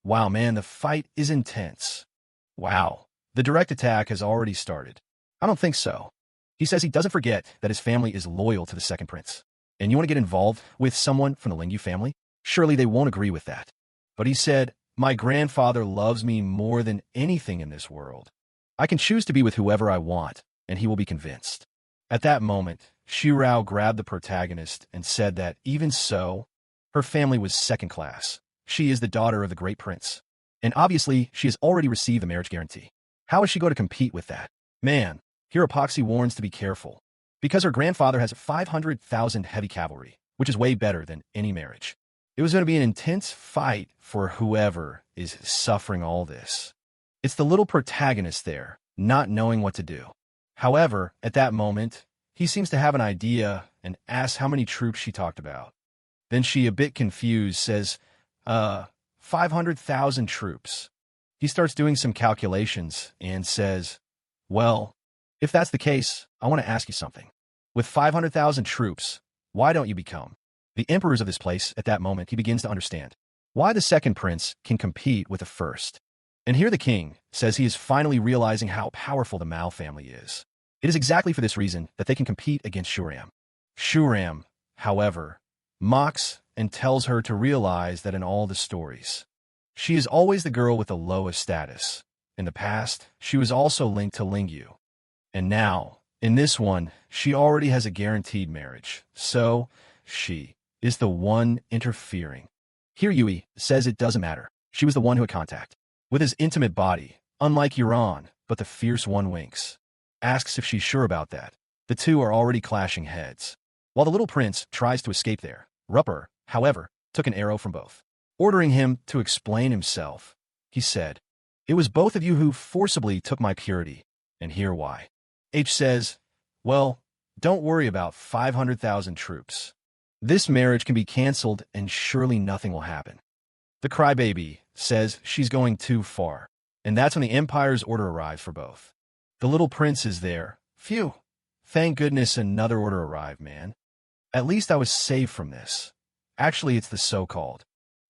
Wow, man, the fight is intense. Wow, the direct attack has already started. I don't think so. He says he doesn't forget that his family is loyal to the second prince. And you want to get involved with someone from the Lingyu family? Surely they won't agree with that. But he said, "My grandfather loves me more than anything in this world. I can choose to be with whoever I want, and he will be convinced." At that moment, Shirao grabbed the protagonist and said that, even so, her family was second class. She is the daughter of the great prince. And obviously, she has already received the marriage guarantee. How is she going to compete with that? Man, here Epoxy warns to be careful, because her grandfather has 500,000 heavy cavalry, which is way better than any marriage. It was going to be an intense fight for whoever is suffering all this. It's the little protagonist there, not knowing what to do. However, at that moment, he seems to have an idea and asks how many troops she talked about. Then she, a bit confused, says, 500,000 troops. He starts doing some calculations and says, "Well, if that's the case, I want to ask you something. With 500,000 troops, why don't you become the emperors of this place?" At that moment, he begins to understand why the second prince can compete with the first. And here the king says he is finally realizing how powerful the Mao family is. It is exactly for this reason that they can compete against Shuram. Shuram, however, mocks and tells her to realize that in all the stories, she is always the girl with the lowest status. In the past, she was also linked to Lingyu. And now, in this one, she already has a guaranteed marriage. So, she is the one interfering. Here Yui says it doesn't matter. She was the one who had contact with his intimate body, unlike Yuran, but the fierce one winks. Asks if she's sure about that. The two are already clashing heads. While the little prince tries to escape there, Rupper, however, took an arrow from both. Ordering him to explain himself, he said, "It was both of you who forcibly took my purity, and here why." H says, "Well, don't worry about 500,000 troops. This marriage can be cancelled and surely nothing will happen." The crybaby says she's going too far, and that's when the Empire's order arrives for both. The little prince is there. Phew. Thank goodness another order arrived, man. At least I was saved from this. Actually, it's the so-called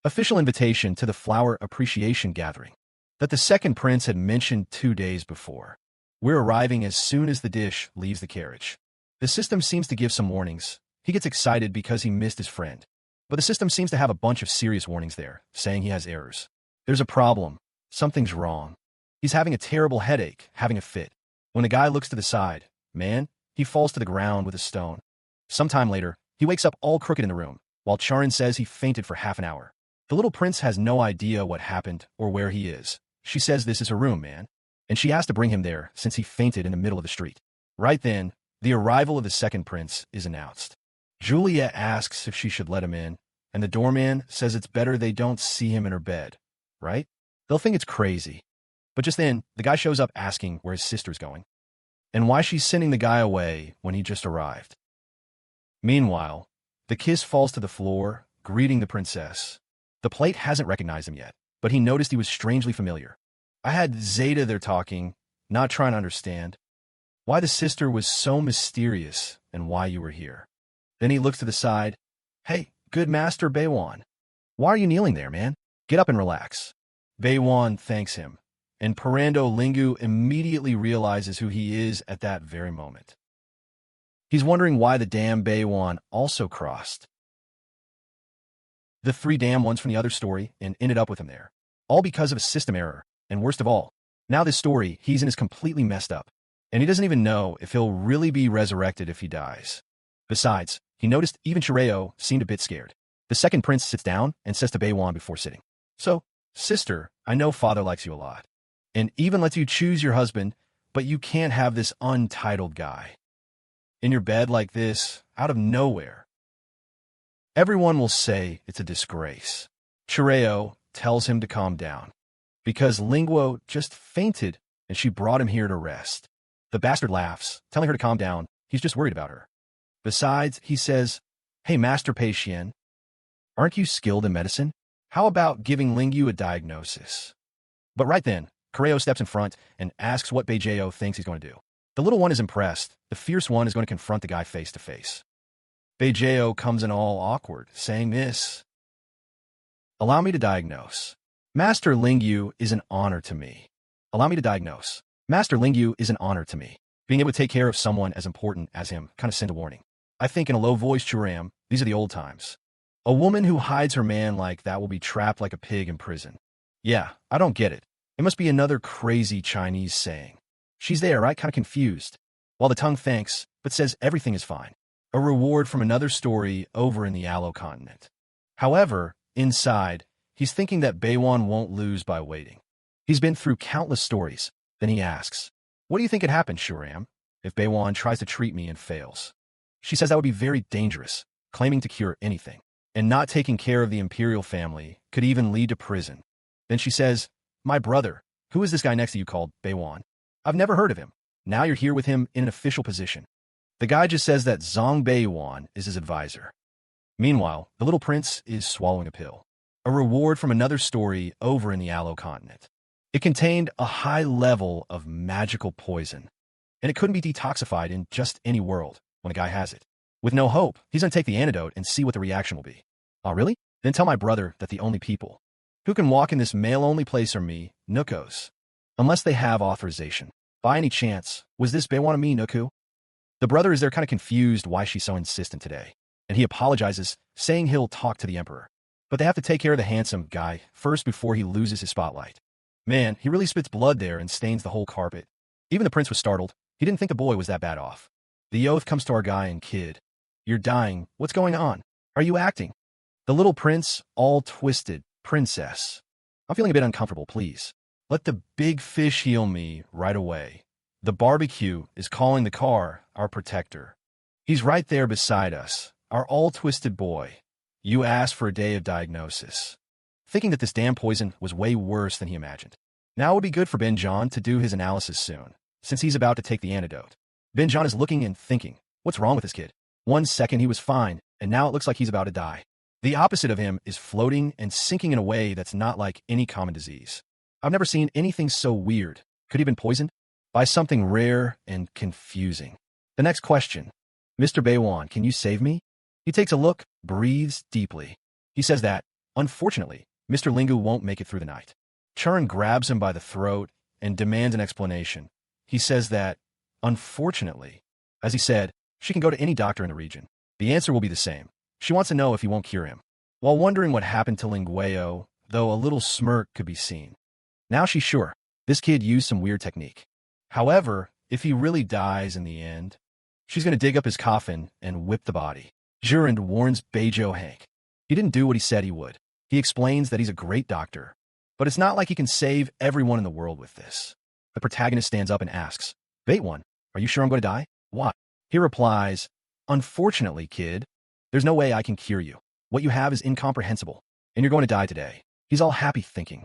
official invitation to the flower appreciation gathering that the second prince had mentioned 2 days before. We're arriving as soon as the dish leaves the carriage. The system seems to give some warnings. He gets excited because he missed his friend. But the system seems to have a bunch of serious warnings there, saying he has errors. There's a problem. Something's wrong. He's having a terrible headache, having a fit. When the guy looks to the side, man, he falls to the ground with a stone. Sometime later, he wakes up all crooked in the room, while Charin says he fainted for half an hour. The little prince has no idea what happened or where he is. She says this is her room, man, and she has to bring him there since he fainted in the middle of the street. Right then, the arrival of the second prince is announced. Julia asks if she should let him in, and the doorman says it's better they don't see him in her bed, right? They'll think it's crazy. But just then, the guy shows up asking where his sister's going, and why she's sending the guy away when he just arrived. Meanwhile, the kiss falls to the floor, greeting the princess. The plate hasn't recognized him yet, but he noticed he was strangely familiar. I had Zeta there talking, not trying to understand. why the sister was so mysterious and why you were here. Then he looks to the side. Hey, good Master Beiwan. Why are you kneeling there, man? Get up and relax. Beiwan thanks him, and Parando Lingu immediately realizes who he is at that very moment. He's wondering why the damn Beiwan also crossed the 3 damn ones from the other story and ended up with him there. All because of a system error, and worst of all, now this story he's in is completely messed up, and he doesn't even know if he'll really be resurrected if he dies. Besides, he noticed even Chireo seemed a bit scared. The second prince sits down and says to Beiwan before sitting, So, sister, I know father likes you a lot, and even lets you choose your husband, but you can't have this untitled guy in your bed like this, out of nowhere. Everyone will say it's a disgrace. Chireo tells him to calm down, because Linguo just fainted and she brought him here to rest. The bastard laughs, telling her to calm down. He's just worried about her. Besides, he says, Hey, Master Pei Xian, aren't you skilled in medicine? How about giving Lingu a diagnosis? But right then, Chireo steps in front and asks what Beijao thinks he's going to do. The little one is impressed. The fierce one is going to confront the guy face to face. Beijao comes in all awkward, saying this. Allow me to diagnose. Master Lingu is an honor to me. Allow me to diagnose. Master Lingu is an honor to me. Being able to take care of someone as important as him kind of sent a warning. I think in a low voice, Churam, these are the old times. A woman who hides her man like that will be trapped like a pig in prison. Yeah, I don't get it. It must be another crazy Chinese saying. She's there, right? Kind of confused. While the tongue thanks, but says everything is fine. A reward from another story over in the Aloe continent. However, inside, he's thinking that Beiwan won't lose by waiting. He's been through countless stories. Then he asks, What do you think could happen, Shuram, if Beiwan tries to treat me and fails? She says that would be very dangerous, claiming to cure anything. And not taking care of the imperial family could even lead to prison. Then she says, My brother, who is this guy next to you called Beiwan? I've never heard of him. Now you're here with him in an official position. The guy just says that Zhang Beiwan is his advisor. Meanwhile, the little prince is swallowing a pill. A reward from another story over in the Aloe continent. It contained a high level of magical poison, and it couldn't be detoxified in just any world when a guy has it. With no hope, he's going to take the antidote and see what the reaction will be. Oh, really? Then tell my brother that the only people who can walk in this male-only place are me, Nookos. Unless they have authorization. By any chance, was this Beiwan me, Nooku? The brother is there kind of confused why she's so insistent today, and he apologizes, saying he'll talk to the emperor. But they have to take care of the handsome guy first before he loses his spotlight. Man, he really spits blood there and stains the whole carpet. Even the prince was startled. He didn't think the boy was that bad off. The oath comes to our guy and kid. You're dying. What's going on? Are you acting? The little prince, all twisted. Princess. I'm feeling a bit uncomfortable, please. Let the big fish heal me right away. The barbecue is calling the car, our protector. He's right there beside us, our all-twisted boy. You asked for a day of diagnosis. Thinking that this damn poison was way worse than he imagined. Now it would be good for Ben John to do his analysis soon, since he's about to take the antidote. Ben John is looking and thinking, what's wrong with this kid? 1 second he was fine, and now it looks like he's about to die. The opposite of him is floating and sinking in a way that's not like any common disease. I've never seen anything so weird. Could he have been poisoned? By something rare and confusing. The next question. Mr. Beiwan, can you save me? He takes a look, breathes deeply. He says that, unfortunately, Mr. Lingu won't make it through the night. Churn grabs him by the throat and demands an explanation. He says that, unfortunately, as he said, she can go to any doctor in the region. The answer will be the same. She wants to know if he won't cure him. While wondering what happened to Lingueo, though a little smirk could be seen. Now she's sure. This kid used some weird technique. However, if he really dies in the end, she's going to dig up his coffin and whip the body. Jurand warns Beijo Hank. He didn't do what he said he would. He explains that he's a great doctor, but it's not like he can save everyone in the world with this. The protagonist stands up and asks, Beit-one, are you sure I'm going to die? Why? He replies, Unfortunately, kid, there's no way I can cure you. What you have is incomprehensible, and you're going to die today. He's all happy thinking,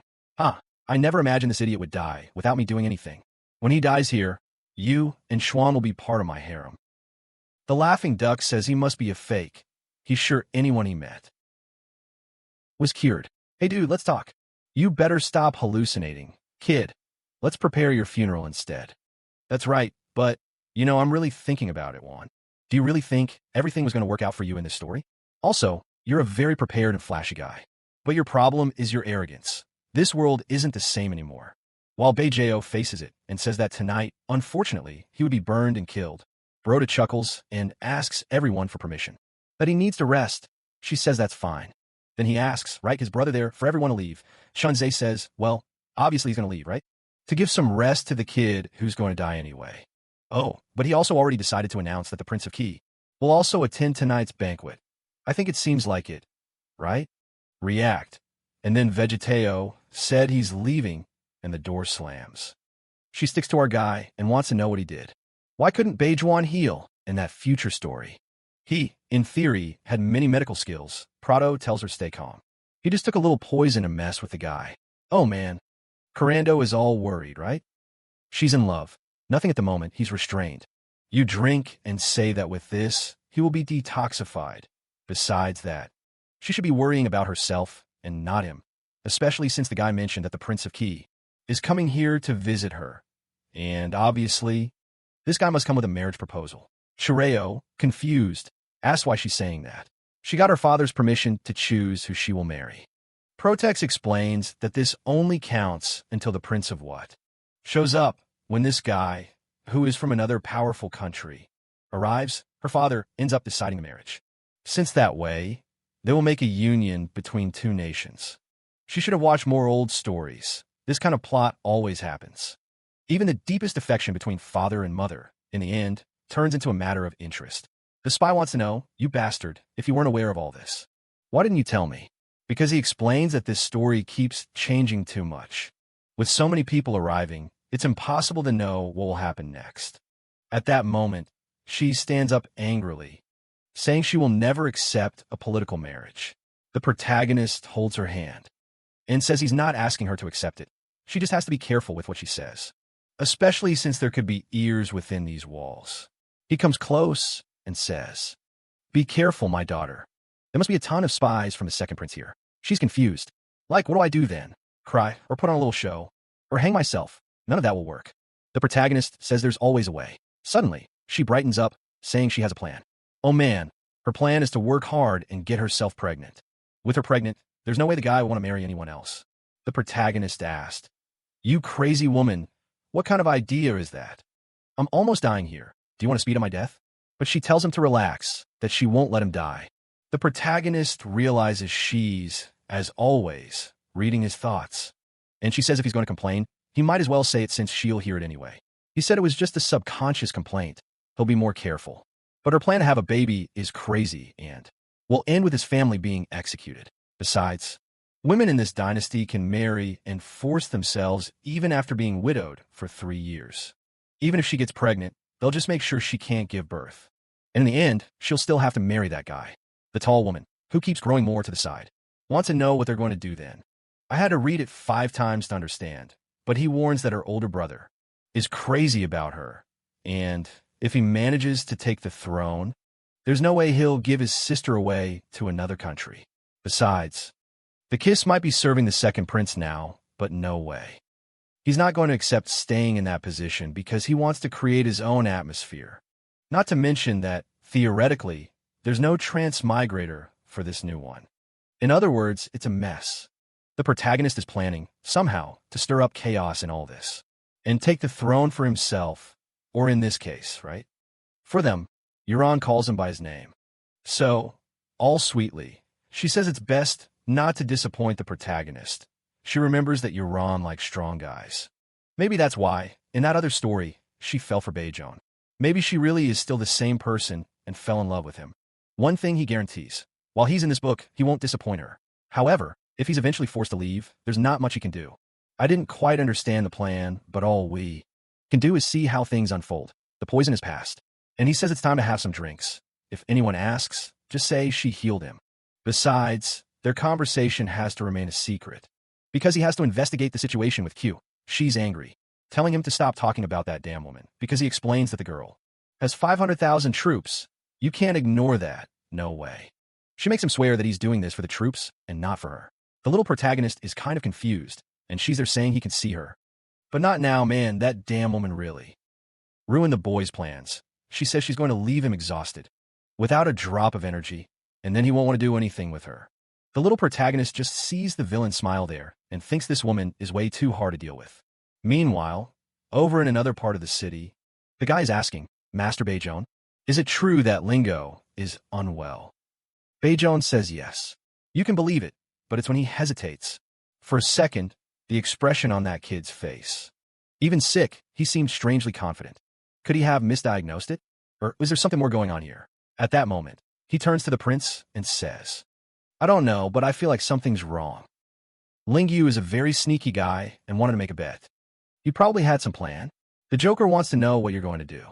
I never imagined this idiot would die without me doing anything. When he dies here, you and Schwan will be part of my harem. The laughing duck says he must be a fake. He's sure anyone he met was cured. Hey dude, let's talk. You better stop hallucinating. Kid, let's prepare your funeral instead. That's right, but I'm really thinking about it, Juan. Do you really think everything was going to work out for you in this story? Also, you're a very prepared and flashy guy. But your problem is your arrogance. This world isn't the same anymore. While Beijao faces it and says that tonight, unfortunately, he would be burned and killed, Broda chuckles and asks everyone for permission. That he needs to rest. She says that's fine. Then he asks, right, his brother there, for everyone to leave. Shanzei says, well, obviously he's going to leave, right? To give some rest to the kid who's going to die anyway. Oh, but he also already decided to announce that the Prince of Qi will also attend tonight's banquet. I think it seems like it, right? React. And then Vegetao said he's leaving, and the door slams. She sticks to our guy and wants to know what he did. Why couldn't Beijuan heal in that future story? He, in theory, had many medical skills. Prado tells her stay calm. He just took a little poison to mess with the guy. Oh man. Corando is all worried, right? She's in love. Nothing at the moment, he's restrained. You drink and say that with this, he will be detoxified. Besides that, she should be worrying about herself and not him, especially since the guy mentioned that the Prince of Qi is coming here to visit her. And obviously, this guy must come with a marriage proposal. Shireo, confused, asks why she's saying that. She got her father's permission to choose who she will marry. Protex explains that this only counts until the Prince of what shows up. When this guy, who is from another powerful country, arrives, her father ends up deciding the marriage. Since that way, they will make a union between two nations. She should have watched more old stories. This kind of plot always happens. Even the deepest affection between father and mother, in the end, turns into a matter of interest. The spy wants to know, you bastard, if you weren't aware of all this. Why didn't you tell me? Because he explains that this story keeps changing too much. With so many people arriving, it's impossible to know what will happen next. At that moment, she stands up angrily, saying she will never accept a political marriage. The protagonist holds her hand and says he's not asking her to accept it. She just has to be careful with what she says, especially since there could be ears within these walls. He comes close and says, be careful, my daughter. There must be a ton of spies from the second prince here. She's confused. Like, what do I do then? Cry, or put on a little show, or hang myself? None of that will work. The protagonist says there's always a way. Suddenly, she brightens up, saying she has a plan. Oh man, her plan is to work hard and get herself pregnant. With her pregnant, there's no way the guy will want to marry anyone else. The protagonist asked, you crazy woman, what kind of idea is that? I'm almost dying here. Do you want to speed up my death? But she tells him to relax, that she won't let him die. The protagonist realizes she's, as always, reading his thoughts. And she says if he's going to complain, he might as well say it since she'll hear it anyway. He said it was just a subconscious complaint. He'll be more careful. But her plan to have a baby is crazy and will end with his family being executed. Besides, women in this dynasty can marry and force themselves even after being widowed for 3 years. Even if she gets pregnant, they'll just make sure she can't give birth. And in the end, she'll still have to marry that guy. The tall woman, who keeps growing more to the side, wants to know what they're going to do then. I had to read it 5 times to understand. But he warns that her older brother is crazy about her, and if he manages to take the throne, there's no way he'll give his sister away to another country. Besides, the kiss might be serving the second prince now, but no way. He's not going to accept staying in that position because he wants to create his own atmosphere. Not to mention that, theoretically, there's no transmigrator for this new one. In other words, it's a mess. The protagonist is planning, somehow, to stir up chaos in all this, and take the throne for himself, or in this case, right? For them, Euron calls him by his name. So, all sweetly, she says it's best not to disappoint the protagonist. She remembers that Euron likes strong guys. Maybe that's why, in that other story, she fell for Bejon. Maybe she really is still the same person and fell in love with him. One thing he guarantees, while he's in this book, he won't disappoint her. However, if he's eventually forced to leave, there's not much he can do. I didn't quite understand the plan, but all we can do is see how things unfold. The poison is passed, and he says it's time to have some drinks. If anyone asks, just say she healed him. Besides, their conversation has to remain a secret, because he has to investigate the situation with Q. She's angry, telling him to stop talking about that damn woman, because he explains that the girl has 500,000 troops. You can't ignore that. No way. She makes him swear that he's doing this for the troops and not for her. The little protagonist is kind of confused, and she's there saying he can see her. But not now, man, that damn woman really. ruin the boy's plans. She says she's going to leave him exhausted, without a drop of energy, and then he won't want to do anything with her. The little protagonist just sees the villain smile there and thinks this woman is way too hard to deal with. Meanwhile, over in another part of the city, the guy is asking, Master Beijon, is it true that Lingo is unwell? Beijon says yes. You can believe it, but it's when he hesitates. For a second, the expression on that kid's face. Even sick, he seemed strangely confident. Could he have misdiagnosed it? Or was there something more going on here? At that moment, he turns to the prince and says, I don't know, but I feel like something's wrong. Lingyu is a very sneaky guy and wanted to make a bet. You probably had some plan. The Joker wants to know what you're going to do.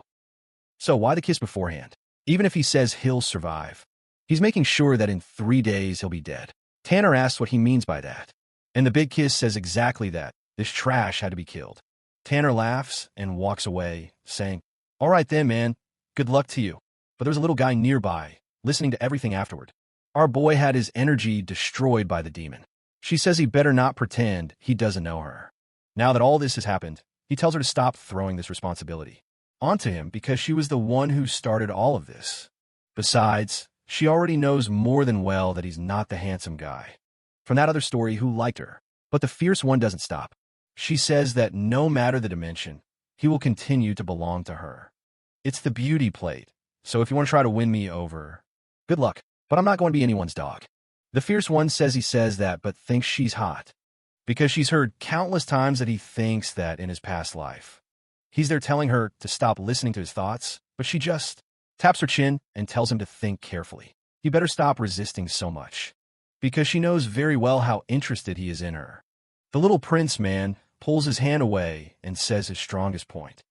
So why the kiss beforehand? Even if he says he'll survive, he's making sure that in 3 days he'll be dead. Tanner asks what he means by that. And the big kiss says exactly that. This trash had to be killed. Tanner laughs and walks away, saying, all right then, man. Good luck to you. But there's a little guy nearby, listening to everything afterward. Our boy had his energy destroyed by the demon. She says he better not pretend he doesn't know her. Now that all this has happened, he tells her to stop throwing this responsibility onto him because she was the one who started all of this. Besides, she already knows more than well that he's not the handsome guy from that other story who liked her. But the fierce one doesn't stop. She says that no matter the dimension, he will continue to belong to her. It's the beauty plate, so if you want to try to win me over, good luck, but I'm not going to be anyone's dog. The fierce one says he says that but thinks she's hot, because she's heard countless times that he thinks that in his past life. He's there telling her to stop listening to his thoughts, but she just taps her chin and tells him to think carefully. He better stop resisting so much, because she knows very well how interested he is in her. The little prince man pulls his hand away and says his strongest point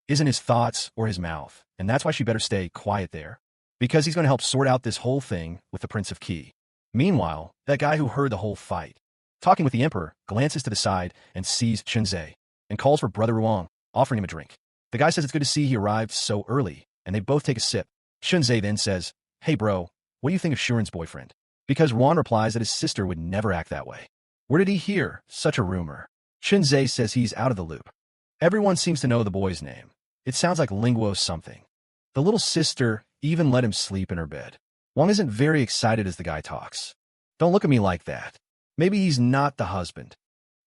isn't his thoughts or his mouth, and that's why she better stay quiet there, because he's going to help sort out this whole thing with the Prince of Qi. Meanwhile, that guy who heard the whole fight, talking with the emperor, glances to the side and sees Shunzai and calls for Brother Ruang, offering him a drink. The guy says it's good to see he arrived so early, and they both take a sip. Shunzai then says, hey bro, what do you think of Shuren's boyfriend? Because Ruan replies that his sister would never act that way. Where did he hear such a rumor? Shunzai says he's out of the loop. Everyone seems to know the boy's name. It sounds like Linguo something. The little sister even let him sleep in her bed. Wang isn't very excited as the guy talks. Don't look at me like that. Maybe he's not the husband,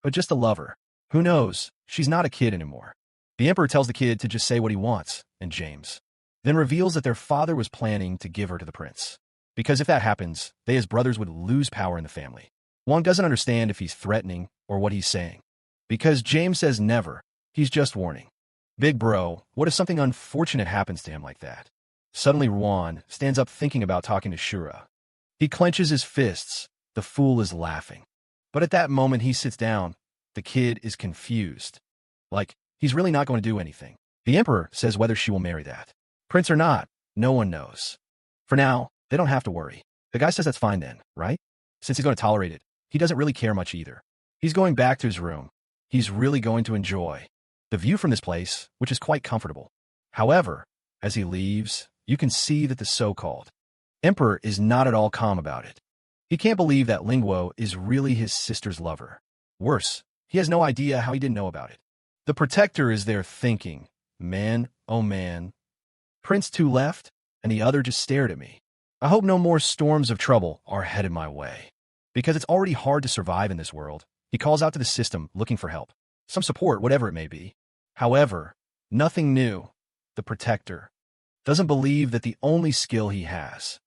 but just a lover. Who knows? She's not a kid anymore. The emperor tells the kid to just say what he wants, and James then reveals that their father was planning to give her to the prince. Because if that happens, they as brothers would lose power in the family. Wang doesn't understand if he's threatening or what he's saying. Because James says never, he's just warning. Big bro, what if something unfortunate happens to him like that? Suddenly Ruan stands up thinking about talking to Shura. He clenches his fists. The fool is laughing. But at that moment he sits down. The kid is confused. Like, he's really not going to do anything. The emperor says whether she will marry that prince or not, no one knows. For now, they don't have to worry. The guy says that's fine then, right? Since he's going to tolerate it, he doesn't really care much either. He's going back to his room. He's really going to enjoy the view from this place, which is quite comfortable. However, as he leaves, you can see that the so-called emperor is not at all calm about it. He can't believe that Linguo is really his sister's lover. Worse, he has no idea how he didn't know about it. The protector is there thinking, man, oh man. Prince 2 left, and the other just stared at me. I hope no more storms of trouble are headed my way. Because it's already hard to survive in this world, he calls out to the system looking for help. Some support, whatever it may be. However, nothing new. The protector doesn't believe that the only skill he has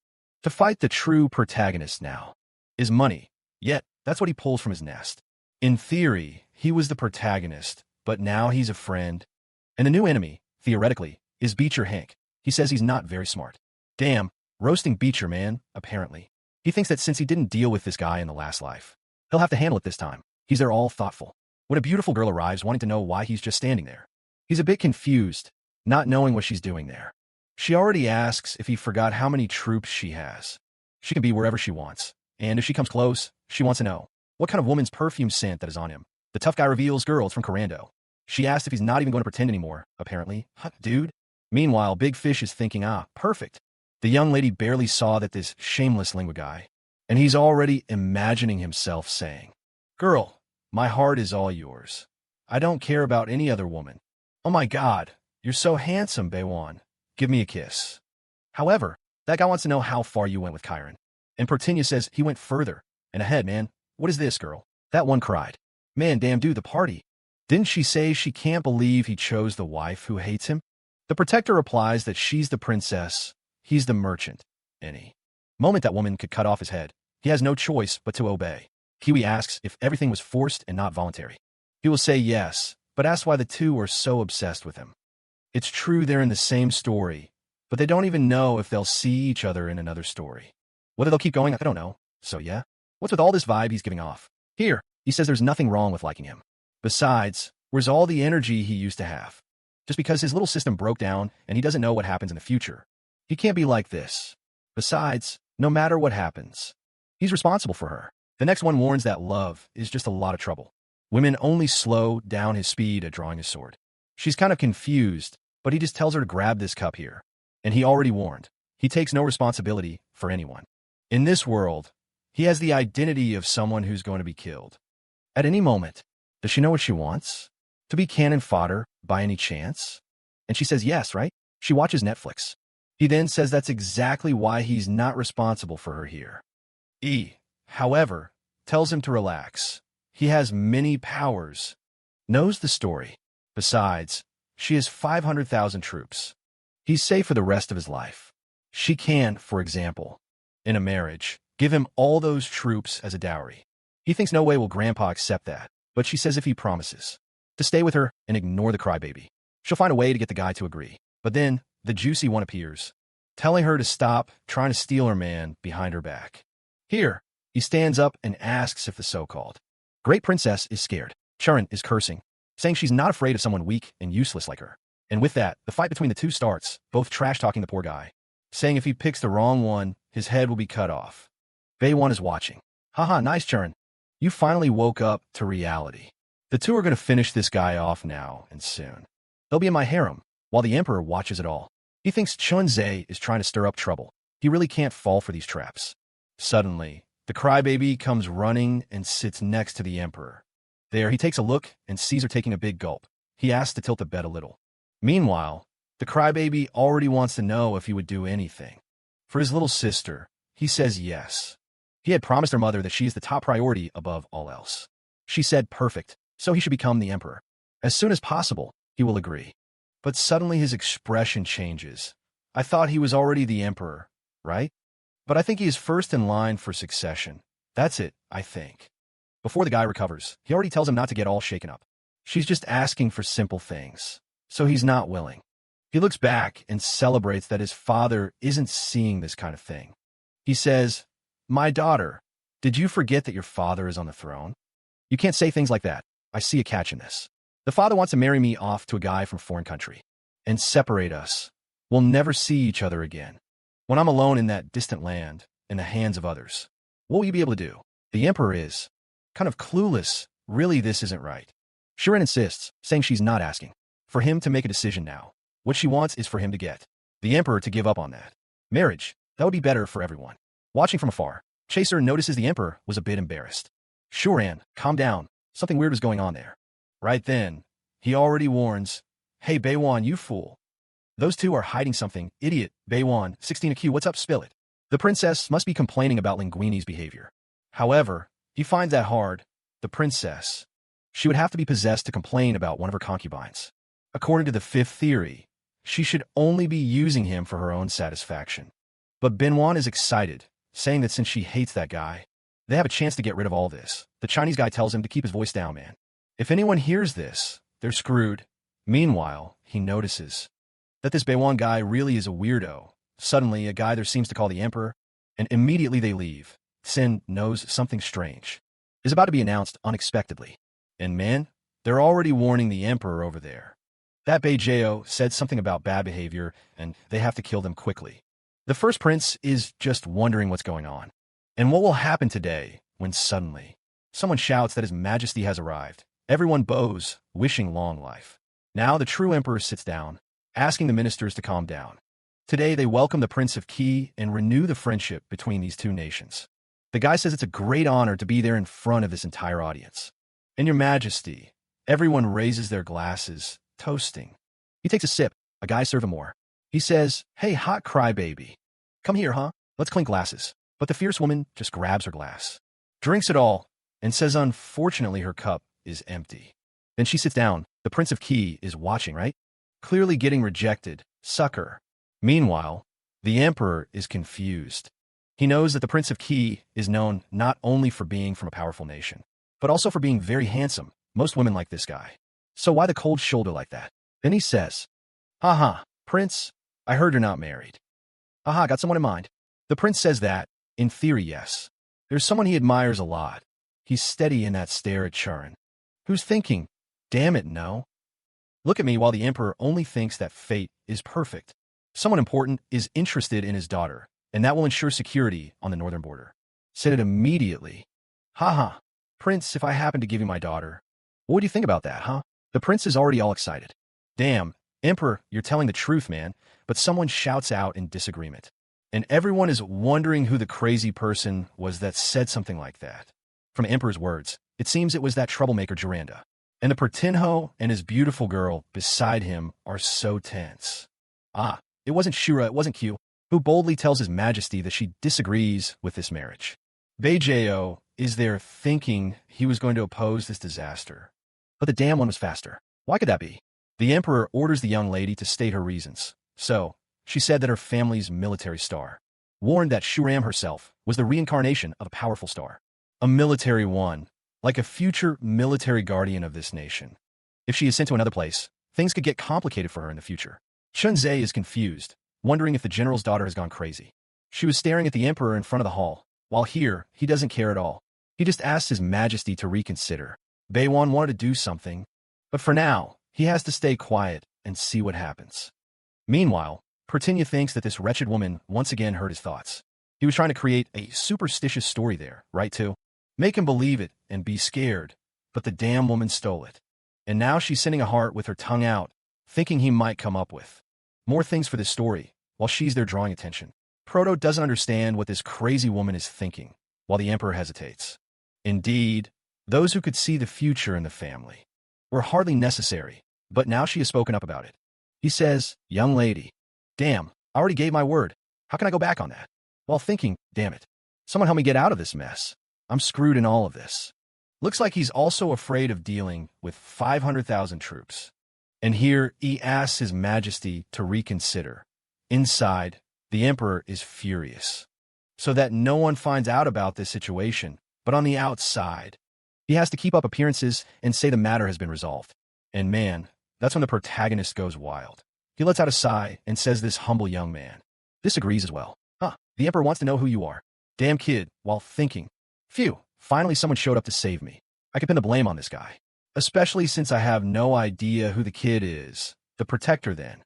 to fight the true protagonist now is money. Yet, that's what he pulls from his nest. In theory, he was the protagonist, but now he's a friend. And the new enemy, theoretically, is Beecher Hank. He says he's not very smart. Damn, roasting Beecher, man, apparently. He thinks that since he didn't deal with this guy in the last life, he'll have to handle it this time. He's there all thoughtful. When a beautiful girl arrives wanting to know why he's just standing there, he's a bit confused, not knowing what she's doing there. She already asks if he forgot how many troops she has. She can be wherever she wants. And if she comes close, she wants to know what kind of woman's perfume scent that is on him. The tough guy reveals girls from Corando. She asks if he's not even going to pretend anymore, apparently. Dude. Meanwhile, Big Fish is thinking, perfect. The young lady barely saw that this shameless lingua guy, and he's already imagining himself saying, girl, my heart is all yours. I don't care about any other woman. Oh my God, "You're so handsome, Baewon. Give me a kiss." However, that guy wants to know how far you went with Kyron. And Pertinia says he went further and ahead, man. What is this, girl? That one cried. Man, damn dude, the party. Didn't she say she can't believe he chose the wife who hates him? The protector replies that she's the princess, he's the merchant. Any moment that woman could cut off his head, he has no choice but to obey. Kiwi asks if everything was forced and not voluntary. He will say yes, but asks why the two are so obsessed with him. It's true they're in the same story, but they don't even know if they'll see each other in another story. Whether they'll keep going, I don't know. So yeah, what's with all this vibe he's giving off? Here, he says there's nothing wrong with liking him. Besides, where's all the energy he used to have? Just because his little system broke down and he doesn't know what happens in the future. He can't be like this. Besides, no matter what happens, he's responsible for her. The next one warns that love is just a lot of trouble. Women only slow down his speed at drawing his sword. She's kind of confused, but he just tells her to grab this cup here. And he already warned. He takes no responsibility for anyone. In this world, he has the identity of someone who's going to be killed. At any moment, does she know what she wants? To be cannon fodder by any chance? And she says yes, right? She watches Netflix. He then says that's exactly why he's not responsible for her here. However, tells him to relax. He has many powers. Knows the story. Besides, she has 500,000 troops. He's safe for the rest of his life. She can, for example, in a marriage, give him all those troops as a dowry. He thinks no way will Grandpa accept that, but she says if he promises to stay with her and ignore the crybaby, she'll find a way to get the guy to agree. But then, the juicy one appears, telling her to stop trying to steal her man behind her back. Here, he stands up and asks if the so-called great princess is scared. Churin is cursing, saying she's not afraid of someone weak and useless like her. And with that, the fight between the two starts, both trash-talking the poor guy, saying if he picks the wrong one, his head will be cut off. Baewon is watching. Haha, nice, Churin. You finally woke up to reality. The two are going to finish this guy off now and soon. They'll be in my harem, while the Emperor watches it all. He thinks Chunze is trying to stir up trouble. He really can't fall for these traps. Suddenly, the crybaby comes running and sits next to the Emperor. There, he takes a look and sees her taking a big gulp. He asks to tilt the bed a little. Meanwhile, the crybaby already wants to know if he would do anything. For his little sister, he says yes. He had promised her mother that she is the top priority above all else. She said perfect, so he should become the Emperor. As soon as possible, he will agree. But suddenly his expression changes. I thought he was already the Emperor, right? But I think he is first in line for succession. That's it, I think. Before the guy recovers, he already tells him not to get all shaken up. She's just asking for simple things, so he's not willing. He looks back and celebrates that his father isn't seeing this kind of thing. He says, "My daughter, did you forget that your father is on the throne? You can't say things like that. I see a catch in this. The father wants to marry me off to a guy from a foreign country and separate us. We'll never see each other again. When I'm alone in that distant land, in the hands of others, what will you be able to do?" The Emperor is kind of clueless. Really, this isn't right. Shirin insists, saying she's not asking for him to make a decision now. What she wants is for him to get the Emperor to give up on that marriage. That would be better for everyone. Watching from afar, Chaser notices the Emperor was a bit embarrassed. Shuran, calm down. Something weird was going on there. Right then, he already warns, "Hey, Baewon, you fool. Those two are hiding something. Idiot, Baewon, 16AQ, what's up, spill it." The princess must be complaining about Linguini's behavior. However, he finds that hard. The princess, she would have to be possessed to complain about one of her concubines. According to the fifth theory, she should only be using him for her own satisfaction. But Benwan is excited, saying that since she hates that guy, they have a chance to get rid of all this. The Chinese guy tells him to keep his voice down, man. If anyone hears this, they're screwed. Meanwhile, he notices that this Baewon guy really is a weirdo. Suddenly, a guy there seems to call the Emperor, and immediately they leave. Sin knows something strange is about to be announced unexpectedly. And men, they're already warning the Emperor over there. That Beijao said something about bad behavior, and they have to kill them quickly. The first prince is just wondering what's going on. And what will happen today when suddenly someone shouts that His Majesty has arrived. Everyone bows, wishing long life. Now the true emperor sits down, asking the ministers to calm down. Today they welcome the Prince of Qi and renew the friendship between these two nations. The guy says it's a great honor to be there in front of this entire audience. And Your Majesty, everyone raises their glasses, toasting. He takes a sip, a guy serve him more. He says, "Hey, hot crybaby. Come here, huh? Let's clink glasses." But the fierce woman just grabs her glass, drinks it all, and says unfortunately her cup is empty. Then she sits down. The Prince of Key is watching, right? Clearly getting rejected. Sucker. Meanwhile, the Emperor is confused. He knows that the Prince of Key is known not only for being from a powerful nation, but also for being very handsome. Most women like this guy. So why the cold shoulder like that? Then he says, "Haha, Prince, I heard you're not married. Haha, got someone in mind." The prince says that, in theory, yes. There's someone he admires a lot. He's steady in that stare at Charon, who's thinking, damn it, no. Look at me, while the Emperor only thinks that fate is perfect. Someone important is interested in his daughter, and that will ensure security on the northern border. Said it immediately. Haha, Prince, if I happen to give you my daughter, what would you think about that, huh? The prince is already all excited. Damn, Emperor, you're telling the truth, man. But someone shouts out in disagreement. And everyone is wondering who the crazy person was that said something like that. From Emperor's words, it seems it was that troublemaker Joranda. And the Pertinho and his beautiful girl beside him are so tense. Ah, it wasn't Shura, it wasn't Q, who boldly tells His Majesty that she disagrees with this marriage. Beijao is there thinking he was going to oppose this disaster. But the damn one was faster. Why could that be? The Emperor orders the young lady to state her reasons. So, she said that her family's military star, warned that Shuram herself was the reincarnation of a powerful star. A military one, like a future military guardian of this nation. If she is sent to another place, things could get complicated for her in the future. Chunzhe is confused, wondering if the general's daughter has gone crazy. She was staring at the Emperor in front of the hall, while here, he doesn't care at all. He just asks His Majesty to reconsider. Beiwan wanted to do something, but for now, he has to stay quiet and see what happens. Meanwhile, Pertinia thinks that this wretched woman once again heard his thoughts. He was trying to create a superstitious story there, right too? Make him believe it and be scared, but the damn woman stole it. And now she's sending a heart with her tongue out, thinking he might come up with more things for this story, while she's there drawing attention. Proto doesn't understand what this crazy woman is thinking, while the Emperor hesitates. Indeed, those who could see the future in the family were hardly necessary, but now she has spoken up about it. He says, "Young lady, damn, I already gave my word. How can I go back on that?" While thinking, damn it, someone help me get out of this mess. I'm screwed in all of this. Looks like he's also afraid of dealing with 500,000 troops. And here he asks His Majesty to reconsider. Inside, the Emperor is furious, so that no one finds out about this situation, but on the outside, he has to keep up appearances and say the matter has been resolved. And man, that's when the protagonist goes wild. He lets out a sigh and says this humble young man disagrees as well. Huh, the Emperor wants to know who you are. Damn kid, while thinking, phew, finally someone showed up to save me. I can pin the blame on this guy. Especially since I have no idea who the kid is. The protector then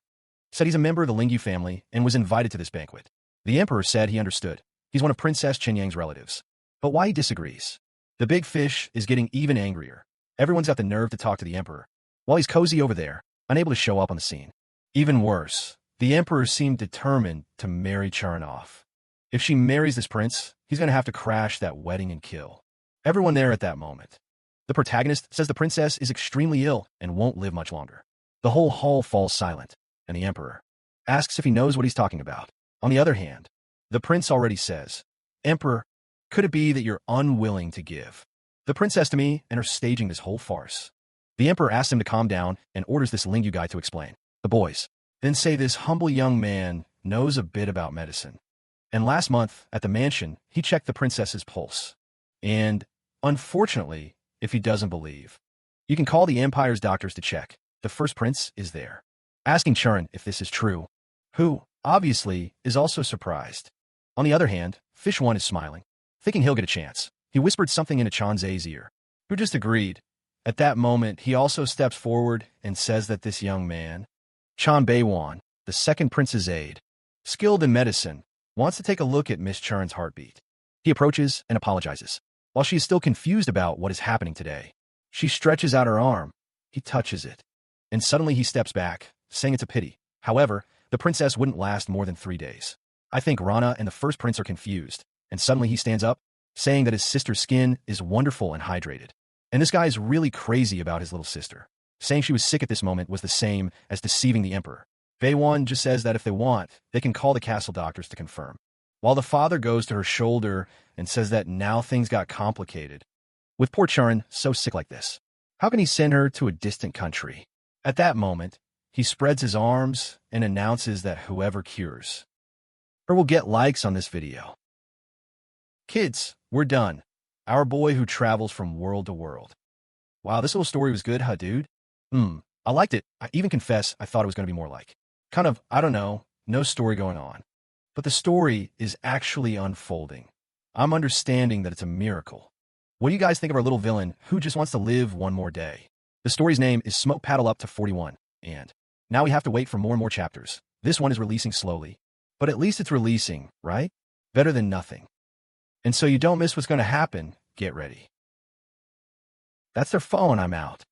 said he's a member of the Lingyu family and was invited to this banquet. The Emperor said he understood. He's one of Princess Qinyang's relatives. But why he disagrees? The big fish is getting even angrier. Everyone's got the nerve to talk to the Emperor, while he's cozy over there, unable to show up on the scene. Even worse, the Emperor seemed determined to marry Charon off. If she marries this prince, he's going to have to crash that wedding and kill everyone there at that moment. The protagonist says the princess is extremely ill and won't live much longer. The whole hall falls silent, and the Emperor asks if he knows what he's talking about. On the other hand, the prince already says, "Emperor, could it be that you're unwilling to give the princess to me and are staging this whole farce?" The Emperor asks him to calm down and orders this Lingyu guy to explain. The boys then say this humble young man knows a bit about medicine. And last month, at the mansion, he checked the princess's pulse. And, unfortunately, if he doesn't believe, you can call the Empire's doctors to check. The first prince is there, asking Charon if this is true, who, obviously, is also surprised. On the other hand, Fish One is smiling, thinking he'll get a chance. He whispered something into Chanze's ear, who just agreed. At that moment, he also steps forward and says that this young man, Chan Beiwan, the second prince's aide, skilled in medicine, wants to take a look at Miss Charon's heartbeat. He approaches and apologizes. While she is still confused about what is happening today, she stretches out her arm. He touches it. And suddenly he steps back, saying it's a pity. However, the princess wouldn't last more than 3 days. I think Rana and the first prince are confused. And suddenly he stands up, saying that his sister's skin is wonderful and hydrated. And this guy is really crazy about his little sister. Saying she was sick at this moment was the same as deceiving the Emperor. Bae-won just says that if they want, they can call the castle doctors to confirm. While the father goes to her shoulder and says that now things got complicated. With poor Churn so sick like this, how can he send her to a distant country? At that moment, he spreads his arms and announces that whoever cures her will get likes on this video. Kids, we're done. Our boy who travels from world to world. Wow, this little story was good, huh, dude? I liked it. I even confess I thought it was going to be more like kind of, I don't know, no story going on. But the story is actually unfolding. I'm understanding that it's a miracle. What do you guys think of our little villain who just wants to live one more day? The story's name is Smoke Paddle Up to 41, and now we have to wait for more and more chapters. This one is releasing slowly, but at least it's releasing, right? Better than nothing. And so you don't miss what's going to happen, get ready. That's their phone, I'm out.